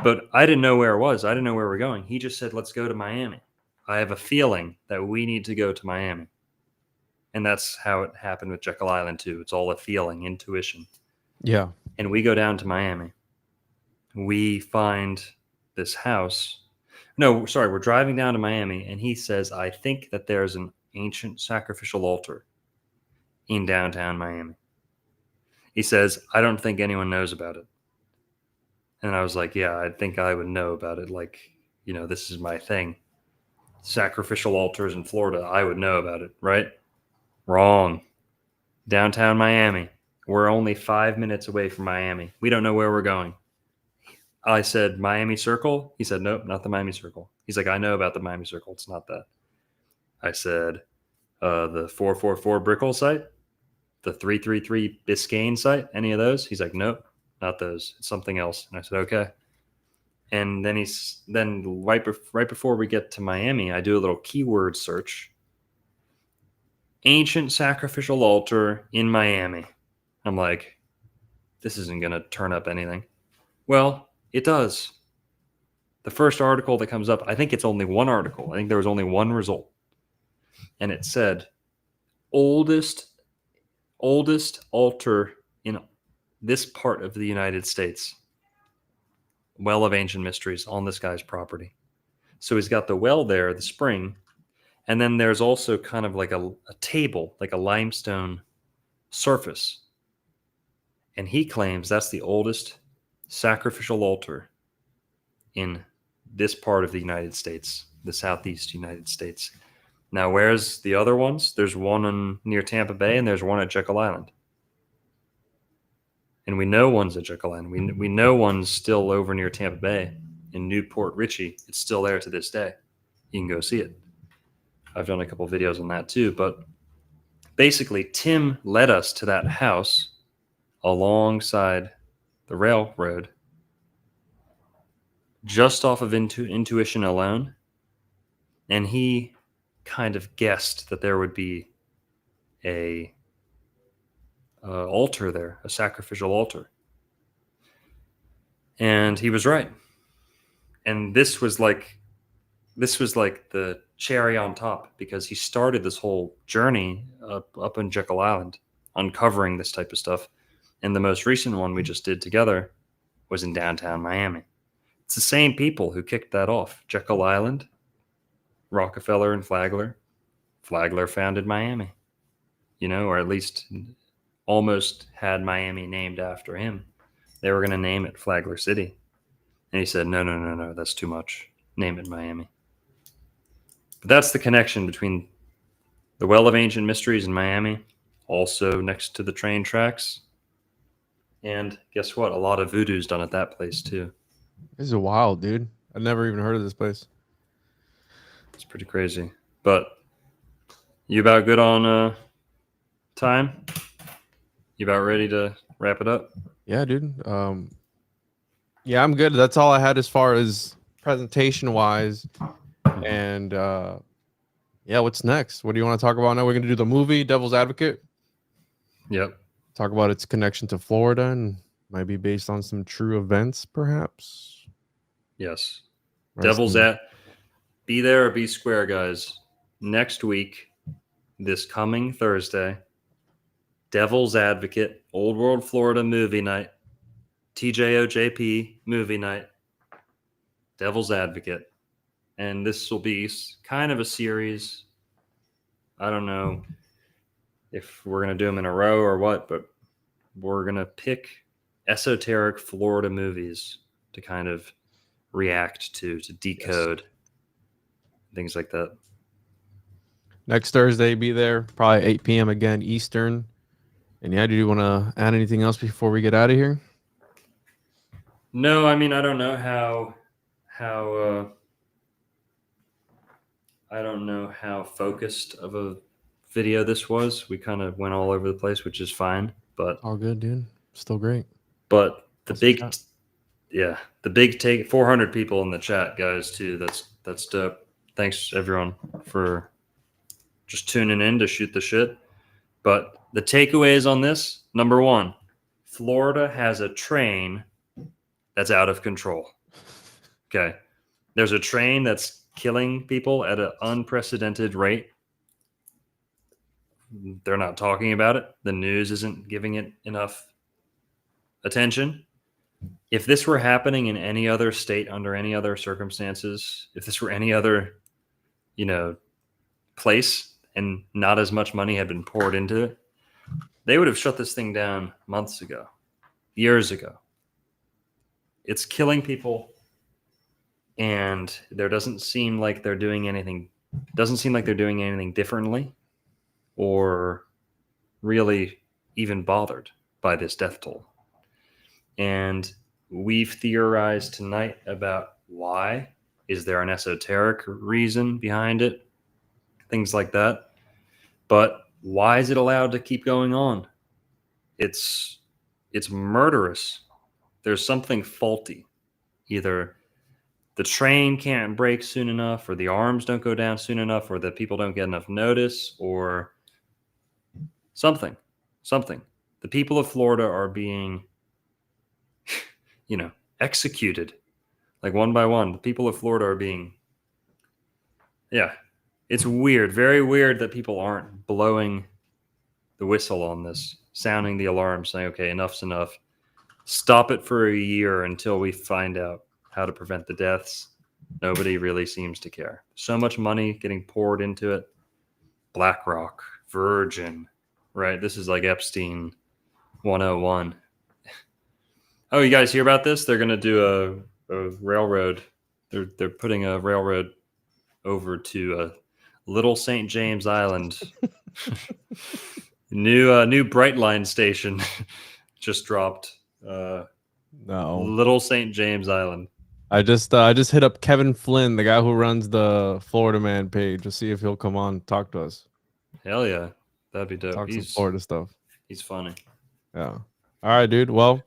But I didn't know where it was. I didn't know where we're going. He just said, let's go to Miami. I have a feeling that we need to go to Miami. And that's how it happened with Jekyll Island too. It's all a feeling, intuition. Yeah. And we go down to Miami. We find this house. No, sorry, we're driving down to Miami, and he says, I think that there's an ancient sacrificial altar in downtown Miami. He says, I don't think anyone knows about it. And I was like, yeah, I think I would know about it. Like, you know, this is my thing. Sacrificial altars in Florida, I would know about it, right? Wrong. Downtown Miami. We're only 5 minutes away from Miami. We don't know where we're going. I said, Miami Circle? He said, nope, not the Miami Circle. He's like, I know about the Miami Circle. It's not that. I said, the 444 Brickell site? The 333 Biscayne site? Any of those? He's like, nope, not those. It's something else. And I said, okay. And then right before we get to Miami, I do a little keyword search. Ancient sacrificial altar in Miami. I'm like, this isn't going to turn up anything. Well, it does. The first article that comes up, I think it's only one article. I think there was only one result. And it said, oldest altar in this part of the United States. Well of Ancient Mysteries on this guy's property. So he's got the well there, the spring, and then there's also kind of like a table, like a limestone surface. And he claims that's the oldest sacrificial altar in this part of the United States, the Southeast United States. Now, where's the other ones? There's one near Tampa Bay, and there's one at Jekyll Island. And we know one's at Jekyll Island. We know one's still over near Tampa Bay in Newport Richey. It's still there to this day. You can go see it. I've done a couple videos on that too. But basically, Tim led us to that house alongside the railroad, just off of intuition alone. And he kind of guessed that there would be a altar there, a sacrificial altar. And he was right. And this was like the cherry on top, because he started this whole journey up in Jekyll Island, uncovering this type of stuff. And the most recent one we just did together was in downtown Miami. It's the same people who kicked that off. Jekyll Island, Rockefeller and Flagler. Flagler founded Miami, you know, or at least almost had Miami named after him. They were going to name it Flagler City. And he said, no, that's too much. Name it Miami. But that's the connection between the Well of Ancient Mysteries in Miami, also next to the train tracks. And guess what? A lot of voodoo's done at that place too. This is wild, dude. I've never even heard of this place. It's pretty crazy. But you about good on time? You about ready to wrap it up? Yeah, dude. Yeah, I'm good. That's all I had as far as presentation wise. And yeah, what's next? What do you want to talk about now? We're gonna do the movie Devil's Advocate. Yep. Talk about its connection to Florida and might be based on some true events, perhaps. Yes. Right. Be there or be square, guys. Next week, this coming Thursday, Devil's Advocate, Old World Florida movie night, TJOJP movie night, Devil's Advocate. And this will be kind of a series. I don't know. if we're going to do them in a row or what, but we're going to pick esoteric Florida movies to kind of react to decode, things like that. Next Thursday, be there, probably 8 p.m. again, Eastern. And yeah, do you want to add anything else before we get out of here? No, I mean, I don't know how focused of a video this was. We kind of went all over the place, which is fine, but all good, dude. Still great. But the big take, 400 people in the chat, guys, too. That's dope. Thanks everyone for just tuning in to shoot the shit. But the takeaways on this, number one, Florida has a train that's out of control. Okay. There's a train that's killing people at an unprecedented rate. They're not talking about it. The news isn't giving it enough attention. If this were happening in any other state under any other circumstances, if this were any other, place and not as much money had been poured into it, they would have shut this thing down months ago, years ago. It's killing people, and there doesn't seem like they're doing anything. Doesn't seem like they're doing anything differently, or really even bothered by this death toll. And we've theorized tonight about why. Is there an esoteric reason behind it? Things like that. But why is it allowed to keep going on? It's murderous. There's something faulty. Either the train can't break soon enough, or the arms don't go down soon enough, or the people don't get enough notice, or something. The people of Florida are being, executed, like one by one. The people of Florida are being, it's weird, very weird that people aren't blowing the whistle on this, sounding the alarm, saying, okay, enough's enough. Stop it for a year until we find out how to prevent the deaths. Nobody really seems to care. So much money getting poured into it. Blackrock, Virgin, right? This is like Epstein 101. Oh, you guys hear about this? They're going to do a railroad. They're putting a railroad over to Little St. James Island. New Brightline station just dropped. No. Little St. James Island. I just hit up Kevin Flynn, the guy who runs the Florida Man page, to see if he'll come on and talk to us. Hell yeah, that'd be dope. Talk some Florida stuff. He's funny. Yeah. All right, dude. Well,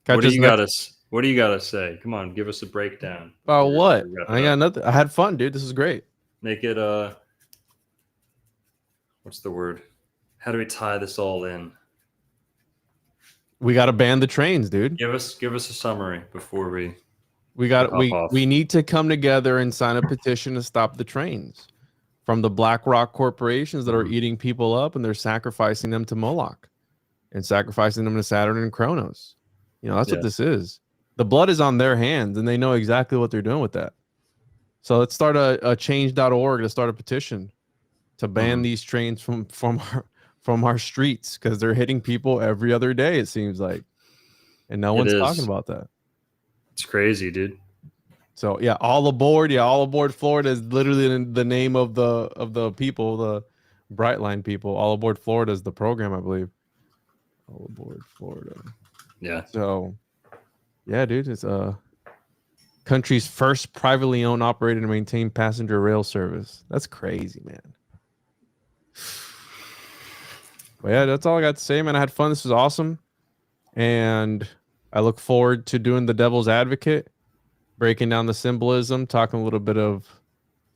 what do you got to say? Come on, give us a breakdown. About what? I got nothing. I had fun, dude. This is great. Make it what's the word? How do we tie this all in? We got to ban the trains, dude. Give us a summary before we need to come together and sign a petition to stop the trains from the Blackrock corporations that are eating people up, and they're sacrificing them to Moloch and sacrificing them to Saturn and Kronos. That's what this is. The blood is on their hands, and they know exactly what they're doing with that. So let's start a change.org to start a petition to ban these trains from our streets, because they're hitting people every other day, it seems like, and no one's talking about that. It's crazy, dude. So yeah, all aboard Florida is literally the name of the people, the Brightline people. All Aboard Florida is the program, I believe. All Aboard Florida. Yeah. So yeah, dude, it's country's first privately owned, operated, and maintained passenger rail service. That's crazy, man. But yeah, that's all I got to say, man. I had fun. This was awesome. And I look forward to doing the devil's advocate, breaking down the symbolism, talking a little bit of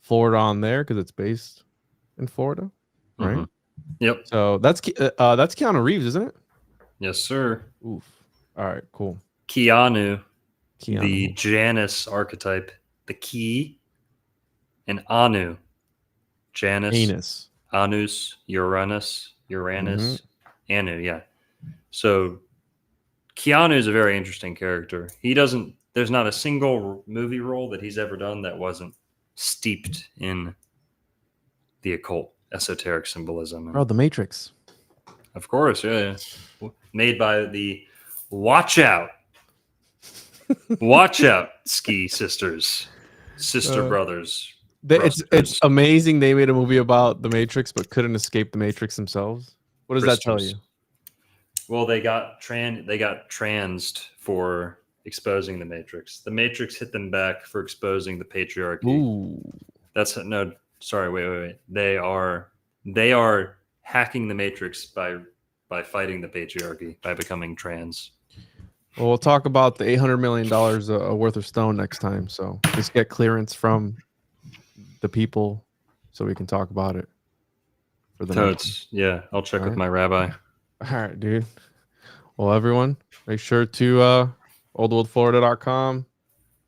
Florida on there, because it's based in Florida, right? Mm-hmm. Yep. So that's Keanu Reeves, isn't it? Yes, sir. Oof. All right, cool. Keanu. The Janus archetype, the key, and Anu. Janus. Anus. Anus, Uranus, Anu, yeah. So Keanu is a very interesting character. There's not a single movie role that he's ever done that wasn't steeped in the occult, esoteric symbolism. The Matrix. Of course, yeah. Made by the Watch Out ski sisters, brothers. It's amazing they made a movie about the Matrix but couldn't escape the Matrix themselves. What does that tell you? Well, they got transed for exposing the Matrix. The Matrix hit them back for exposing the patriarchy. Ooh. Wait. They are hacking the Matrix by fighting the patriarchy, by becoming trans. Well, we'll talk about the $800 million worth of stone next time. So just get clearance from the people so we can talk about it. For the I'll check with my rabbi. All right, dude. Well, everyone, make sure to oldworldflorida.com,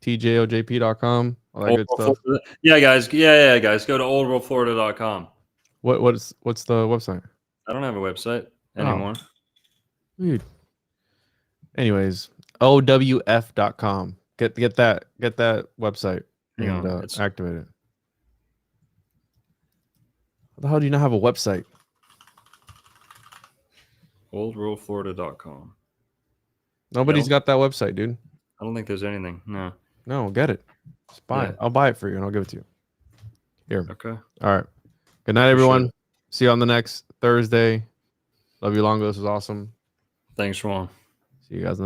tjojp.com, all that good stuff. Yeah, guys. Guys. Go to oldworldflorida.com. What's the website? I don't have a website anymore. Dude. Anyways, owf.com. Get that website and activate it. How the hell do you not have a website? oldworldflorida.com. Nobody's got that website, dude. I don't think there's anything. No, get it. Just buy it. I'll buy it for you and I'll give it to you. Here. Okay. All right. Good night, everyone. See you on the next Thursday. Love you, Longo. This was awesome. Thanks, Ron. See you guys.